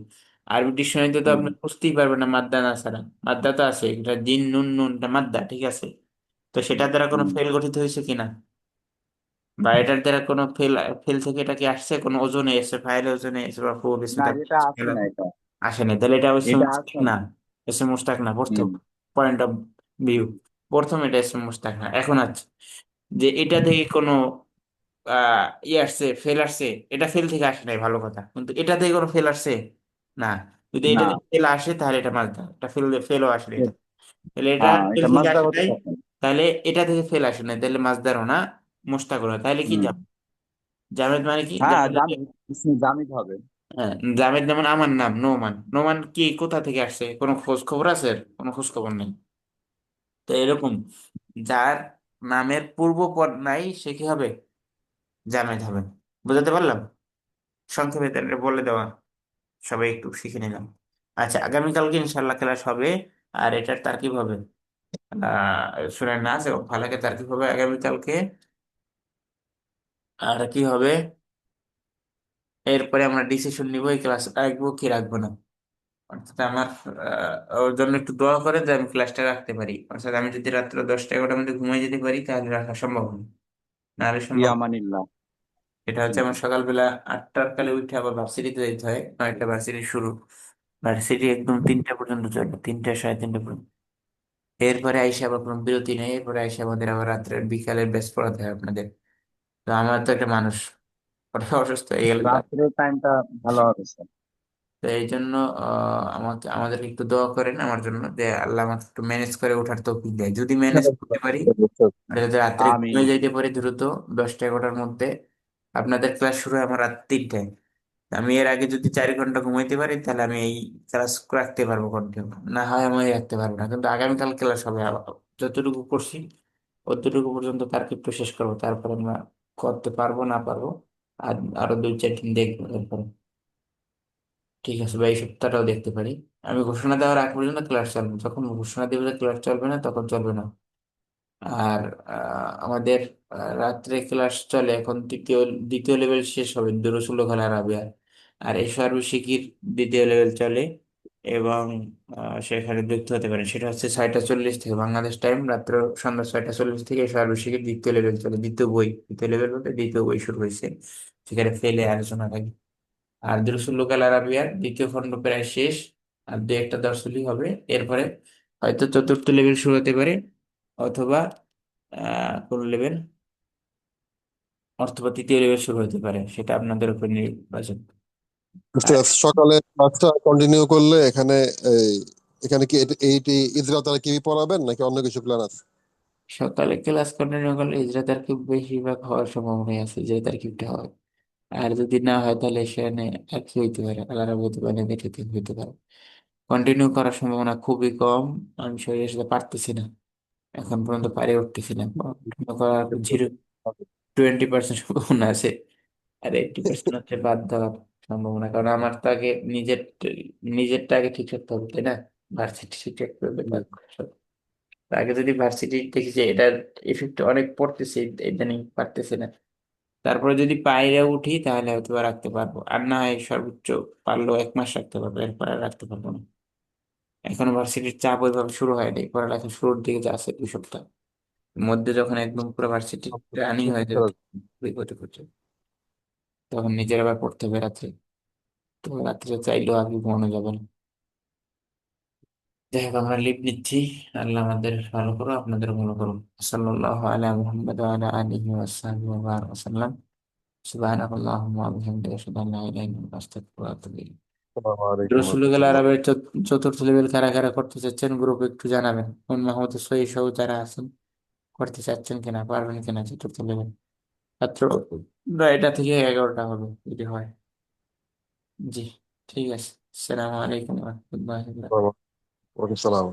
আরবি ডিকশনারিতে তো হুম, আপনি বুঝতেই পারবেন না মাদ্দা না ছাড়া। মাদ্দা তো আছে, এটা জিন নুন, নুনটা মাদ্দা, ঠিক আছে। তো সেটার দ্বারা কোনো হুম। ফেল গঠিত হয়েছে কিনা, বা এটার দ্বারা কোনো ফেল, ফেল থেকে এটা কি আসছে, কোনো ওজনে এসে, ফাইল ওজনে এসে বা ফুল এসে, না, তারপর এটা আছে scale না এটা। আসে না, তাহলে এটা এসে এটা মুস্তাক আছে না। না। এসে মুস্তাক না, প্রথম হুম। পয়েন্ট অফ ভিউ, প্রথম এটা এসে মুস্তাক না। এখন আছে যে এটা থেকে কোনো আসছে, ফেল আসছে, এটা ফেল থেকে আসে নাই, ভালো কথা, কিন্তু এটা থেকে কোনো ফেল আসছে না। যদি এটা না। থেকে ফেল আসে তাহলে এটা মাজদা, এটা ফেলও আসে এটা, তাহলে এটা হ্যাঁ, ফেল এটা থেকে মাজদা আসে হতে নাই, পারে। তাহলে এটা থেকে ফেল আসে নাই, তাহলে মাজদারও না, মুশতাকও না, তাহলে কি হুম। জামেদ মানে কি? হ্যাঁ, জামেদ জামিদ, ইসমে জামিদ হবে। হ্যাঁ, জামেদ যেমন আমার নাম নোমান, নোমান কি কোথা থেকে আসছে, কোনো খোঁজ খবর আছে? কোনো খোঁজ খবর নেই। তো এরকম যার নামের পূর্ব পদ নাই সে কি হবে? জামেদ হবে। বুঝাতে পারলাম? সংক্ষেপে তাহলে বলে দেওয়া, সবাই একটু শিখে নিলাম। আচ্ছা, আগামীকালকে ইনশাল্লাহ ক্লাস হবে। আর এটার তারকিব হবে সূরা নাস এবং ফালাকে তারকিব হবে আগামীকালকে। আর কি হবে, এরপরে আমরা ডিসিশন নিব এই ক্লাস রাখবো কি রাখবো না। অর্থাৎ আমার ওর জন্য একটু দোয়া করে যে আমি ক্লাসটা রাখতে পারি। অর্থাৎ আমি যদি রাত্র 10টা 11টার মধ্যে ঘুমিয়ে যেতে পারি তাহলে রাখা সম্ভব হবে, নাহলে সম্ভব। ইয়ামানিল্লাহ। এটা হচ্ছে জি, জি। আমার সকালবেলা 8টার কালে উঠে আবার ভার্সিটিতে যেতে হয়, 9টা ভার্সিটি শুরু। ভার্সিটি একদম 3টা পর্যন্ত চলে, 3টা 3:30 পর্যন্ত। এরপরে আইসা আবার কোনো বিরতি নেই, এরপরে আইসা আমাদের আবার রাত্রের বিকালের ব্যাচ পড়াতে হয় আপনাদের। তো আমার তো একটা মানুষ ওটা অসুস্থ হয়ে গেলে তো রাত্রের টাইমটা ভালো হবে স্যার। তো এই জন্য আমাদেরকে একটু দোয়া করেন আমার জন্য, যে আল্লাহ আমাকে একটু ম্যানেজ করে ওঠার তৌফিক দেয়। যদি ম্যানেজ করতে পারি, আর যদি রাত্রে আমিন। ঘুমিয়ে যাইতে পারি দ্রুত 10টা 11টার মধ্যে, আপনাদের ক্লাস শুরু হয় আমার রাত 3টায়। আমি এর আগে যদি 4 ঘন্টা ঘুমাইতে পারি তাহলে আমি এই ক্লাস রাখতে পারবো কন্টিনিউ, না হয় আমি রাখতে পারবো না। কিন্তু আগামীকাল ক্লাস হবে, যতটুকু করছি অতটুকু পর্যন্ত তারকিব শেষ করবো, তারপরে আমরা করতে পারবো না পারবো আর আরো 2 4 দিন দেখবো এরপরে। ঠিক আছে ভাই, এই সপ্তাহটাও দেখতে পারি। আমি ঘোষণা দেওয়ার আগ পর্যন্ত ক্লাস চলবে, যখন ঘোষণা দেবে যে ক্লাস চলবে না তখন চলবে না। আর আমাদের রাত্রে ক্লাস চলে এখন দ্বিতীয় লেভেল শেষ হবে দুরুসুল লোকাল আরাবিয়া। আর এই সার্বশিক্ষির দ্বিতীয় লেভেল চলে, এবং সেখানে যুক্ত হতে পারেন। সেটা হচ্ছে 6টা 40 থেকে বাংলাদেশ টাইম, রাত্র সন্ধ্যা 6টা 40 থেকে সার্বশিক্ষির দ্বিতীয় লেভেল চলে, দ্বিতীয় বই, দ্বিতীয় লেভেল বলতে দ্বিতীয় বই শুরু হয়েছে, সেখানে ফেলে আলোচনা থাকে। আর দুরুসুল লোকাল আরাবিয়ার দ্বিতীয় খণ্ড প্রায় শেষ, আর 2 একটা দর্শনই হবে। এরপরে হয়তো চতুর্থ লেভেল শুরু হতে পারে, অথবা কোন লেভেল, অথবা তৃতীয় লেভেল শুরু হতে পারে, সেটা আপনাদের উপর নির্বাচন। আর উস্তাদ, সকালে ক্লাসটা কন্টিনিউ করলে এখানে এই এখানে কি এইটি ইজরা তারা কি পড়াবেন নাকি অন্য কিছু প্ল্যান আছে? সকালে ক্লাস কন্টিনিউ করলে হিজড়া তারকিব বেশিরভাগ হওয়ার সম্ভাবনা আছে, যে তারকিবটা হয়। আর যদি না হয় তাহলে সেখানে আর কি হইতে পারে, আলাদা হইতে পারে, নেগেটিভ হইতে পারে। কন্টিনিউ করার সম্ভাবনা খুবই কম। আমি শরীরের সাথে পারতেছি না, এখন পর্যন্ত পারে উঠতেছি না। কন্টিনিউ করার 0-20% সম্ভাবনা আছে, আর 80% হচ্ছে বাদ দেওয়ার সম্ভাবনা। কারণ আমার তো আগে নিজেরটা আগে ঠিক করতে হবে, তাই না? ভার্সিটি ঠিক রাখতে হবে, তারপর সব। আগে যদি ভার্সিটি দেখি যে এটার এফেক্ট অনেক পড়তেছে, ইদানিং পারতেছে না, তারপরে যদি পায়রা উঠি তাহলে হয়তো বা রাখতে পারবো, আর না হয় সর্বোচ্চ পারলেও 1 মাস রাখতে পারবো, এরপরে আর রাখতে পারবো না। এখনো ভার্সিটির চাপ ওইভাবে শুরু হয়নি, পড়ালেখা শুরুর দিকে যে আছে 2 সপ্তাহ মধ্যে, যখন একদম পুরো ভার্সিটি রানিং হয়ে যাবে বিপদে পড়ছে, তখন নিজের আবার পড়তে হবে রাত্রে। তো রাত্রে চাইলেও আগে ঘুমানো যাবে না। যাই হোক, আমরা লিভ নিচ্ছি। আল্লাহ আমাদের ভালো করো, আপনাদের ভালো করো। সাল্লাল্লাহু আলা মুহাম্মদ ওয়া আলা আলিহি ওয়া সাহবিহি ওয়া বারাকা ওয়া সাল্লাম। সুবহানাকাল্লাহুম্মা ওয়া বিহামদিকা আশহাদু আন লা ইলাহা ইল্লা আনতা আস্তাগফিরুকা ওয়া আতুবু ইলাইক। আসসালামু আলাইকুম ওয়া রসুলুল্লাহ রাহমাতুল্লাহ। আরবের চতুর্থ লেভেল কারা কারা করতে চাচ্ছেন গ্রুপে একটু জানাবেন। কোন মাহমুদ সহি সহ যারা আছেন, করতে চাচ্ছেন কিনা, পারবেন কিনা চতুর্থ লেভেল। মাত্র 9টা থেকে 11টা হবে যদি হয়। জি, ঠিক আছে। আসসালামু আলাইকুম ওয়া রাহমাতুল্লাহি ওয়া বারাকাতুহু। ওয়ালাইকুম সালাম।